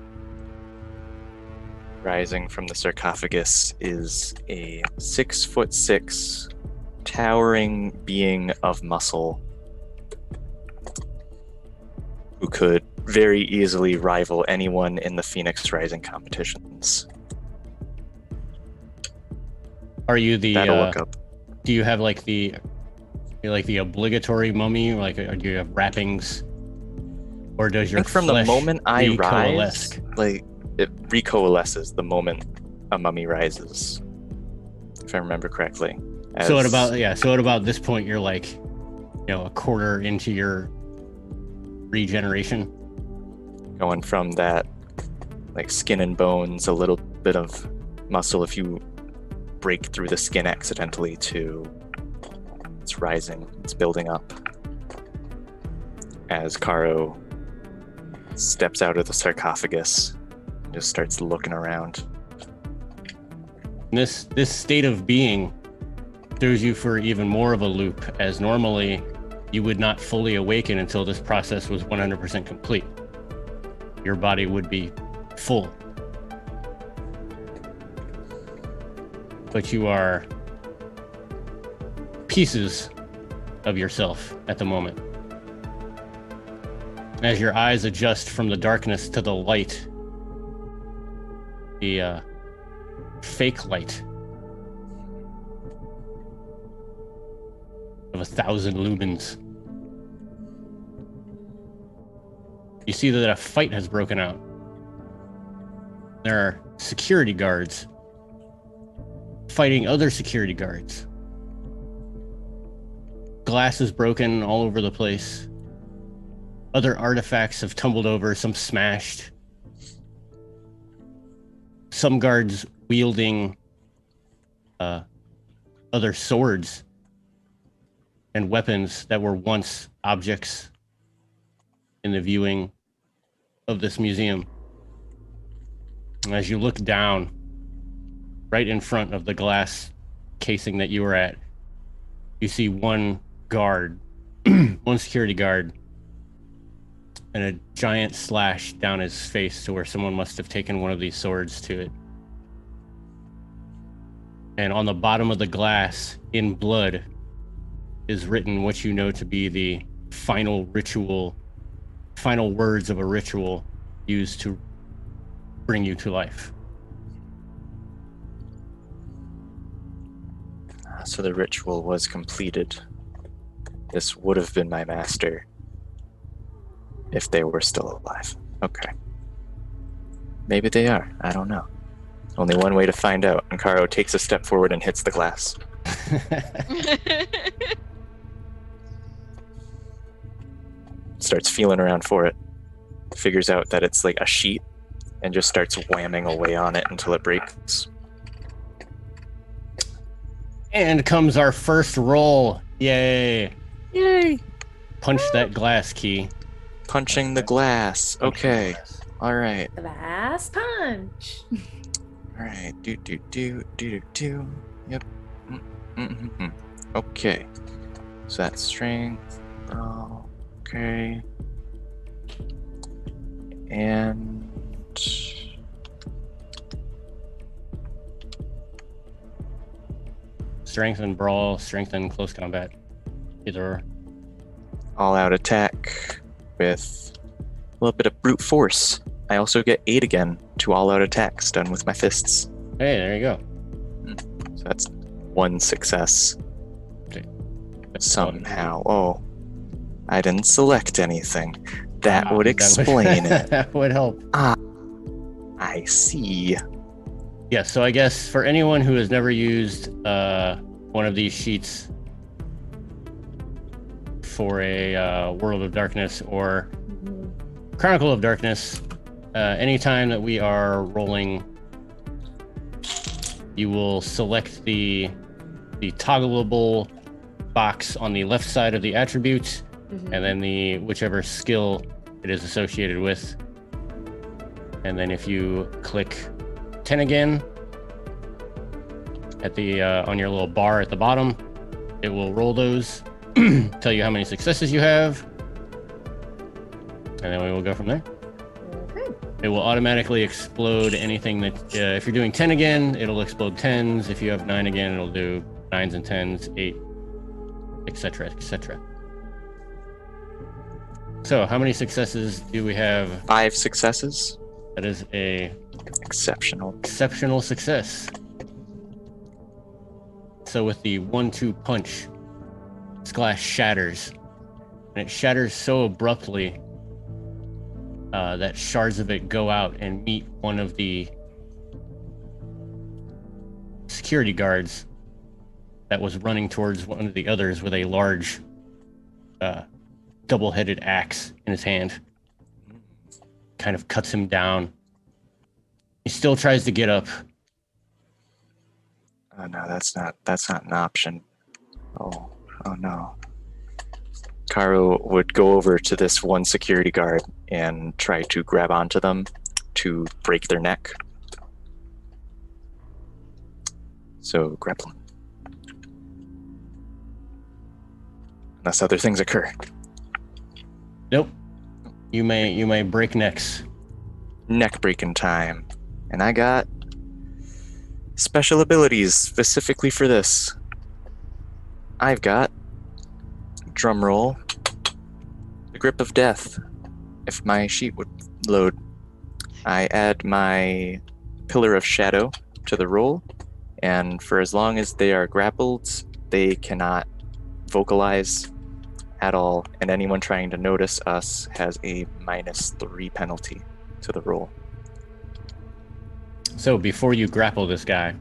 Rising from the sarcophagus is a 6'6" towering being of muscle who could very easily rival anyone in the Phoenix Rising competitions. Are you the That'll look up. do you have like the obligatory mummy, like do you have wrappings, or does I your think from the flesh moment I recoalesce? rise, like it recoalesces the moment a mummy rises, if I remember correctly. So at about this point you're like, a quarter into your regeneration. Going from that like skin and bones, a little bit of muscle if you break through the skin accidentally, to it's rising, it's building up. As Karo steps out of the sarcophagus and just starts looking around. This state of being throws you for even more of a loop, as normally you would not fully awaken until this process was 100% complete. Your body would be full. But you are pieces of yourself at the moment. As your eyes adjust from the darkness to the light, the fake light of 1,000 lumens, you see that a fight has broken out. There are security guards fighting other security guards. Glass is broken all over the place. Other artifacts have tumbled over, some smashed. Some guards wielding other swords and weapons that were once objects in the viewing of this museum. And as you look down, right in front of the glass casing that you were at, you see one guard, one security guard, and a giant slash down his face to where someone must have taken one of these swords to it. And on the bottom of the glass, in blood, is written what you know to be the final words of a ritual used to bring you to life. So the ritual was completed. This would have been my master if they were still alive. Okay. Maybe they are. I don't know. Only one way to find out. And Caro takes a step forward and hits the glass. Starts feeling around for it. Figures out that it's like a sheet and just starts whamming away on it until it breaks. And comes our first roll. Yay. Yay! Punch that glass key. Punching the glass. Okay. All right. Glass punch. All right. Do. Yep. Mm-hmm. Okay. So that's strength. Okay. And Strength and brawl, strength and close combat. Either or. all-out attack with a little bit of brute force. I also get 8 again to all-out attacks done with my fists. Hey, there you go. So that's 1 success. Okay. Somehow. Oh, I didn't select anything. That would explain it. That would help. I see. Yeah, so I guess for anyone who has never used one of these sheets for a World of Darkness or Chronicle of Darkness, anytime that we are rolling, you will select the toggleable box on the left side of the attribute, and then the whichever skill it is associated with. And then if you click 10 again at the on your little bar at the bottom, it will roll those, tell you how many successes you have, and then we will go from there. Okay. It will automatically explode anything that if you're doing 10 again, it'll explode 10s. If you have 9 again, it'll do 9s and 10s, 8, etc., etc. So how many successes do we have? 5 successes. That is a Exceptional success. So with the 1-2 punch, this glass shatters, and it shatters so abruptly that shards of it go out and meet one of the security guards that was running towards one of the others with a large double-headed axe in his hand. Kind of cuts him down. He still tries to get up. Oh no, that's not an option. Oh no. Caro would go over to this one security guard and try to grab onto them to break their neck. So grapple. Unless other things occur. Nope. You may break necks. Neck breaking time. And I got special abilities specifically for this. I've got, drum roll, the Grip of Death. If my sheet would load, I add my Pillar of Shadow to the roll, and for as long as they are grappled, they cannot vocalize at all, and anyone trying to notice us has a -3 penalty to the roll. So before you grapple this guy,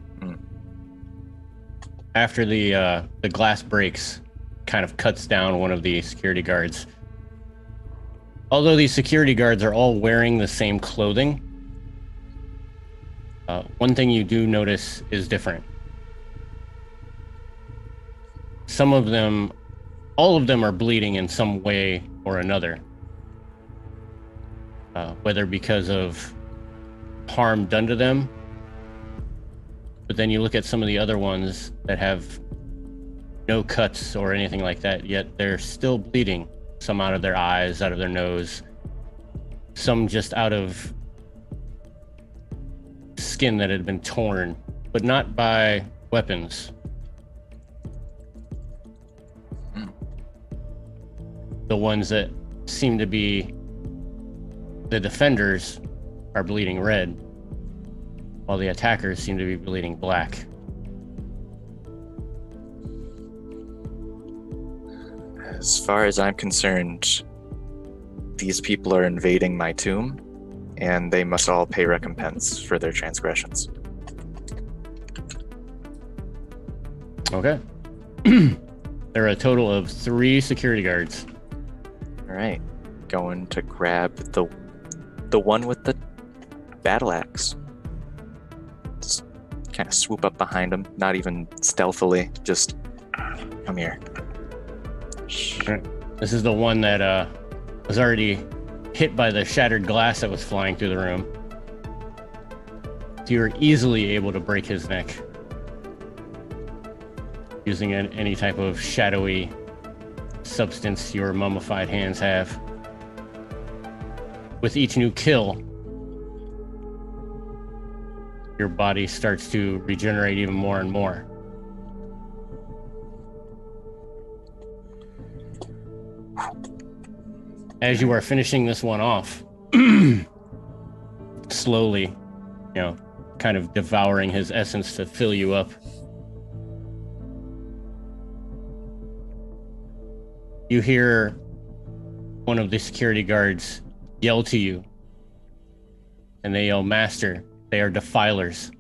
after the glass breaks, kind of cuts down one of the security guards. Although these security guards are all wearing the same clothing, one thing you do notice is different. Some of them, all of them are bleeding in some way or another. Whether because of harm done to them But then you look at some of the other ones that have no cuts or anything like that, yet they're still bleeding. Some out of their eyes, out of their nose, some just out of skin that had been torn, but not by weapons. The ones that seem to be the defenders are bleeding red, while the attackers seem to be bleeding black. As far as I'm concerned, these people are invading my tomb, and they must all pay recompense for their transgressions. Okay. There are a total of 3 security guards. All right, going to grab the one with the battle axe. Just kind of swoop up behind him, not even stealthily, just come here. This is the one that was already hit by the shattered glass that was flying through the room. So you were easily able to break his neck using any type of shadowy substance your mummified hands have. With each new kill, your body starts to regenerate even more and more. As you are finishing this one off, slowly, kind of devouring his essence to fill you up, you hear one of the security guards yell to you, and they yell, "Master, they are defilers.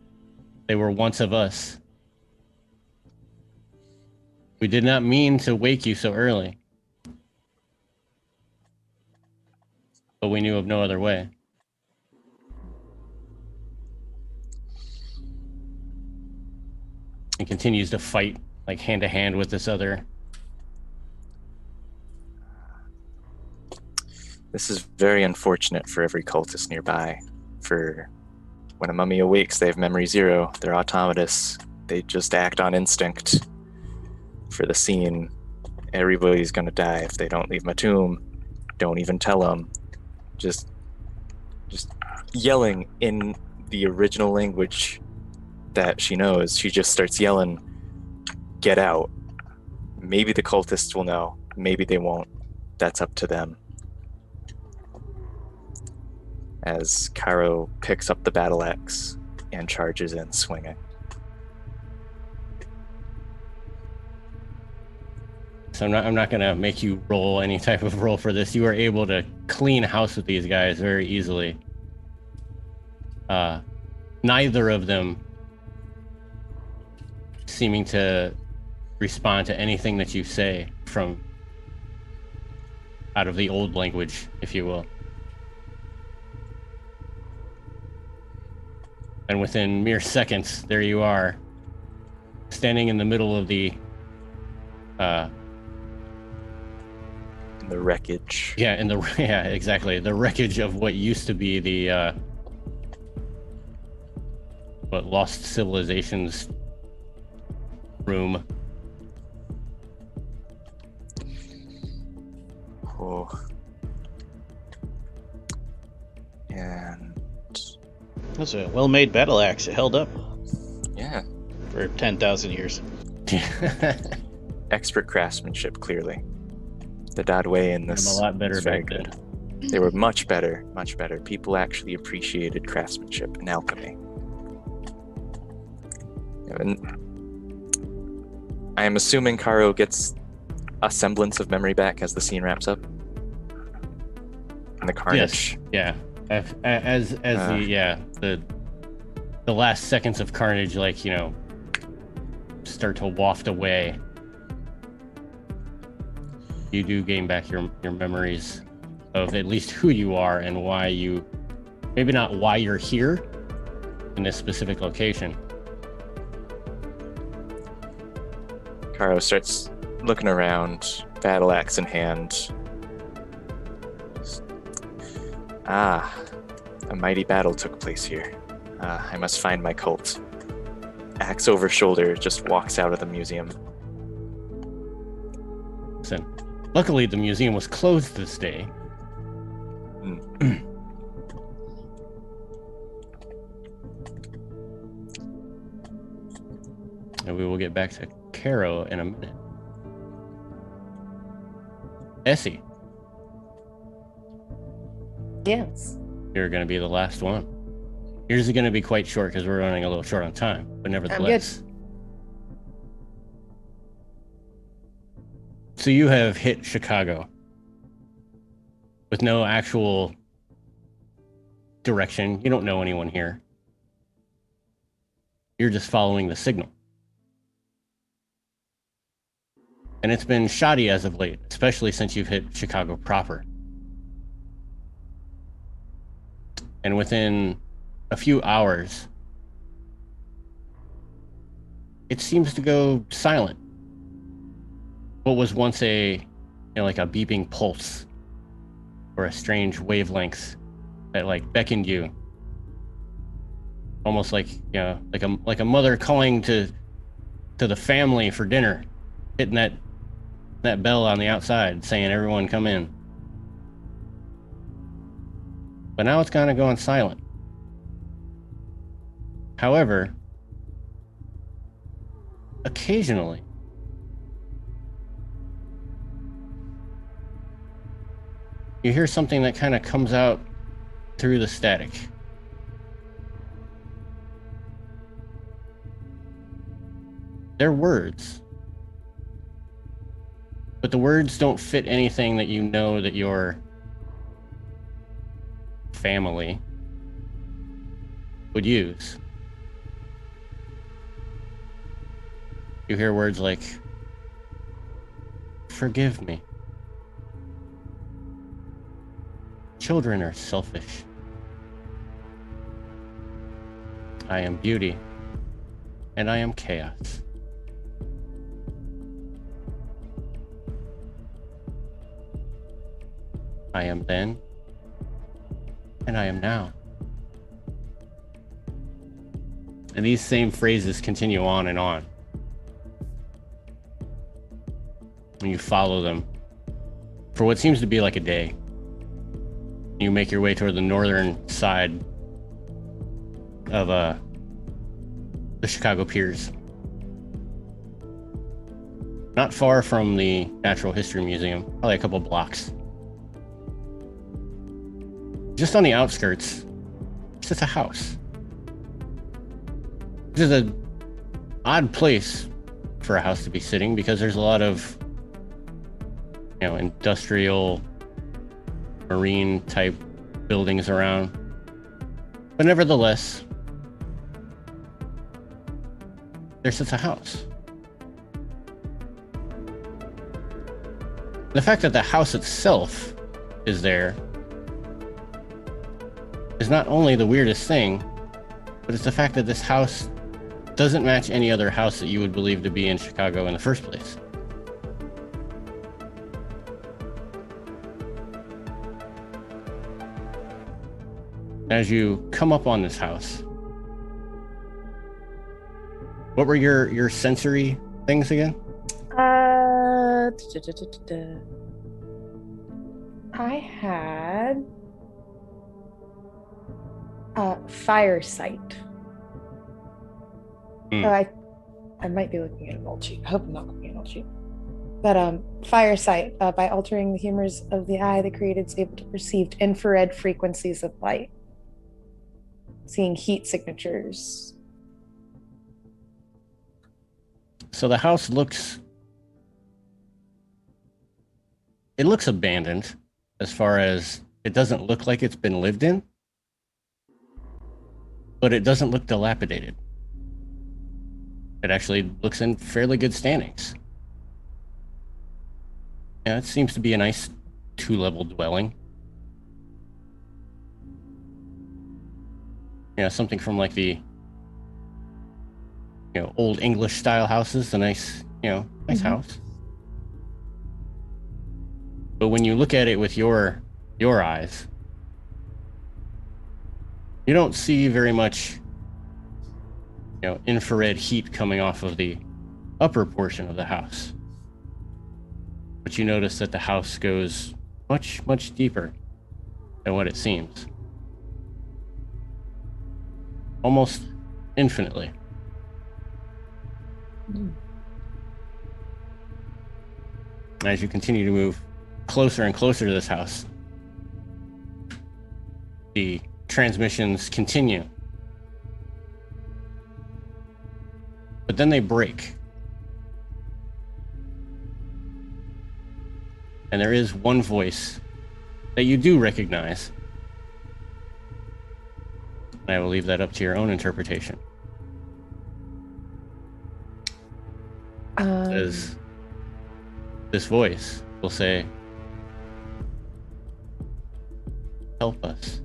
They were once of us. We did not mean to wake you so early, but we knew of no other way." He continues to fight, like hand to hand with this other. This is very unfortunate for every cultist nearby. For when a mummy awakes, they have memory 0. They're automatous. They just act on instinct. For the scene, everybody's gonna die if they don't leave my tomb. Don't even tell them. Just yelling in the original language that she knows. She just starts yelling, "Get out." Maybe the cultists will know. Maybe they won't. That's up to them. As Caro picks up the battle axe and charges in, swinging. So I'm not going to make you roll any type of roll for this. You are able to clean house with these guys very easily. Neither of them seeming to respond to anything that you say from out of the old language, if you will. And within mere seconds, there you are, standing in the middle of the wreckage. Yeah, exactly. The wreckage of what used to be the Lost Civilizations room. Oh. And That's a well-made battle axe. It held up yeah, for 10,000 years. expert craftsmanship, clearly. The Dadway in this I'm a lot better is very back good. then. They were much better, much better. People actually appreciated craftsmanship and alchemy. And I am assuming Caro gets a semblance of memory back as the scene wraps up. And the carnage. Yes. Yeah. As the last seconds of carnage, start to waft away. You do gain back your memories of at least who you are and why you, maybe not why you're here in this specific location. Caro starts looking around, battle axe in hand. A mighty battle took place here. I must find my cult. axe over shoulder, just walks out of the museum. Listen, luckily the museum was closed this day. And we will get back to Caro in a minute. Essie, Yes. you're going to be the last one. Yours is going to be quite short because we're running a little short on time, but nevertheless. So you have hit Chicago with no actual direction. You don't know anyone here. You're just following the signal. And it's been shoddy as of late, especially since you've hit Chicago proper. And within a few hours, it seems to go silent. What was once like a beeping pulse or a strange wavelength that like beckoned you, almost like like a mother calling to the family for dinner, hitting that bell on the outside saying everyone come in. But now it's kind of going silent. However, occasionally you hear something that kind of comes out through the static. They're words. But the words don't fit anything that you know that your family would use. You hear words like, forgive me. Children are selfish. I am beauty, and I am chaos. I am then, and I am now. And these same phrases continue on and on. And you follow them for what seems to be like a day. You make your way toward the northern side of the Chicago Piers. Not far from the Natural History Museum, probably a couple blocks. Just on the outskirts, it's just a house. This is an odd place for a house to be sitting because there's a lot of, industrial, marine type buildings around. But nevertheless, there's just a house. The fact that the house itself is there is not only the weirdest thing, but it's the fact that this house doesn't match any other house that you would believe to be in Chicago in the first place. As you come up on this house, what were your sensory things again? I had fire sight. Hmm. So I might be looking at an old sheet. I hope I'm not looking at an old sheet. But fire sight, by altering the humors of the eye, the created is able to perceive infrared frequencies of light, seeing heat signatures. So the house looks abandoned, as far as it doesn't look like it's been lived in, but it doesn't look dilapidated. It actually looks in fairly good standings. Yeah, it seems to be a nice 2-level dwelling. Something from like the old English style houses, a nice house. But when you look at it with your eyes, you don't see very much infrared heat coming off of the upper portion of the house. But you notice that the house goes much, much deeper than what it seems. Almost infinitely. As you continue to move closer and closer to this house, the transmissions continue. But then they break. And there is one voice that you do recognize. And I will leave that up to your own interpretation. As this voice will say, "Help us."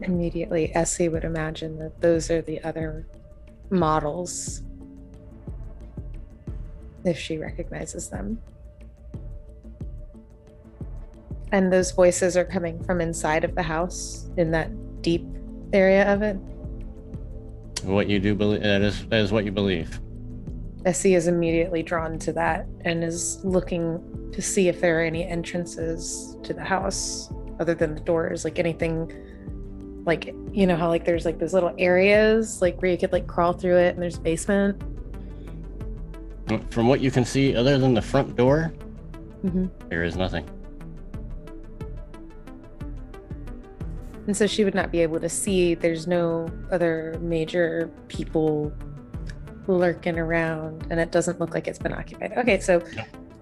Immediately, Essie would imagine that those are the other models, if she recognizes them. And those voices are coming from inside of the house, in that deep area of it. What you do believe, that is what you believe. Essie is immediately drawn to that and is looking to see if there are any entrances to the house other than the doors, like anything, like, you know how like there's like those little areas like where you could like crawl through it and there's a basement. From what you can see, other than the front door, there is nothing. And so she would not be able to see, there's no other major people lurking around, and it doesn't look like it's been occupied. Okay, so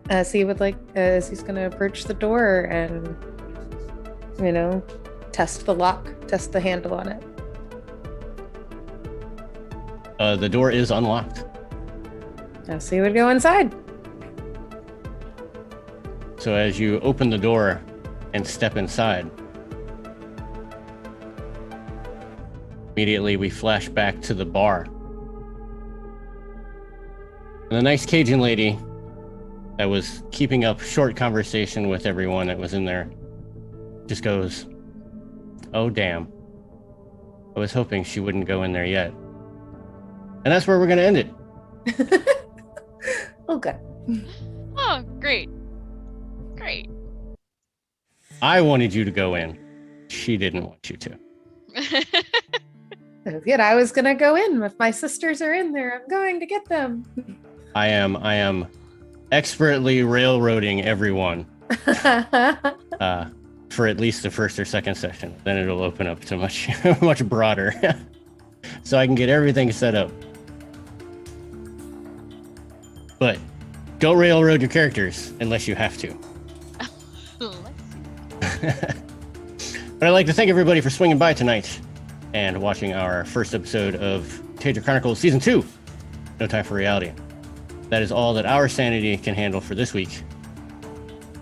Essie would she's gonna approach the door and, test the lock, test the handle on it. The door is unlocked. Essie would go inside. So as you open the door and step inside, immediately we flash back to the bar. And the nice Cajun lady that was keeping up short conversation with everyone that was in there just goes, "Oh, damn. I was hoping she wouldn't go in there yet." And that's where we're going to end it. Okay. Oh, great. Great. I wanted you to go in. She didn't want you to. That was good. I was gonna go in. If my sisters are in there, I'm going to get them. I am expertly railroading everyone for at least the first or second session. Then it'll open up to much much broader, so I can get everything set up. But don't railroad your characters unless you have to. But I'd like to thank everybody for swinging by tonight and watching our first episode of Contagion Chronicle Season 2, No Time for Reality. That is all that our sanity can handle for this week.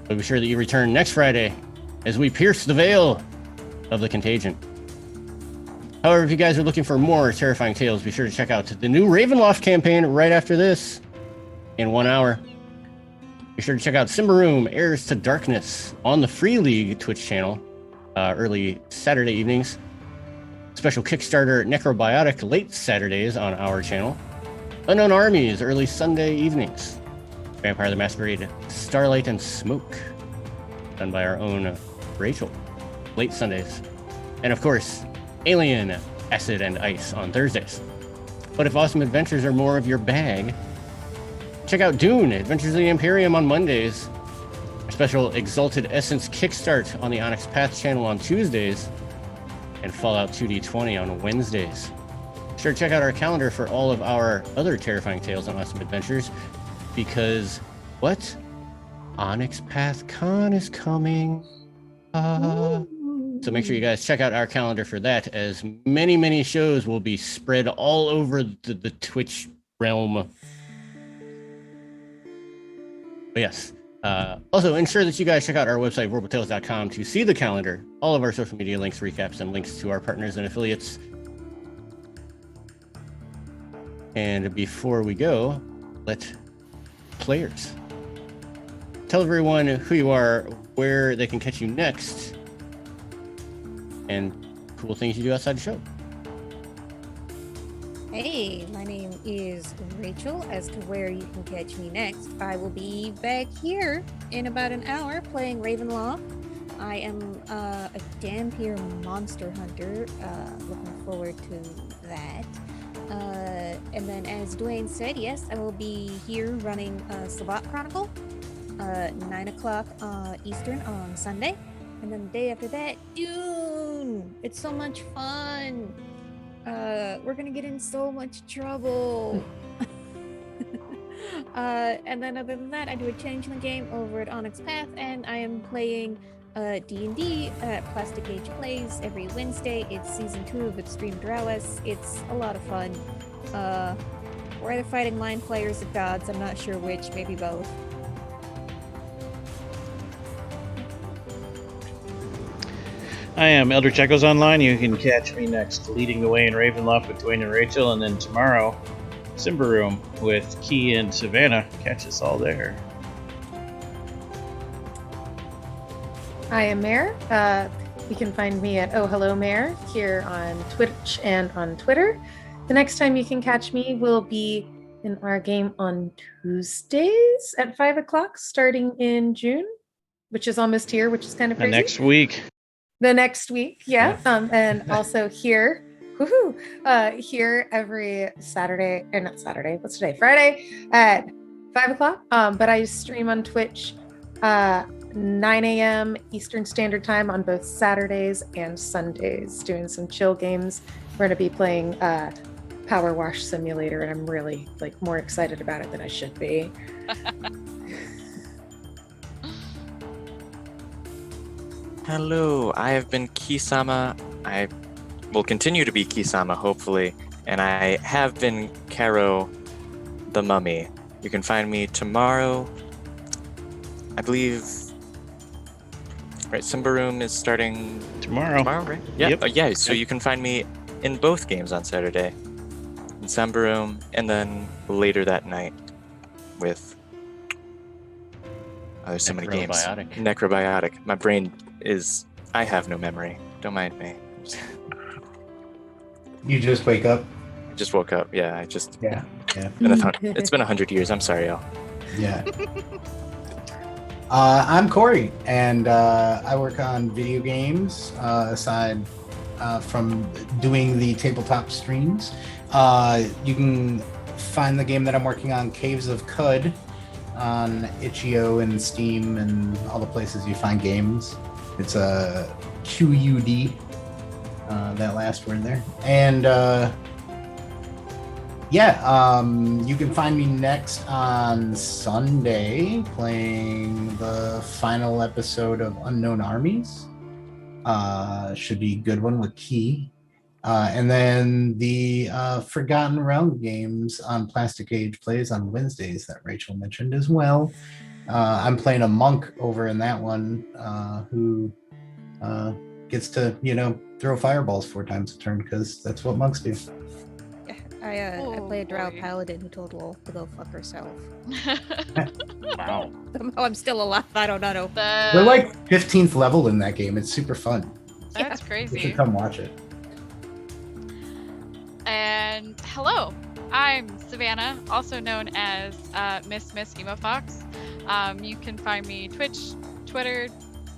But be sure that you return next Friday as we pierce the veil of the Contagion. However, if you guys are looking for more terrifying tales, be sure to check out the new Ravenloft campaign right after this in 1 hour. Be sure to check out Simba Room Heirs to Darkness on the Free League Twitch channel early Saturday evenings. Special Kickstarter Necrobiotic late Saturdays on our channel. Unknown Armies early Sunday evenings. Vampire the Masquerade Starlight and Smoke, done by our own Rachel, late Sundays. And of course, Alien Acid and Ice on Thursdays. But if Awesome Adventures are more of your bag, check out Dune Adventures of the Imperium on Mondays. Our special Exalted Essence Kickstart on the Onyx Path channel on Tuesdays. And Fallout 2D20 on Wednesdays. Sure to check out our calendar for all of our other terrifying tales on Awesome Adventures, because what? Onyx Path Con is coming. So make sure you guys check out our calendar for that, as many, many shows will be spread all over the Twitch realm. But yes. Also, ensure that you guys check out our website, verbal.tales.com, to see the calendar, all of our social media links, recaps, and links to our partners and affiliates. And before we go, let players tell everyone who you are, where they can catch you next, and cool things you do outside the show. Hey, my name is Rachel. As to where you can catch me next, I will be back here in about an hour playing Ravenloft. I am a Dampier monster hunter. Looking forward to that. And then, as Dwayne said, yes, I will be here running Contagion Chronicle, 9 o'clock Eastern on Sunday. And then the day after that, Dune! It's so much fun! We're gonna get in so much trouble. And then other than that, I do a change in the game over at Onyx Path, and I am playing D&D at Plastic Age Plays every Wednesday. It's season 2 of Extreme Drowess. It's a lot of fun. We're either fighting mind flayers or gods, I'm not sure which, maybe both. I am Eldritch Echoes Online. You can catch me next leading the way in Ravenloft with Dwayne and Rachel, and then tomorrow, Simba Room with Key and Savannah. Catch us all there. I am Mare. You can find me at Oh Hello Mare here on Twitch and on Twitter. The next time you can catch me will be in our game on Tuesdays at 5 o'clock starting in June, which is almost here, which is kind of The crazy. next week. The next week, yeah. And also here, here every Saturday, or not Saturday, what's today? Friday at 5 o'clock. But I stream on Twitch 9 a.m. Eastern Standard Time on both Saturdays and Sundays, doing some chill games. We're going to be playing Power Wash Simulator, and I'm really more excited about it than I should be. Hello, I have been Kisama. I will continue to be Kisama, hopefully. And I have been Caro the Mummy. You can find me tomorrow. I believe... Right, Simba Room is starting... Tomorrow, right? Yeah, Yep. Yeah, so you can find me in both games on Saturday. In Simba Room, and then later that night with... Oh, there's so many games. Necrobiotic. My brain is... I have no memory. Don't mind me. You just wake up. I just woke up. Yeah, I just... Yeah. It's been 100 years. I'm sorry, y'all. Yeah. I'm Corey, and I work on video games aside from doing the tabletop streams. You can find the game that I'm working on, Caves of Cud, on itch.io and Steam and all the places you find games. It's a QUD, that last word there. And you can find me next on Sunday playing the final episode of Unknown Armies. Should be a good one with Key. And then the Forgotten Realm games on Plastic Age Plays on Wednesdays that Rachel mentioned as well. I'm playing a monk over in that one who gets to, throw fireballs 4 times a turn because that's what monks do. I play a drow paladin who told Wolf to go fuck herself. Wow. Somehow I'm still alive. I don't know. We're like 15th level in that game. It's super fun. That's You crazy. should come watch it. And hello, I'm Savannah, also known as Miss Emo Fox. You can find me Twitch, Twitter,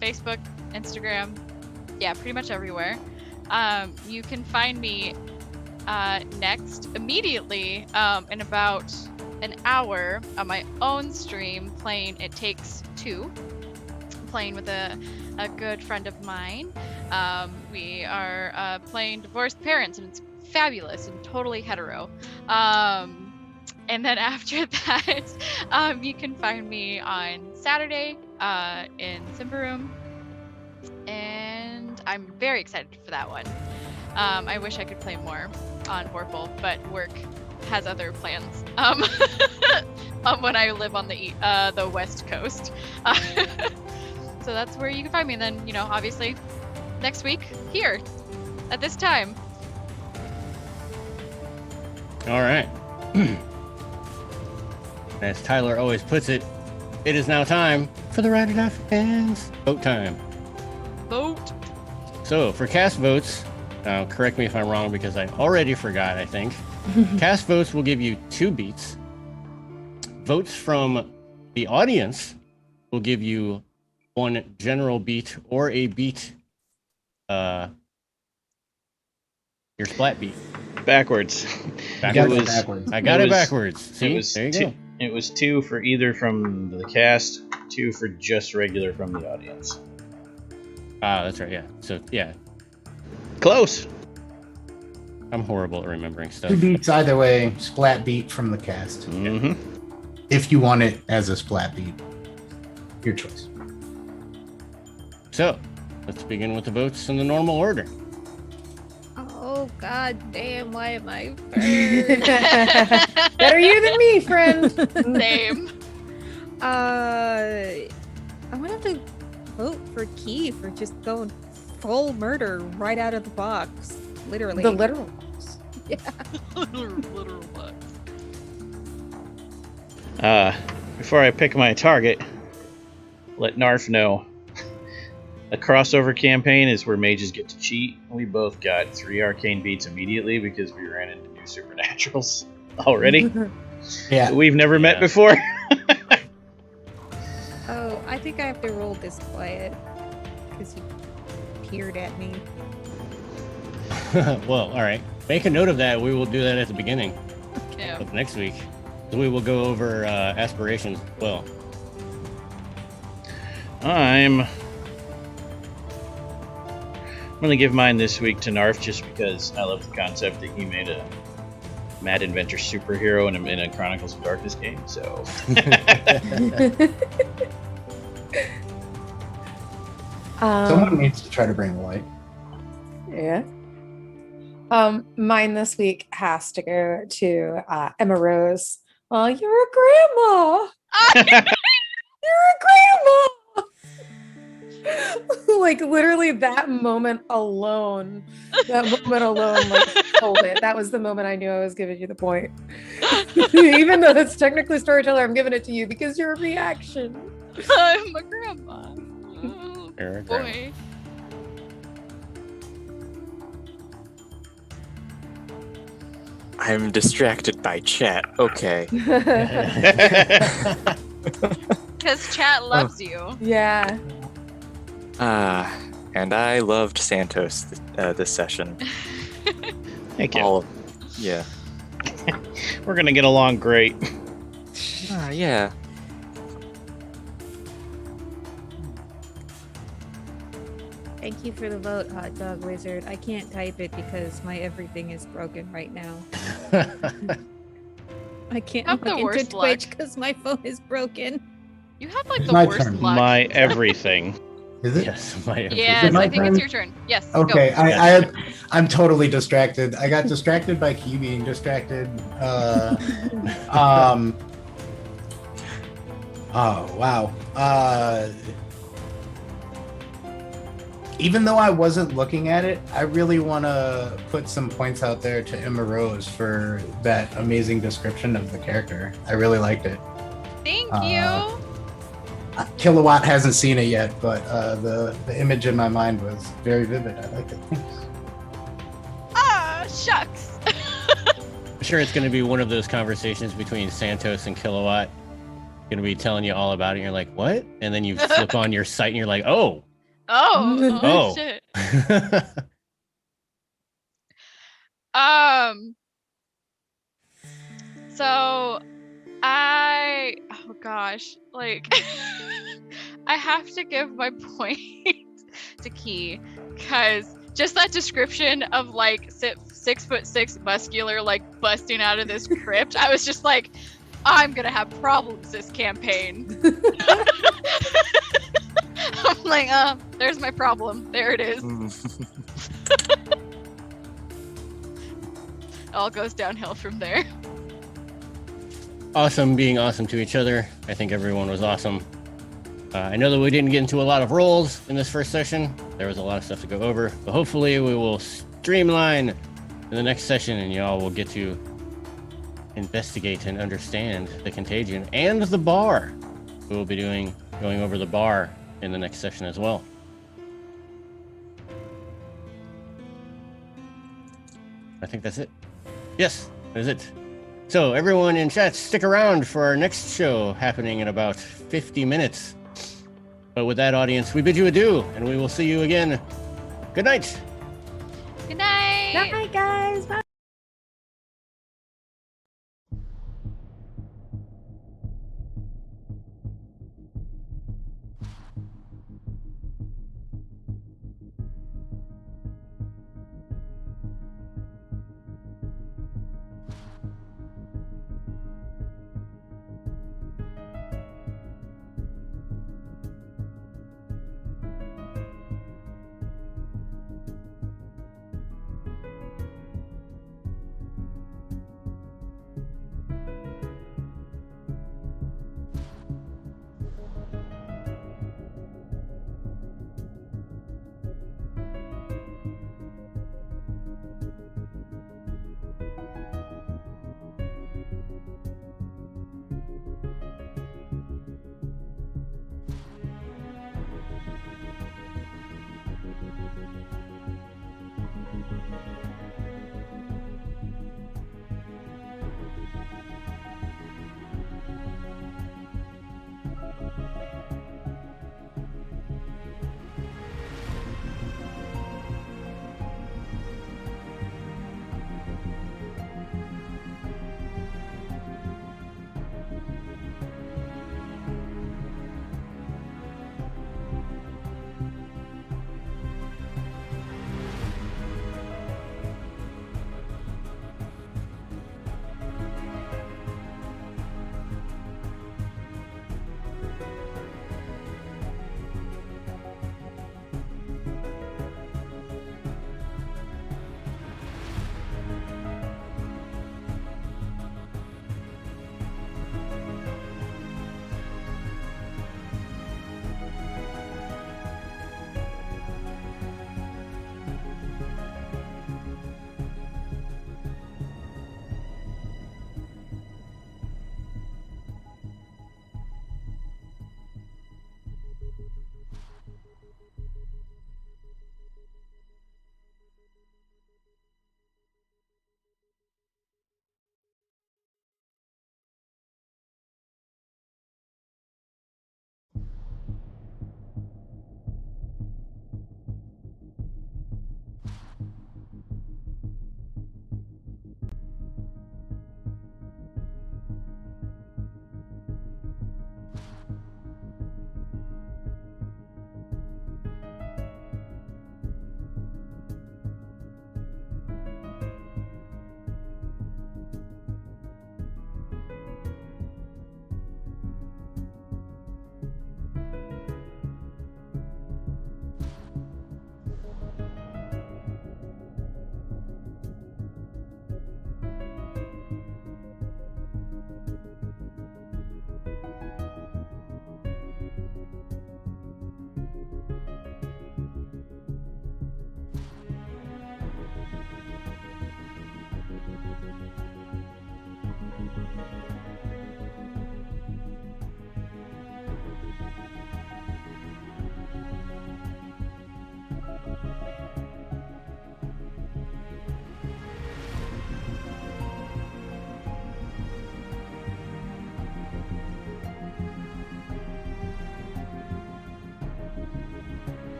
Facebook, Instagram, pretty much everywhere. You can find me next immediately in about an hour on my own stream playing It Takes Two, playing with a good friend of mine. We are playing divorced parents, and it's fabulous and totally hetero. And then after that, you can find me on Saturday in Simba Room, and I'm very excited for that one. I wish I could play more on Vorpal, but work has other plans. When I live on the West Coast. So that's where you can find me. And then, obviously, next week here at this time. All right. As Tyler always puts it, it is now time for the Ride It Out fans. Vote time. Vote. So for cast votes, correct me if I'm wrong because I already forgot, I think. Cast votes will give you 2 beats. Votes from the audience will give you 1 general beat or a beat, your splat beat. Backwards. Backwards. Backwards. I got It it was- backwards. See, there you go. It was 2 for either from the cast, 2 for just regular from the audience. Ah, that's right. Yeah. So yeah, Close. I'm horrible at remembering stuff. 2 beats either way, splat beat from the cast. Mm-hmm. If you want it as a splat beat, your choice. So let's begin with the votes in the normal order. Oh god damn, why am I first? Better you than me, friend. Same. I'm gonna have to vote for Key for just going full murder right out of the box. Literally. The literal ones. Literal bugs. Before I pick my target, let Narf know. A crossover campaign is where mages get to cheat. We both got 3 arcane beats immediately because we ran into new supernaturals already. Yeah. We've never met before. Oh, I think I have to roll disquiet because you peered at me. Well, all right. Make a note of that. We will do that at the beginning Yeah. of next week. We will go over aspirations as well. I'm gonna give mine this week to Narf just because I love the concept that he made a Mad Inventor superhero in a Chronicles of Darkness game. So Someone needs to try to bring light. Yeah. Mine this week has to go to Emma Rose. Oh, you're a grandma. You're a grandma. Like literally that moment alone. Like told it. That was the moment I knew I was giving you the point. Even though that's technically storyteller, I'm giving it to you because your reaction. I'm a grandma. Oh, You're a grandma. boy. I'm distracted by chat. Okay. Because chat loves you. Yeah. And I loved Santos this session. thank you. All of, yeah. We're gonna get along great. Yeah. Thank you for the vote, Hot Dog Wizard. I can't type it because my everything is broken right now. I can't Have the log into worst Twitch luck. because my phone is broken. You have like It's the my worst turn. luck. My everything. Is it? Yes, my Yes, my I think turn? it's your turn. Yes. Okay, Go. I'm totally distracted. I got distracted by Key being distracted. Oh wow. Even though I wasn't looking at it, I really want to put some points out there to Emma Rose for that amazing description of the character. I really liked it. Thank Uh, you. Kilowatt hasn't seen it yet, but the image in my mind was very vivid. I liked it. Thanks. Ah, shucks. I'm sure it's going to be one of those conversations between Santos and Kilowatt. Going to be telling you all about it. And you're like, what? And then you flip on your site and you're like, oh. Oh, Oh. shit. So oh gosh, like I have to give my point to Key because just that description of like 6'6" muscular, like busting out of this crypt, I was just like, I'm gonna have problems this campaign. I'm like, there's my problem. There it is. All goes downhill from there. Awesome being awesome to each other. I think everyone was awesome. I know that we didn't get into a lot of roles in this first session. There was a lot of stuff to go over, but hopefully we will streamline in the next session and y'all will get to investigate and understand the Contagion and the bar. We will be going over the bar in the next session as well. I think that's it. Yes, that is it. So everyone in chat, stick around for our next show happening in about 50 minutes. But with that, audience, we bid you adieu, and we will see you again. Good night. Good night. Night, guys. Bye.